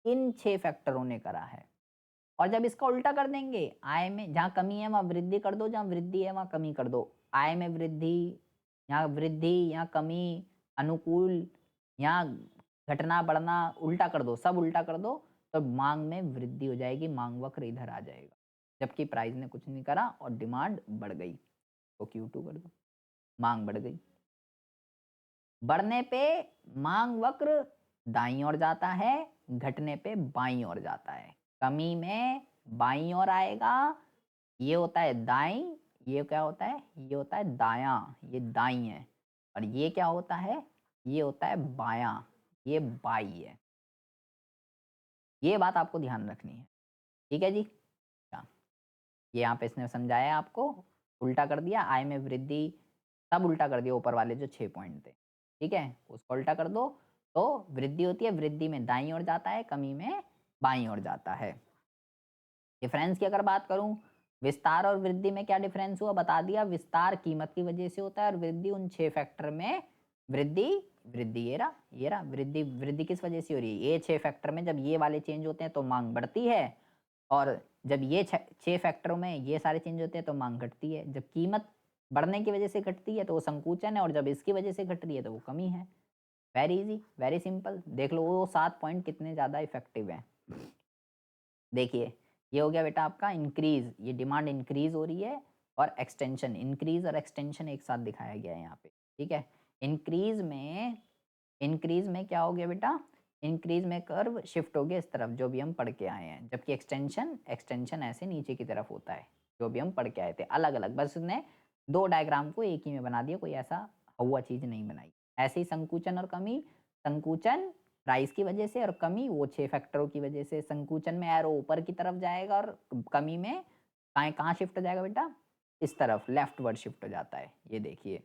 इन 6 फैक्टरों ने करा है। और जब इसका उल्टा कर देंगे, आय में जहाँ कमी है वहाँ वृद्धि कर दो, जहाँ वृद्धि है वहाँ कमी कर दो। आय में वृद्धि, यहाँ कमी, अनुकूल, यहाँ घटना बढ़ना, उल्टा कर दो, सब उल्टा कर दो, तो मांग में वृद्धि हो जाएगी, मांग वक्र इधर आ जाएगा। जबकि प्राइस ने कुछ नहीं करा और डिमांड बढ़ गई, तो Q2 कर दो, मांग बढ़ गई। बढ़ने पे मांग वक्र दाईं ओर जाता है, घटने पे बाईं ओर जाता है। कमी में बाईं ओर आएगा, ये होता है दाईं, ये क्या होता है? ये होता है दायां, ये दाईं है। और ये क्या होता है? ये होता है बायां, ये बाई है। ये बात आपको ध्यान रखनी है, ठीक है जी? हाँ, ये यहाँ पे इसने समझाया आपको, उल्टा कर दिया, आय में वृद्धि, सब उल्टा कर दिया, ऊपर वाले जो 6 पॉइंट थे, ठीक है? उसको उल्टा कर दो, तो वृद्धि होती है, वृद्धि में दाईं ओर जाता है, कमी में बाईं ओर जाता है। डिफरेंस की अगर बात करूं, विस्तार और वृद्धि में क्या डिफरेंस हुआ बता दिया। विस्तार कीमत की वजह से होता है और वृद्धि उन 6 फैक्टर में वृद्धि वृद्धि ये रहा वृद्धि वृद्धि किस वजह से हो रही है? ये 6 फैक्टर में जब ये वाले चेंज होते हैं तो मांग बढ़ती है, और जब ये 6 फैक्टरों में ये सारे चेंज होते हैं तो मांग घटती है। जब कीमत बढ़ने की वजह से घटती है तो वो संकुचन है, और जब इसकी वजह से घट रही है तो वो कमी है। Very easy, very simple. देख लो वो 7 पॉइंट कितने ज़्यादा इफेक्टिव हैं। देखिए, ये हो गया बेटा आपका इंक्रीज, ये डिमांड इंक्रीज हो रही है, और एक्सटेंशन, इंक्रीज और एक्सटेंशन एक साथ दिखाया गया है यहाँ पे, ठीक है? इंक्रीज में क्या हो गया बेटा? इंक्रीज में कर्व शिफ्ट हो गया इस तरफ, जो भी हम पढ़ के आए हैं, जबकि एक्सटेंशन ऐसे नीचे की तरफ होता है, जो भी हम पढ़ के आए थे। अलग अलग, बस उसने 2 डायग्राम को एक ही में बना दिया, कोई ऐसा हुआ चीज़ नहीं बनाई। ऐसे ही संकुचन और कमी, संकुचन प्राइस की वजह से और कमी वो 6 फैक्टरों की वजह से। संकुचन में एरो ऊपर की तरफ जाएगा और कमी में कहाँ शिफ्ट हो जाएगा बेटा? इस तरफ लेफ्टवर्ड शिफ्ट हो जाता है। ये देखिए,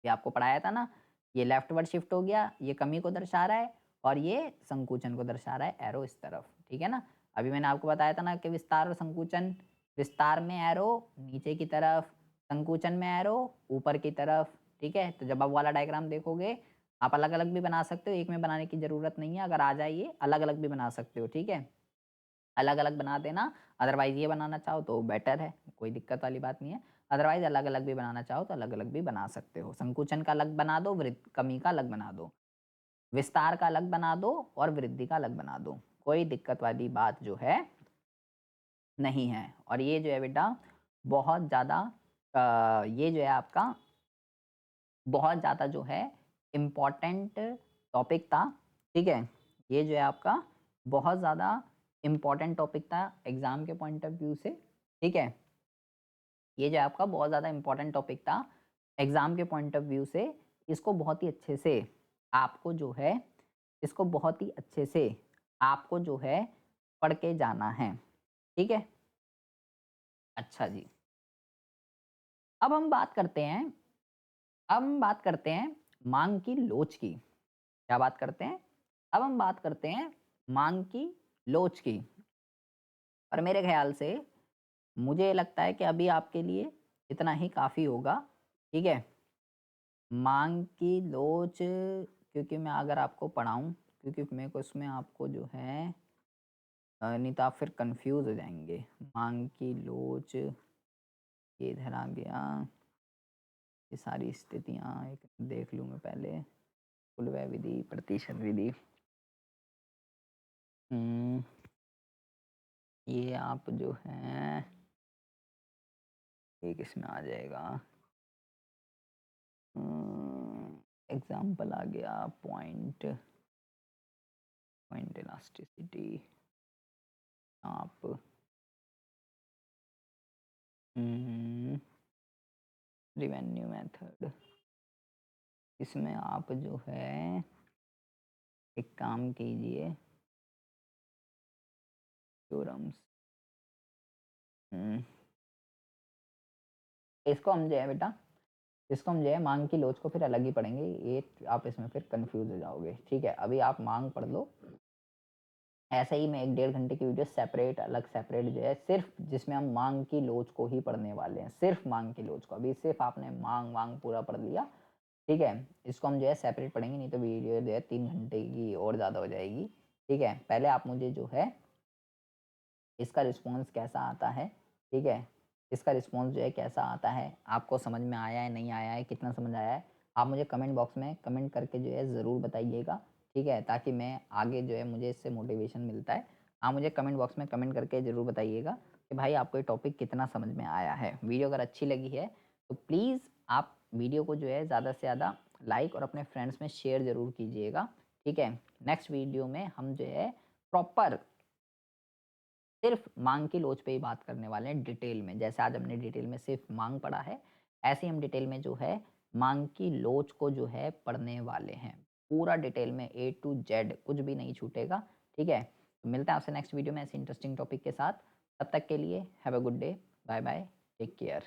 ये आपको पढ़ाया था ना, ये लेफ्टवर्ड शिफ्ट हो गया, ये कमी को दर्शा रहा है और ये संकुचन को दर्शा रहा है, एरो इस तरफ, ठीक है ना? अभी मैंने आपको बताया था ना कि विस्तार और संकुचन, विस्तार में एरो नीचे की तरफ, संकुचन में एरो ऊपर की तरफ, ठीक है? तो जब आप वाला डायग्राम देखोगे, आप अलग अलग भी बना सकते हो, एक में बनाने की ज़रूरत नहीं है। अगर आ जाइए अलग अलग भी बना सकते हो, ठीक है? अलग अलग बना देना, अदरवाइज ये बनाना चाहो तो बेटर है, कोई दिक्कत वाली बात नहीं है। अदरवाइज अलग अलग भी बनाना चाहो तो अलग अलग भी बना सकते हो। संकुचन का अलग बना दो, कमी का अलग बना दो, विस्तार का अलग बना दो और वृद्धि का अलग बना दो, कोई दिक्कत वाली बात जो है नहीं है। और ये जो है बेटा बहुत ज़्यादा ये जो है आपका बहुत ज़्यादा जो है इम्पोर्टेंट टॉपिक था, ठीक है? ये जो है आपका बहुत ज़्यादा इम्पोर्टेंट टॉपिक था एग्ज़ाम के पॉइंट ऑफ व्यू से, ठीक है? ये जो है आपका बहुत ज़्यादा इम्पोर्टेंट टॉपिक था एग्ज़ाम के पॉइंट ऑफ व्यू से। इसको बहुत ही अच्छे से आपको जो है इसको बहुत ही अच्छे से आपको जो है पढ़ के जाना है, ठीक है? अच्छा जी। अब हम बात करते हैं अब हम बात करते हैं माँग की लोच की। क्या बात करते हैं? अब हम बात करते हैं माँग की लोच की। और मेरे ख़्याल से मुझे लगता है कि अभी आपके लिए इतना ही काफ़ी होगा, ठीक है? माँग की लोच क्योंकि मैं अगर आपको पढ़ाऊँ क्योंकि मेरे को इसमें आपको जो है नहीं तो आप फिर कन्फ्यूज़ हो जाएँगे। माँग की लोच ये इधर आ गया, ये सारी स्थितियाँ एक देख लूँ मैं पहले। कुलवह विधि, प्रतिशत विधि। हुँ, ये आप जो हैं ये किसमें आ जाएगा? एग्ज़ाम्पल आ गया पॉइंट पॉइंट इलास्टिसिटी आप रिवेन्यू मेथड इसमें आप जो है एक काम कीजिए थ्योरम्स इसको हम जो है बेटा इसको हम जो है मांग की लोच को फिर अलग ही पढ़ेंगे ये आप इसमें फिर कंफ्यूज हो जाओगे ठीक है अभी आप मांग पढ़ लो ऐसे ही मैं 1 डेढ़ घंटे की वीडियो सेपरेट अलग सेपरेट जो है सिर्फ जिसमें हम मांग की लोच को ही पढ़ने वाले हैं सिर्फ मांग की लोच को अभी सिर्फ आपने मांग वांग पूरा पढ़ लिया ठीक है इसको हम जो है सेपरेट पढ़ेंगे नहीं तो वीडियो जो है 3 घंटे की और ज़्यादा हो जाएगी ठीक है पहले आप मुझे जो है इसका रिस्पॉन्स कैसा आता है ठीक है इसका रिस्पॉन्स जो है कैसा आता है आपको समझ में आया है नहीं आया है कितना समझ आया है आप मुझे कमेंट बॉक्स में कमेंट करके जो है ज़रूर बताइएगा ठीक है ताकि मैं आगे जो है मुझे इससे मोटिवेशन मिलता है आप मुझे कमेंट बॉक्स में कमेंट करके ज़रूर बताइएगा कि भाई आपको ये टॉपिक कितना समझ में आया है वीडियो अगर अच्छी लगी है तो प्लीज़ आप वीडियो को जो है ज़्यादा से ज़्यादा लाइक और अपने फ्रेंड्स में शेयर ज़रूर कीजिएगा ठीक है नेक्स्ट वीडियो में हम जो है प्रॉपर सिर्फ मांग की लोच पे ही बात करने वाले हैं डिटेल में जैसे आज हमने डिटेल में सिर्फ मांग पढ़ा है ऐसे ही हम डिटेल में जो है मांग की लोच को जो है पढ़ने वाले हैं पूरा डिटेल में A to Z कुछ भी नहीं छूटेगा ठीक है तो मिलते हैं आपसे नेक्स्ट वीडियो में ऐसे इंटरेस्टिंग टॉपिक के साथ तब तक के लिए have a good day bye bye take care